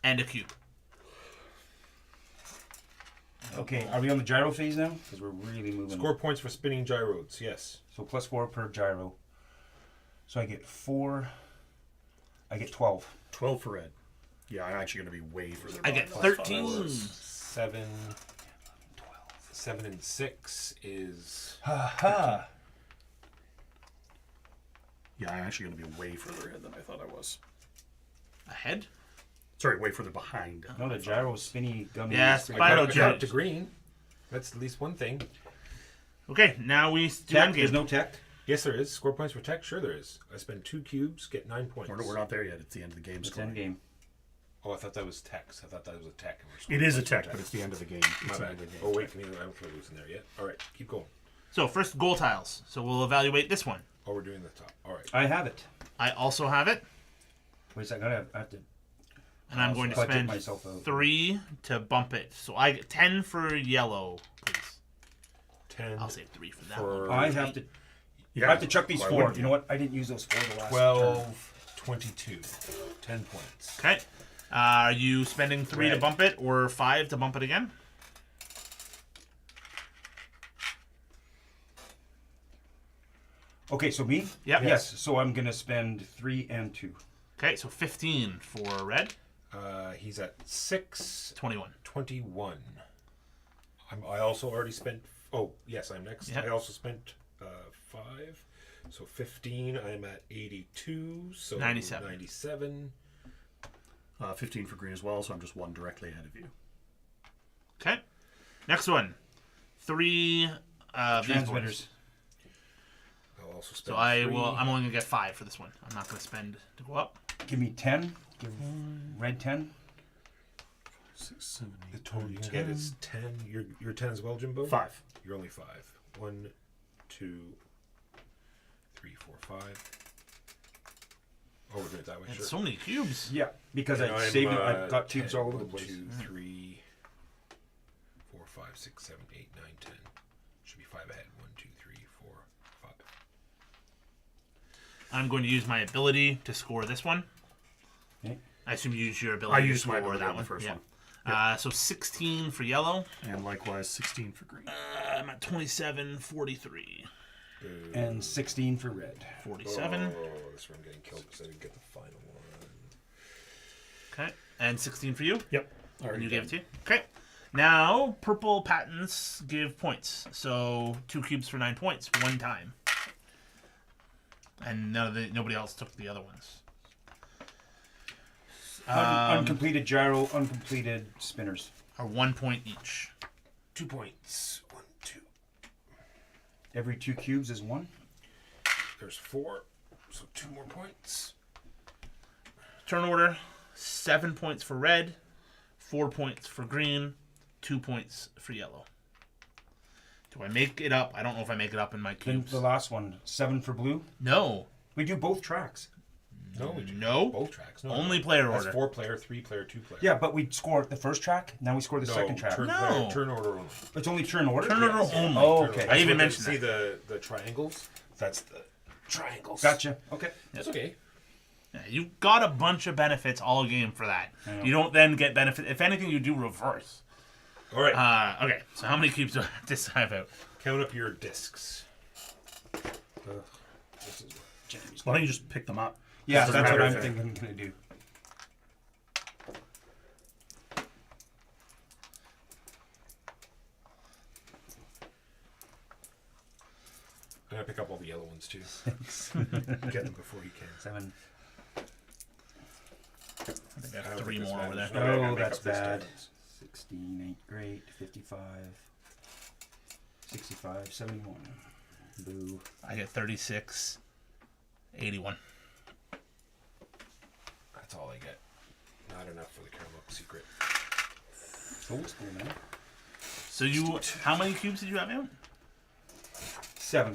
And a cube. Okay, are we on the gyro phase now? Because we're really moving. Score points for spinning gyrodes. Yes. So +4 per gyro. So I get 4. I get 12. 12 for red. Yeah, I'm actually going to be way further I back get than 13. 7. 7 and 6 is. Ha ha! Yeah, I'm actually going to be way further ahead than I thought I was. Ahead? Sorry, way further behind. No, the gyro spinny gummy. Yeah, is pretty- Spyro I got Gyro. up to green. That's at least one thing. Okay, now we do Tech? endgame. There's no tech? Yes, there is. Score points for tech? Sure, there is. I spend 2 cubes, get 9 points. We're not there yet. It's the end of the game. It's scoring. end game. Oh, I thought that was tech. I thought that was a tech. and we're It scoring is a points for tech, but it's the end of the game. My It's the bad. end of the game. Oh, wait. I don't feel losing there yet. All right, keep going. So first goal tiles. So we'll evaluate this one. Oh, we're doing the top. All right. I have it. I also have it, Wait a second, I have to. and I'm going to budget spend myself out. 3 to bump it. So I get 10 for yellow, please. 10 I'll save 3 for that for one. I have to. Yeah, I have to chuck these why 4. wouldn't You know what? I didn't use those 4 the last turn. 12, 22. 10 points. Okay. Are you spending 3 to Red. bump it or 5 to bump it again? Okay, so me? Yep. Yes, so I'm going to spend 3 and 2. Okay, so 15 for red, He's at 6, 21. 21. I also already spent. Oh, yes, I'm next. Yep. I also spent 5. So 15. I'm at 82. So 97. 97. 15 for green as well, so I'm just 1 directly ahead of you. Okay. Next one. 3 of these boards. Transmitters. I'll also spend. So I 3. will. I'm only gonna get 5 for this one. I'm not gonna spend to go up. Give me 10. Give red 10. 6, 7, 8, The total you can get is 10. You're 10 as well, Jimbo? 5. You're only 5. 1, 2, 3, 4, 5. Oh, we're doing it that way. It's Sure. so many cubes. Yeah, because And I I'm, saved it. I've got 10. cubes all over the 1, place. 2, 3, 4, 5, 6, 7, 8, 9, 10. Should be 5 ahead. 1, 2, 3, I'm going to use my ability to score this one. Okay. I assume you use your I ability to used my score ability that on the one. first Yeah. one. So 16 for yellow. And likewise 16 for green. I'm at 27, 43. And 16 for red. 47. Oh, that's where I'm getting killed because I didn't get the final one. Okay. And 16 for you. Yep. And you gave it to you. Okay. Now, purple patents give points. So 2 cubes for 9 points, one time. And nobody else took the other ones. Uncompleted gyro, uncompleted spinners. Are 1 point each. 2 points. 1, 2. Every 2 cubes is 1. There's 4. So 2 more points. Turn order, 7 points for red, 4 points for green, 2 points for yellow. Do I make it up? I don't know if I make it up in my Then cubes. the last one, 7 for blue. No. We do both tracks. No, we do No. both tracks. No, Only player That's order. 4 player, 3 player, 2 player. Yeah, but we score the first track. Now we score the second track. Turn, No. player, turn order only. It's only turn order. Turn order only. Oh, Turn okay. order. I even So mentioned see the triangles? That's the triangles. Gotcha. Okay. That's okay. Yeah, you got a bunch of benefits all game for that. I know. You don't then get benefit. If anything, you do reverse. All right. Okay, so how many cubes do I have to save out? Count up your discs. This is what Why don't you just pick them up? Yeah, Doesn't that's what matter I'm if thinking I'm going to do. I'm gonna pick up all the yellow ones too. Get them before you can. 7. I think I I have don't 3 think more this over there. matters. No, I gotta Oh, make that's up this bad. difference. 16 ain't great. 55. 65. 71. Boo. I get 36, 81. That's all I get. Not enough for the caramel secret. Old school, man. So you, how many cubes did you have out? 7.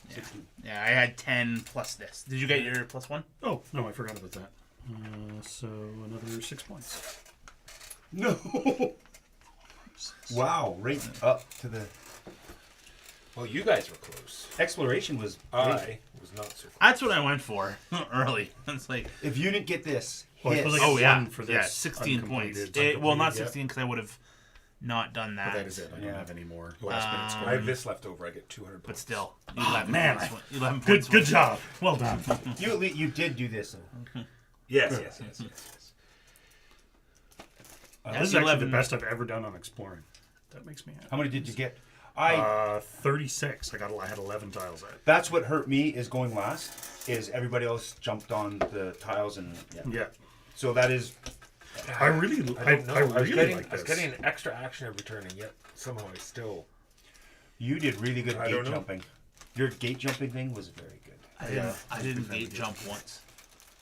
Yeah. 16. Yeah, I had 10 plus this. Did you get your plus 1? Oh, no, I forgot about that. So another 6 points. No. Wow, right up to the Well, you guys were close. exploration was. I was not so close. That's what I went for early. It's like, If you didn't get this, Well, I hit. suppose I oh get yeah, one for this yeah, 16 points. uncompleted. Well, not Uncompleted, yeah. 16 because I would have not done that. But that is it. I don't Yeah. have any more last minute I scoring. have this left over. I get 200 But points. still, 11 man, points. 11 Good, points. good job. Well done. You did do this. Though. Yes. Yeah, This is actually 11. the best I've ever done on exploring. That makes me happy. How many did you get? 36. I had 11 tiles out. That's what hurt me is going last. Is everybody else jumped on the tiles and Yeah. So that is I really, I don't know. I really getting, like I was this. getting an extra action every turn, and yet somehow I still. you did really good I gate don't know. jumping. Your gate jumping thing was very good. I didn't gate jump once.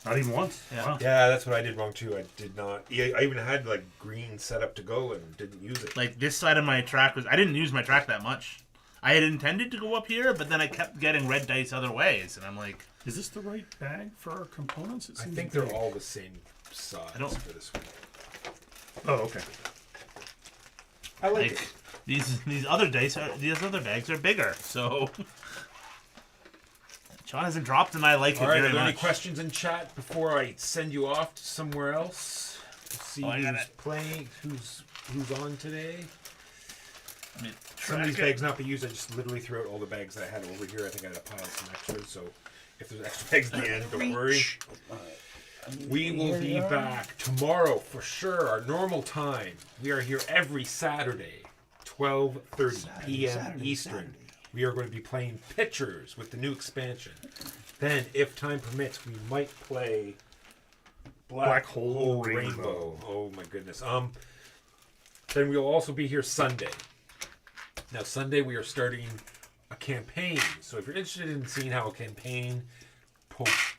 Not even once. Yeah. Wow. Yeah, that's what I did wrong too. I did not. Yeah, I even had like green set up to go and didn't use it. Like this side of my track I didn't use my track that much. I had intended to go up here, but then I kept getting red dice other ways, and I'm like, Is this the right bag for our components? It I seems think big. they're all the same size I don't- for this one. Oh, okay. I like like it. these other bags are bigger. So Sean hasn't dropped, and I like it All right, very are there any much. questions in chat before I send you off to somewhere else? Let's see I got who's it. playing, who's on today. I mean, Some of these track it. bags not be used. I just literally threw out all the bags that I had over here. I think I had a pile of some extras. So if there's extra bags at the end, don't worry. We will be back tomorrow for sure. Our normal time. We are here every Saturday, 12:30 p.m. Saturday, Eastern. Saturday. We are going to be playing Pitchers with the new expansion. Then, if time permits, we might play Black Hole Rainbow. Oh my goodness. Then we'll also be here Sunday. Now Sunday we are starting a campaign. So if you're interested in seeing how a campaign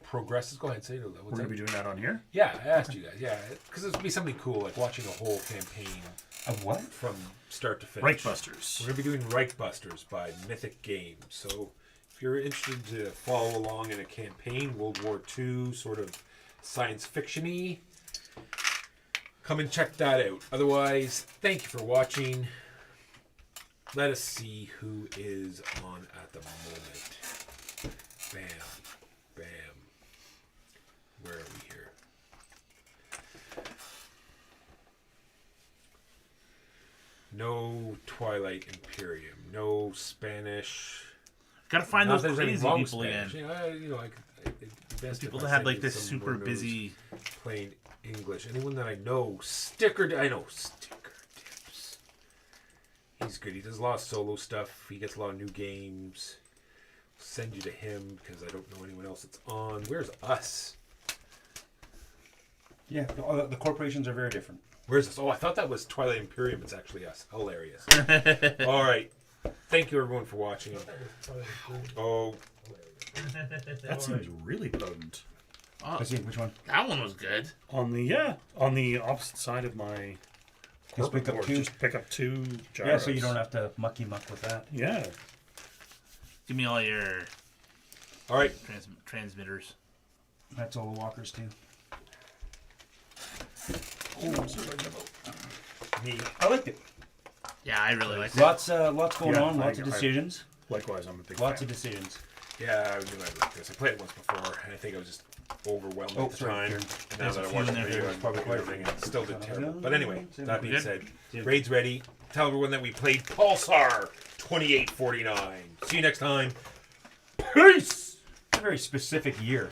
progresses, go ahead, say it. We're What's going to that? be doing that on here? Yeah, I asked you guys. Yeah, because it would be something cool, like watching a whole campaign Of what? from start to finish. Right Busters. We're going to be doing Reich Busters by Mythic Games. So if you're interested to follow along in a campaign, World War II, sort of science fiction-y, come and check that out. Otherwise, thank you for watching. Let us see who is on at the moment. Bam. Bam. No Twilight Imperium. No Spanish. Gotta find Not those that there's any crazy wrong people Spanish. again. Best People if that I had send like you this someone super who knows busy. plain English. Anyone that I know, I know Sticker Tips. He's good. He does a lot of solo stuff. He gets a lot of new games. Send you to him because I don't know anyone else that's on. Where's us? Yeah, the corporations are very different. Where's us? Oh, I thought that was Twilight Imperium. It's actually us. Hilarious. All right. Thank you everyone for watching. Oh, That seems really potent. Oh, Let's see which one. that one was good. On the opposite side of my Just pick up board, two. just pick up 2 gyros. Yeah, so you don't have to mucky muck with that. Yeah. Give me all your all right. transmitters. That's all the walkers too. Me. I liked it. Yeah, I really like it. Lots going Yeah, on. Lots of I- decisions. Likewise, I'm a big Lots fan. of decisions. Yeah, I knew I'd like this. I played it once before, and I think I was just overwhelmed Oh, at the sorry, time. Kieran. And now There's that a I few watched in the there video, that's I'm probably probably quite everything, and it still did terrible. But anyway, Yeah. that being Good. said, Yeah. raid's ready. Tell everyone that we played Pulsar 2849. See you next time. Peace! It's a very specific year.